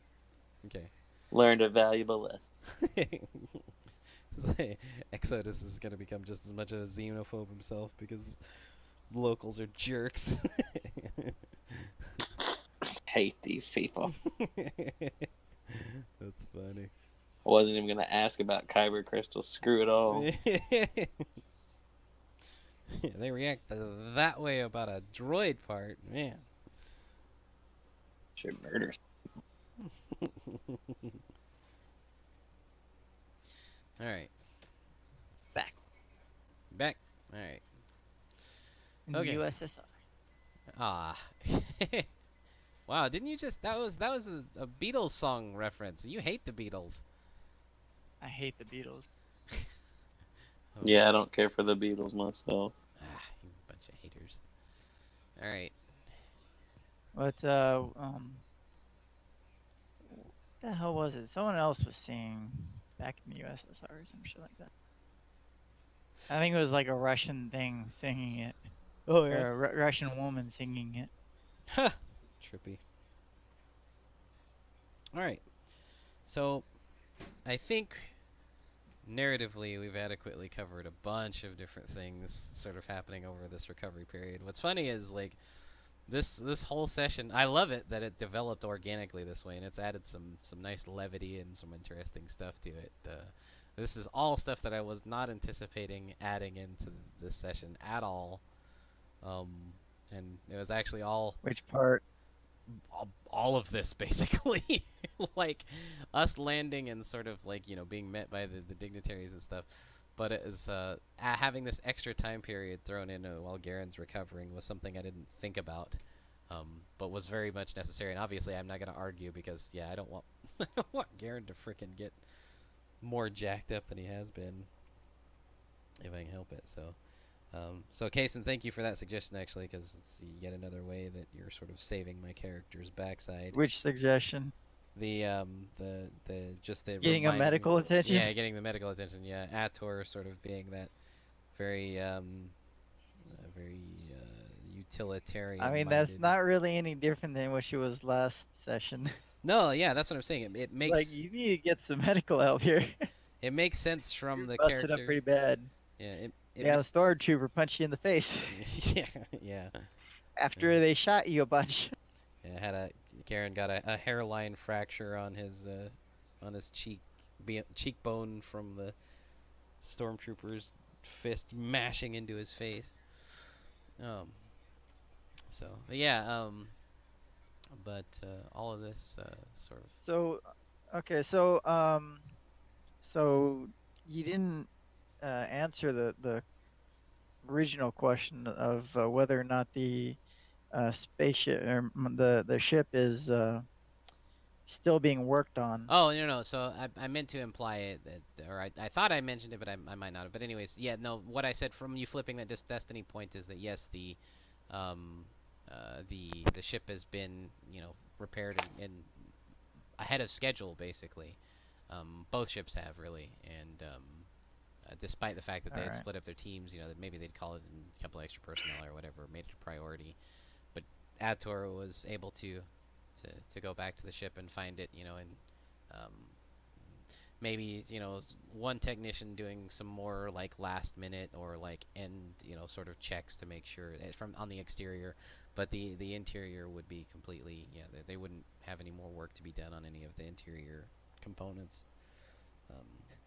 Okay. Learned a valuable lesson. Exodus is going to become just as much of a xenophobe himself because locals are jerks. Hate these people. That's funny. I wasn't even going to ask about Kyber crystal. Screw it all. They react that way about a droid part. Man. Should murder. All right. Back. All right. Okay. USSR. Ah. Wow, didn't you just that was a Beatles song reference. You hate the Beatles. I hate the Beatles. Yeah, I don't care for the Beatles myself. You bunch of haters. All right. What the hell was it? Someone else was singing back in the USSR or some shit like that. I think it was like a Russian thing singing it. Oh, yeah. Or a Russian woman singing it. Huh. Trippy. All right. So, I think narratively we've adequately covered a bunch of different things sort of happening over this recovery period. What's funny is, like, this whole session, I love it that it developed organically this way, and it's added some nice levity and some interesting stuff to it. This is all stuff that I was not anticipating adding into this session at all. And it was actually all... Which part? All of this, basically. Like, us landing and sort of, like, being met by the dignitaries and stuff. But it is, having this extra time period thrown in while Garen's recovering was something I didn't think about. But was very much necessary. And obviously I'm not going to argue because, I don't want Garen to frickin' get more jacked up than he has been, if I can help it. So Kaysen, thank you for that suggestion, actually, because it's yet another way that you're sort of saving my character's backside. Which suggestion? just the Getting a reminding me. medical attention. Yeah, getting the medical attention. Yeah, Ator sort of being that very very I utilitarian mean, that's minded. not really any different than what she was last session. No, yeah, that's what I'm saying. It Like, makes you need to get some medical help here. it makes sense from You're the busted up character. pretty bad. Yeah, Yeah, the stormtrooper punched you in the face yeah, yeah. after they shot you a bunch. Yeah, had a Karen got a hairline fracture on his cheekbone from the stormtrooper's fist mashing into his face. Um, so yeah, but all of this sort of. So, okay, so you didn't answer the original question of whether or not the spaceship or the ship is still being worked on. Oh no. So I meant to imply it, that, or I thought I mentioned it, but I might not have. But anyways, yeah, no. What I said from you flipping that destiny point is that yes, um, the ship has been repaired and ahead of schedule basically. Both ships have really, and despite the fact that All they had right. split up their teams, that maybe they'd call it in a couple of extra personnel or whatever, made it a priority. But Ator was able to go back to the ship and find it, and um, maybe one technician doing some more like last minute or like end sort of checks to make sure from on the exterior, but the interior would be completely they wouldn't have any more work to be done on any of the interior components. Um,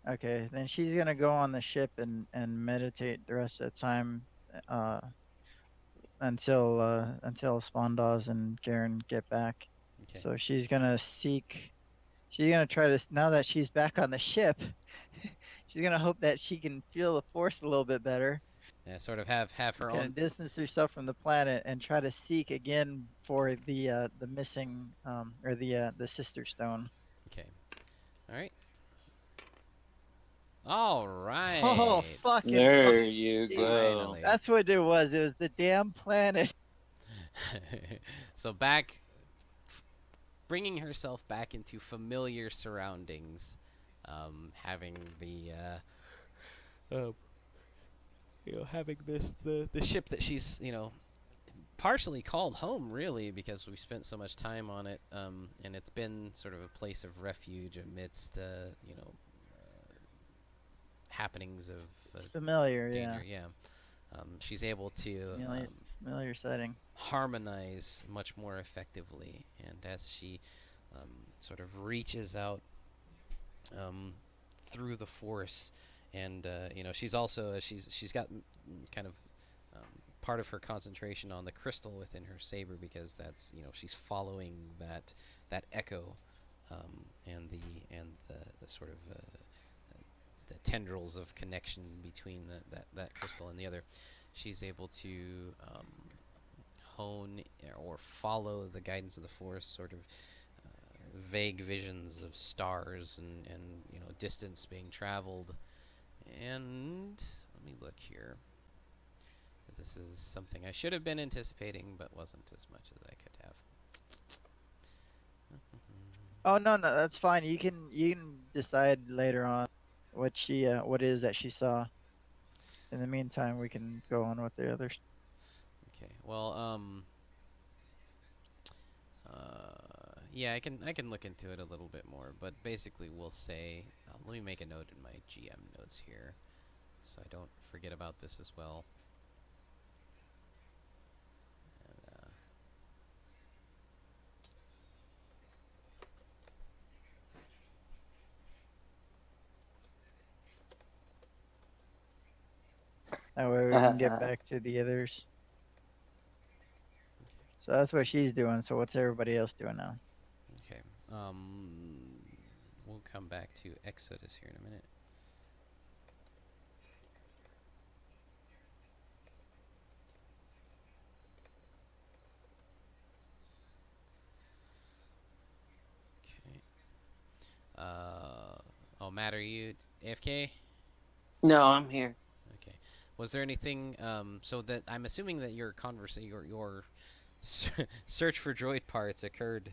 Okay, then she's gonna go on the ship and meditate the rest of the time uh, until Spondaws and Garen get back. okay. So she's gonna seek. She's gonna try to now that she's back on the ship. She's gonna hope that she can feel the force a little bit better Yeah, sort of have and her kind own. of distance herself from the planet and try to seek again for the missing or the sister stone. Okay. All right. All Oh right. fucking There you go. Finally. that's what it was. It was the damn planet. So bringing herself back into familiar surroundings, having uh, having the ship that she's partially called home, really, because we spent so much time on it, and it's been sort of a place of refuge amidst happenings of It's familiar, danger. Yeah, she's able to familiar, familiar setting. harmonize much more effectively, and as she sort of reaches out through the force, and she's also she's got kind of part of her concentration on the crystal within her saber, because that's she's following that echo, and the sort of the tendrils of connection between that crystal and the other. She's able to hone or follow the guidance of the force, sort of vague visions of stars and distance being traveled. And let me look here. This is something I should have been anticipating, but wasn't as much as I could have. Oh no, that's fine. You can decide later on what it is that she saw. In the meantime, we can go on with the others. Okay. Well, yeah, I can look into it a little bit more, but basically we'll say, let me make a note in my GM notes here, so I don't forget about this as well. And, That way we can get back to the others. So that's what she's doing. So what's everybody else doing now? okay. We'll come back to Exodus here in a minute. Okay. Oh, Matt, are you AFK? No, I'm here. Okay. Was there anything? So that I'm assuming that your search for droid parts occurred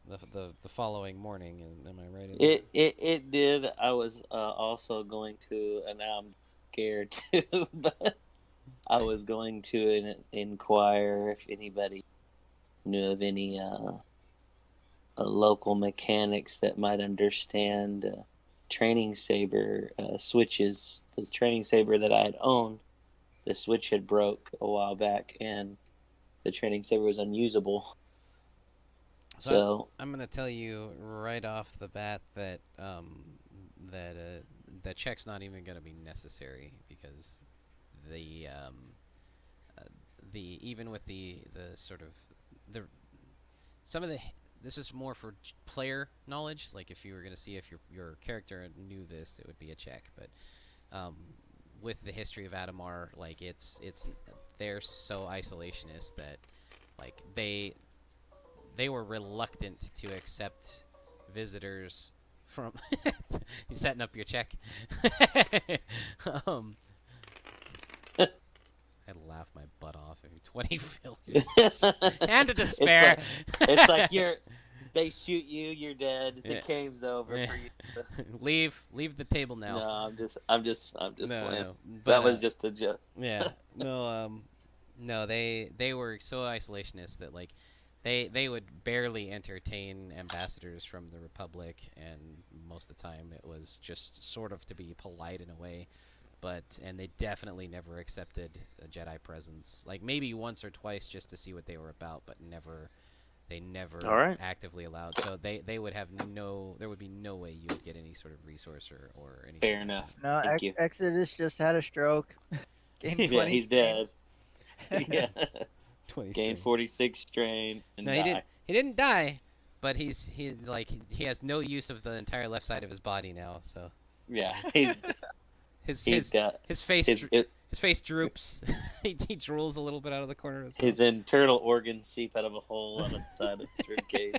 the following morning. Am I right in that? It did. I was also going to, and now I'm scared too, but I was going to inquire if anybody knew of any local mechanics that might understand training saber switches. The training saber that I had owned, the switch had broke a while back, and the training saber was unusable. So So I'm gonna tell you right off the bat that that the check's not even gonna be necessary because the uh, the even with the sort of the some of the this is more for player knowledge. Like if you were gonna see if your character knew this, it would be a check. But um, with the history of Adamar, like it's they're so isolationist that like they were reluctant to accept visitors from. You setting up your check. um, I'd laugh my butt off if 20 failures. And a despair. It's like they shoot you, you're dead. The Yeah. game's over Yeah. for you. Leave the table now. No, I'm just No, playing. no. But, That was just a joke. Yeah. No, they were so isolationist that like they would barely entertain ambassadors from the Republic, and most of the time it was just sort of to be polite in a way. And they definitely never accepted a Jedi presence. Like maybe once or twice just to see what they were about, but they never All right. actively allowed. So they would have there would be no way you would get any sort of resource or anything. Fair like enough. that. No, Thank you. Exodus just had a stroke. Gained 20 Yeah, he's strain. dead. Yeah. 20 Gained 46 strain and No, die. he didn't die, but he has no use of the entire left side of his body now. So Yeah, his got his face his his face droops. he drools a little bit out of the corner of his mouth. his internal organs seep out of a hole on the side of his rib cage.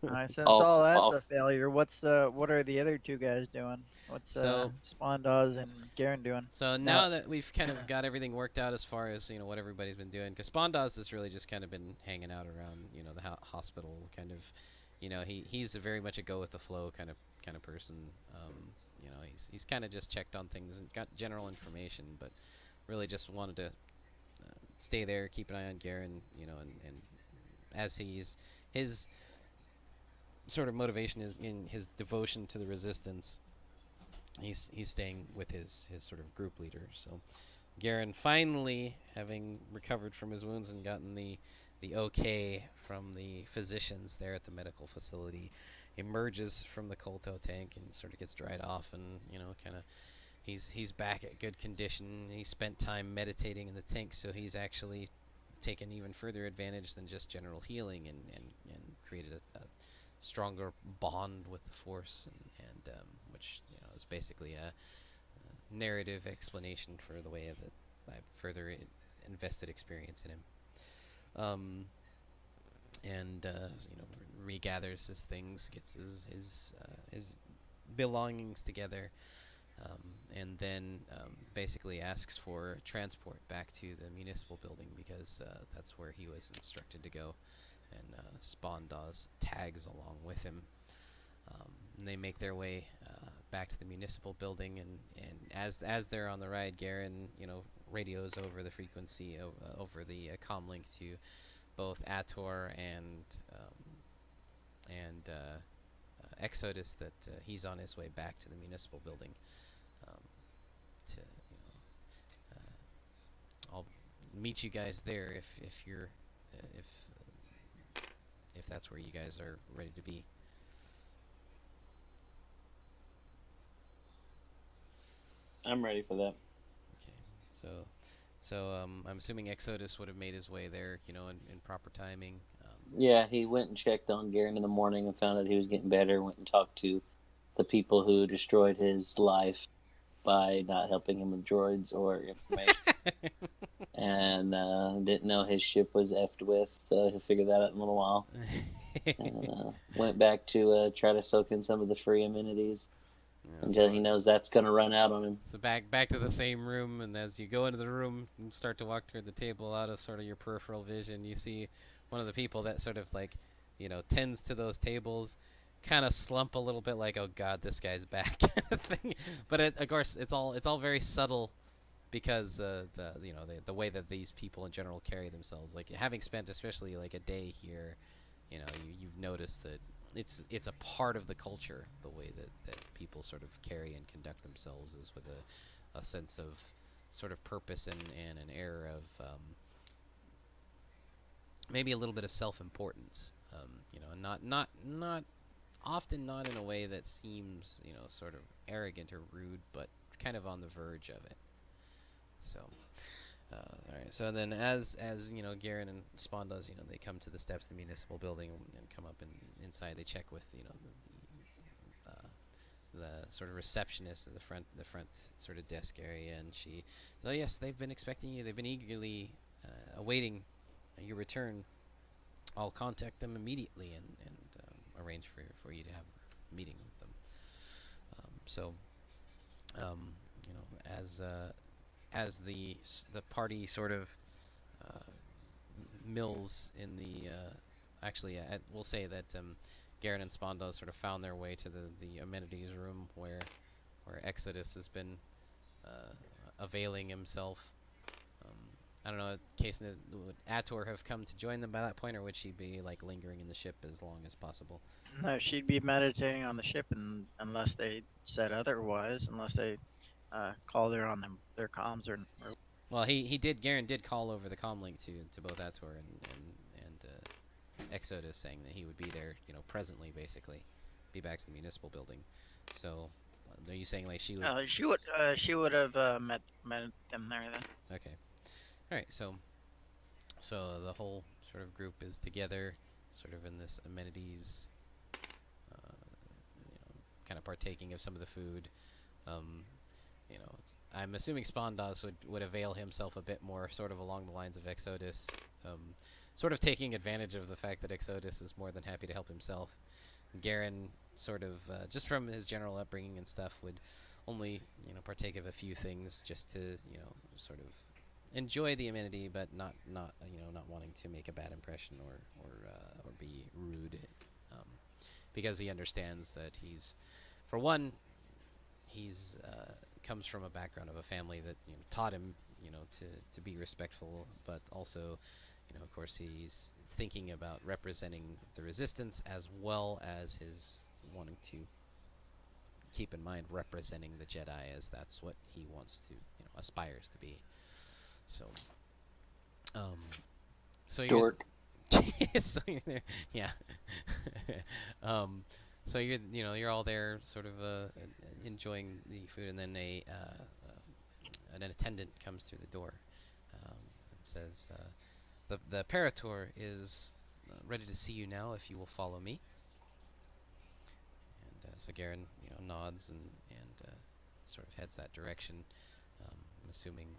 Alright, since Off- all that's off. a failure, what are the other two guys doing? What's So- Spondaz and Garen doing? So now that we've kind of got everything worked out as far as what everybody's been doing, because Spondaz has really just kind of been hanging out around the hospital, kind of, he's very much a go with the flow kind of person. He's kind of just checked on things and got general information, but really just wanted to stay there, keep an eye on Garen, and as his sort of motivation is in his devotion to the resistance. He's staying with his sort of group leader. So Garen, finally having recovered from his wounds and gotten the okay from the physicians there at the medical facility, emerges from the Kolto tank and sort of gets dried off, and kind of he's back at good condition. He spent time meditating in the tank, so he's actually taken even further advantage than just general healing, and created a stronger bond with the Force, and which is basically a narrative explanation for the way that I've further invested experience in him. And regathers his things, gets his belongings together, and then basically asks for transport back to the municipal building because that's where he was instructed to go. And Spondaz tags along with him. And they make their way back to the municipal building, and as they're on the ride, Garen, radios over the frequency over the comm link to both Ator and Exodus that he's on his way back to the municipal building. To I'll meet you guys there if you're if that's where you guys are ready to be. I'm ready for that. Okay, so I'm assuming Exodus would have made his way there, in proper timing. Yeah, he went and checked on Garen in the morning and found out he was getting better. Went and talked to the people who destroyed his life by not helping him with droids or information. And didn't know his ship was effed with, so he'll figure that out in a little while. And went back to try to soak in some of the free amenities until he knows that's going to run out on him. So back to the same room, and as you go into the room and start to walk toward the table, out of sort of your peripheral vision, you see one of the people that sort of like tends to those tables, kind of slump a little bit, like, oh God, this guy's back, kind of thing. But of course, it's all very subtle because the way that these people in general carry themselves, like having spent especially like a day here, you've noticed that it's a part of the culture, the way that people sort of carry and conduct themselves is with a sense of sort of purpose and an air of maybe a little bit of self-importance, and not often not in a way that seems sort of arrogant or rude, but kind of on the verge of it. So, all right. So then, as Garen and Spawn does, they come to the steps of the municipal building and come up inside. They check with the sort of receptionist at the front sort of desk area, and she says, "Oh yes, they've been expecting you. They've been eagerly awaiting your return. I'll contact them immediately and arrange for you to have a meeting with them." So, as the party sort of uh, mills in the actually, we'll say that Garen and Sponda sort of found their way to the amenities room where Exodus has been availing himself. I don't know, in case would Ator have come to join them by that point, or would she be like lingering in the ship as long as possible? No, she'd be meditating on the ship, and unless they said otherwise, unless they called her on their comms or Well, Garen did call over the comm link to both Ator and Exodus, saying that he would be there, presently, basically, be back to the municipal building. So, are you saying like she would? she would have met them there then. Okay, all right. So the whole sort of group is together, sort of in this amenities, kind of partaking of some of the food. Um, I'm assuming Spondas would avail himself a bit more, sort of along the lines of Exodus, sort of taking advantage of the fact that Exodus is more than happy to help himself. Garen, sort of, just from his general upbringing and stuff, would only, partake of a few things just to, sort of enjoy the amenity, but not wanting to make a bad impression or be rude, because he understands that for one, he's comes from a background of a family that taught him to be respectful, but also of course he's thinking about representing the resistance as well as his wanting to keep in mind representing the Jedi, as that's what he wants to aspires to be. So so you're Dork. so you're there, yeah. So you're all there, sort of enjoying the food, and then an attendant comes through the door and says, "The Parator is ready to see you now. If you will follow me." And so Garen, nods and sort of heads that direction. I'm assuming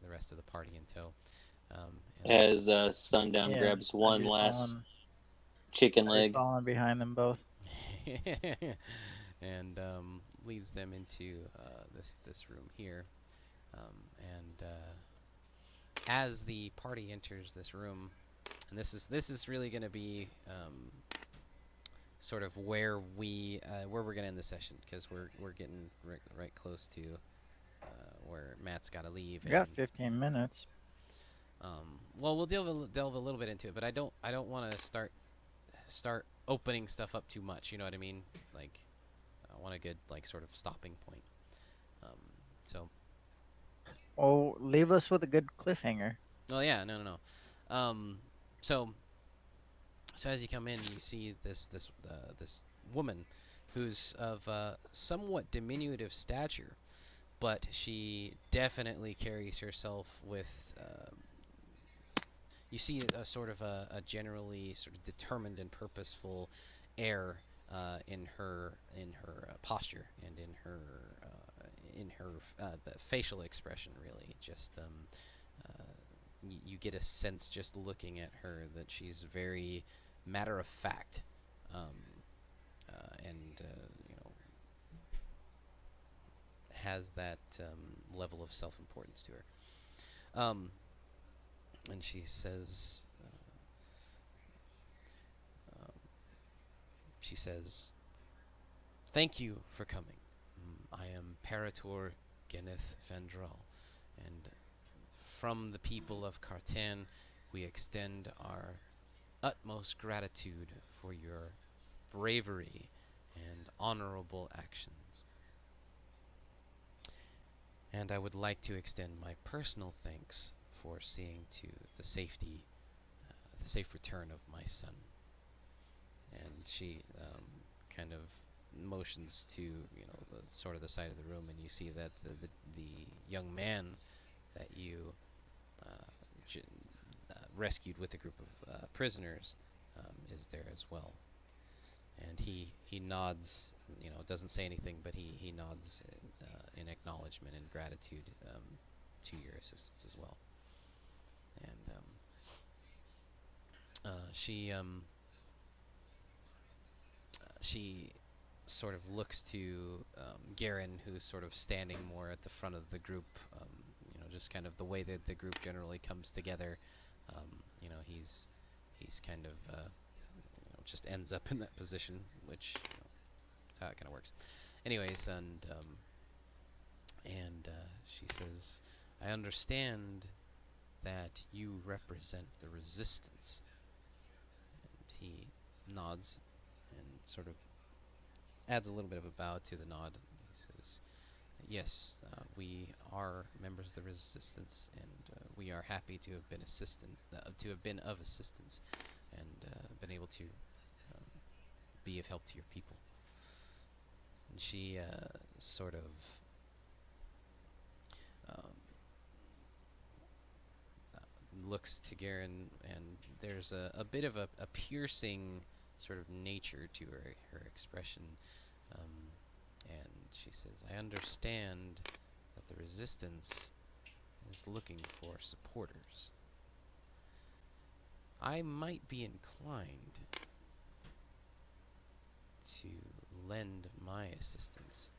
the rest of the party in tow. As Sundown grabs one last chicken leg. Falling behind them both. And leads them into this room here. And as the party enters this room, and this is really going to be sort of where we're going to end the session, because we're getting right close to where Matt's got to leave. We got 15 minutes. Well, we'll delve a little bit into it, but I don't want to start opening stuff up too much. You know what I mean? Like, I want a good sort of stopping point. So. Oh, leave us with a good cliffhanger. Oh yeah, no. So as you come in, you see this woman who's of somewhat diminutive stature, but she definitely carries herself with. You see a sort of a generally sort of determined and purposeful air in her posture and in her the facial expression. Really, just you get a sense just looking at her that she's very matter of fact, and has that level of self-importance to her. And she says, she says, "Thank you for coming. I am Parator Geneth Vendral, and from the people of Cartan, we extend our utmost gratitude for your bravery and honorable actions. And I would like to extend my personal thanks for seeing to the the safe return of my son." And she kind of motions to the sort of the side of the room, and you see that the young man that you uh, j- rescued with a group of prisoners is there as well. And he nods, doesn't say anything, but he nods in acknowledgement and gratitude to your assistance as well. And she sort of looks to Garen, who's sort of standing more at the front of the group. Just kind of the way that the group generally comes together. He's kind of just ends up in that position, which is how it kind of works. Anyways, and she says, "I understand that you represent the resistance." And he nods and sort of adds a little bit of a bow to the nod. He says, "Yes, we are members of the resistance, and we are happy to have been of assistance, and been able to be of help to your people." And she sort of um, looks to Garen, and there's a bit of a piercing sort of nature to her expression. And she says, "I understand that the resistance is looking for supporters. I might be inclined to lend my assistance,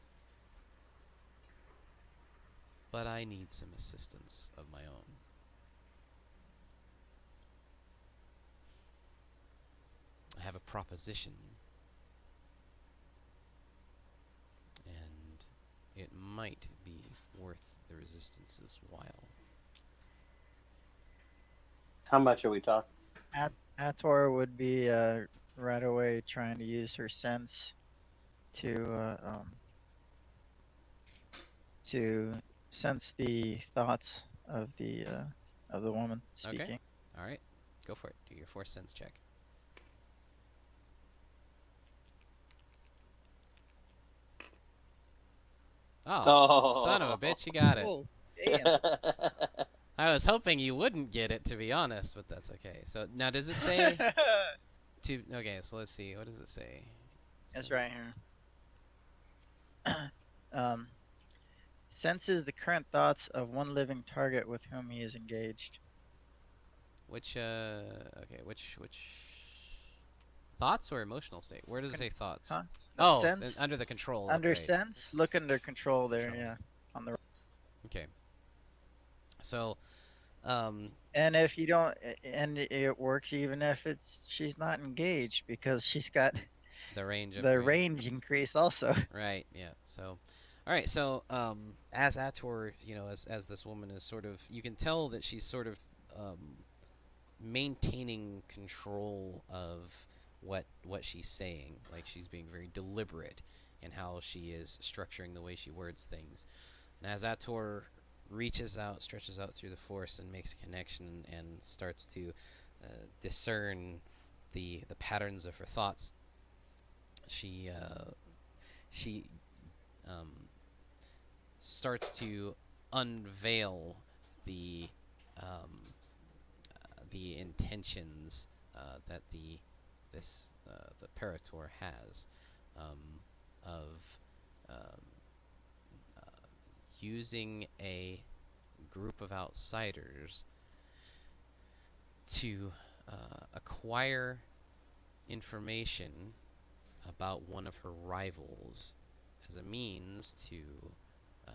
but I need some assistance of my own. I have a proposition, and it might be worth the resistance's while." How much are we talking? Ator would be right away trying to use her sense to sense the thoughts of the woman speaking. Okay. All right. Go for it. Do your force sense check. Oh, son of a bitch, you got it. Oh, damn. I was hoping you wouldn't get it, to be honest, but that's okay. So now, does it say to? Okay, so let's see. What does it say? It's right here. Senses the current thoughts of one living target with whom he is engaged. Which okay, which thoughts or emotional state? Where does it say thoughts? Huh? No, Oh, sense. under the control. Under Okay. sense, look under control there. Control. Yeah, on the. Okay. So, And if you don't, and it works even if she's not engaged because she's got the range the range increase also. Right. Yeah. So, all right. So, as Ator, as this woman is sort of, you can tell that she's sort of maintaining control of what she's saying. Like she's being very deliberate in how she is structuring the way she words things. And as Ator reaches out, stretches out through the force, and makes a connection and starts to discern the patterns of her thoughts, she starts to unveil the the intentions that the Parator has of um, using a group of outsiders to acquire information about one of her rivals as a means uh,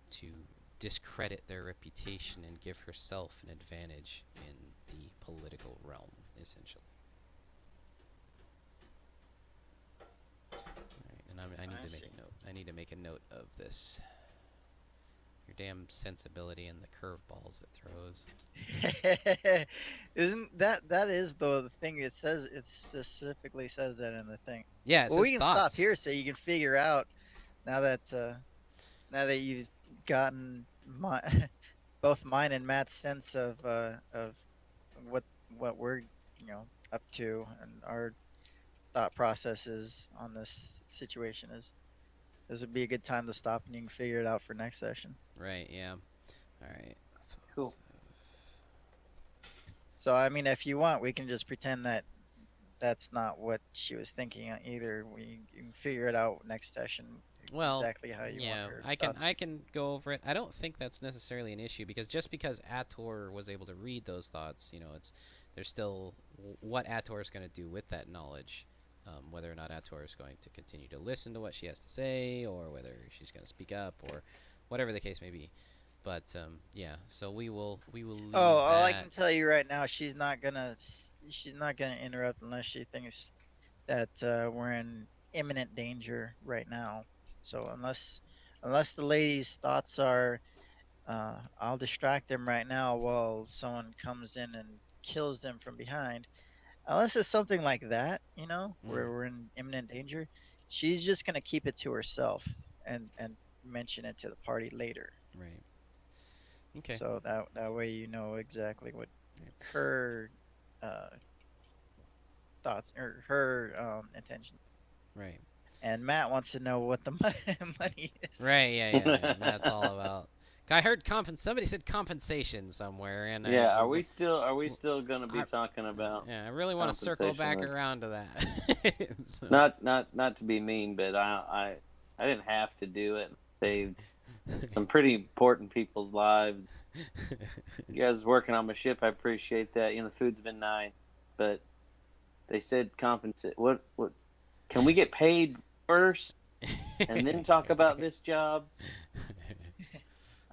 to discredit their reputation and give herself an advantage in the political realm, essentially. this. Your damn sensibility and the curveballs it throws. Isn't that is the thing it says? It specifically says that in the thing. Yeah, it Well, we says can stop thoughts. here so you can figure out now that you've gotten my both mine and Matt's sense of what we're up to and our thought processes on this situation is. This would be a good time to stop and you can figure it out for next session. Right, yeah. Alright. Cool. So, I mean, if you want, we can just pretend that that's not what she was thinking either. We can figure it out next session Well, exactly how you yeah, want her I can thoughts. I can go over it. I don't think that's necessarily an issue because just because Ator was able to read those thoughts, it's there's still what Ator is going to do with that knowledge. Whether or not Ator is going to continue to listen to what she has to say, or whether she's going to speak up, or whatever the case may be. But yeah, so we will leave Oh, all I that. can tell you right now, she's not gonna interrupt unless she thinks that we're in imminent danger right now. So unless the lady's thoughts are, I'll distract them right now while someone comes in and kills them from behind. Unless it's something like that, where Mm, we're in imminent danger, she's just gonna keep it to herself and mention it to the party later. right. Okay. So that way you know exactly what Right. her uh, thoughts or her intention. Right. And Matt wants to know what the money is. Right. Yeah. Yeah. Matt's all about. I heard somebody said compensation somewhere, and Yeah, are we still gonna I, be talking about yeah, I really want to circle compensation? back around to that. So. Not to be mean, but I didn't have to do it. Saved some pretty important people's lives. You guys working on my ship, I appreciate that. The food's been nice, but they said compensate. What? Can we get paid first and then talk about this job?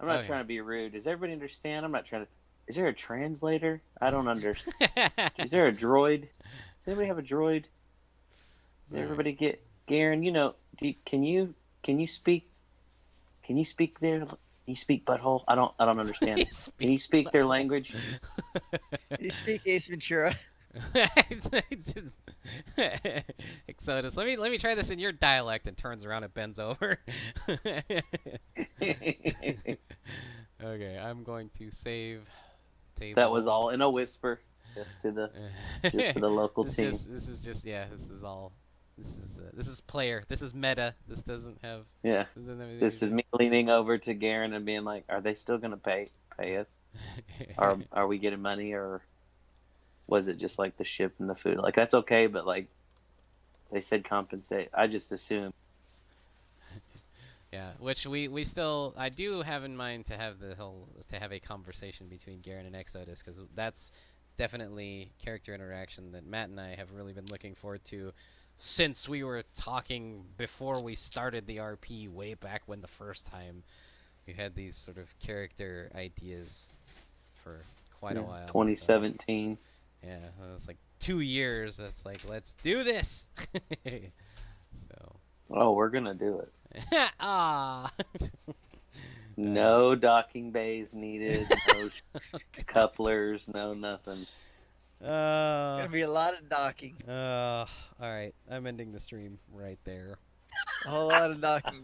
I'm not Okay. trying to be rude. Does everybody understand? I'm not trying to. Is there a translator? I don't understand. Is there a droid? Does anybody have a droid? Does everybody get Garen? Can you speak? Can you speak there? Can you speak butthole? I don't understand. Can you speak their language? You speak Ace Ventura. Exodus, let me try this in your dialect, and turns around and bends over. Okay, I'm going to save table. That was all in a whisper, just to the local team. This is just yeah. This is all. This is player. This is meta. This doesn't have. Yeah. This is me leaning over to Garen and being like, "Are they still gonna pay us? Are we getting money, or was it just like the ship and the food? Like that's okay, but like they said compensate. I just assumed." Yeah, which we still I do have in mind to have a conversation between Garen and Exodus, because that's definitely character interaction that Matt and I have really been looking forward to since we were talking before we started the RP way back when the first time we had these sort of character ideas for quite a while. 2017. So, yeah, it was like 2 years. It's like, let's do this. So. Oh, we're gonna do it. Ah. No docking bays needed. No couplers. No nothing. Gonna be a lot of docking. All right. I'm ending the stream right there. A whole lot of docking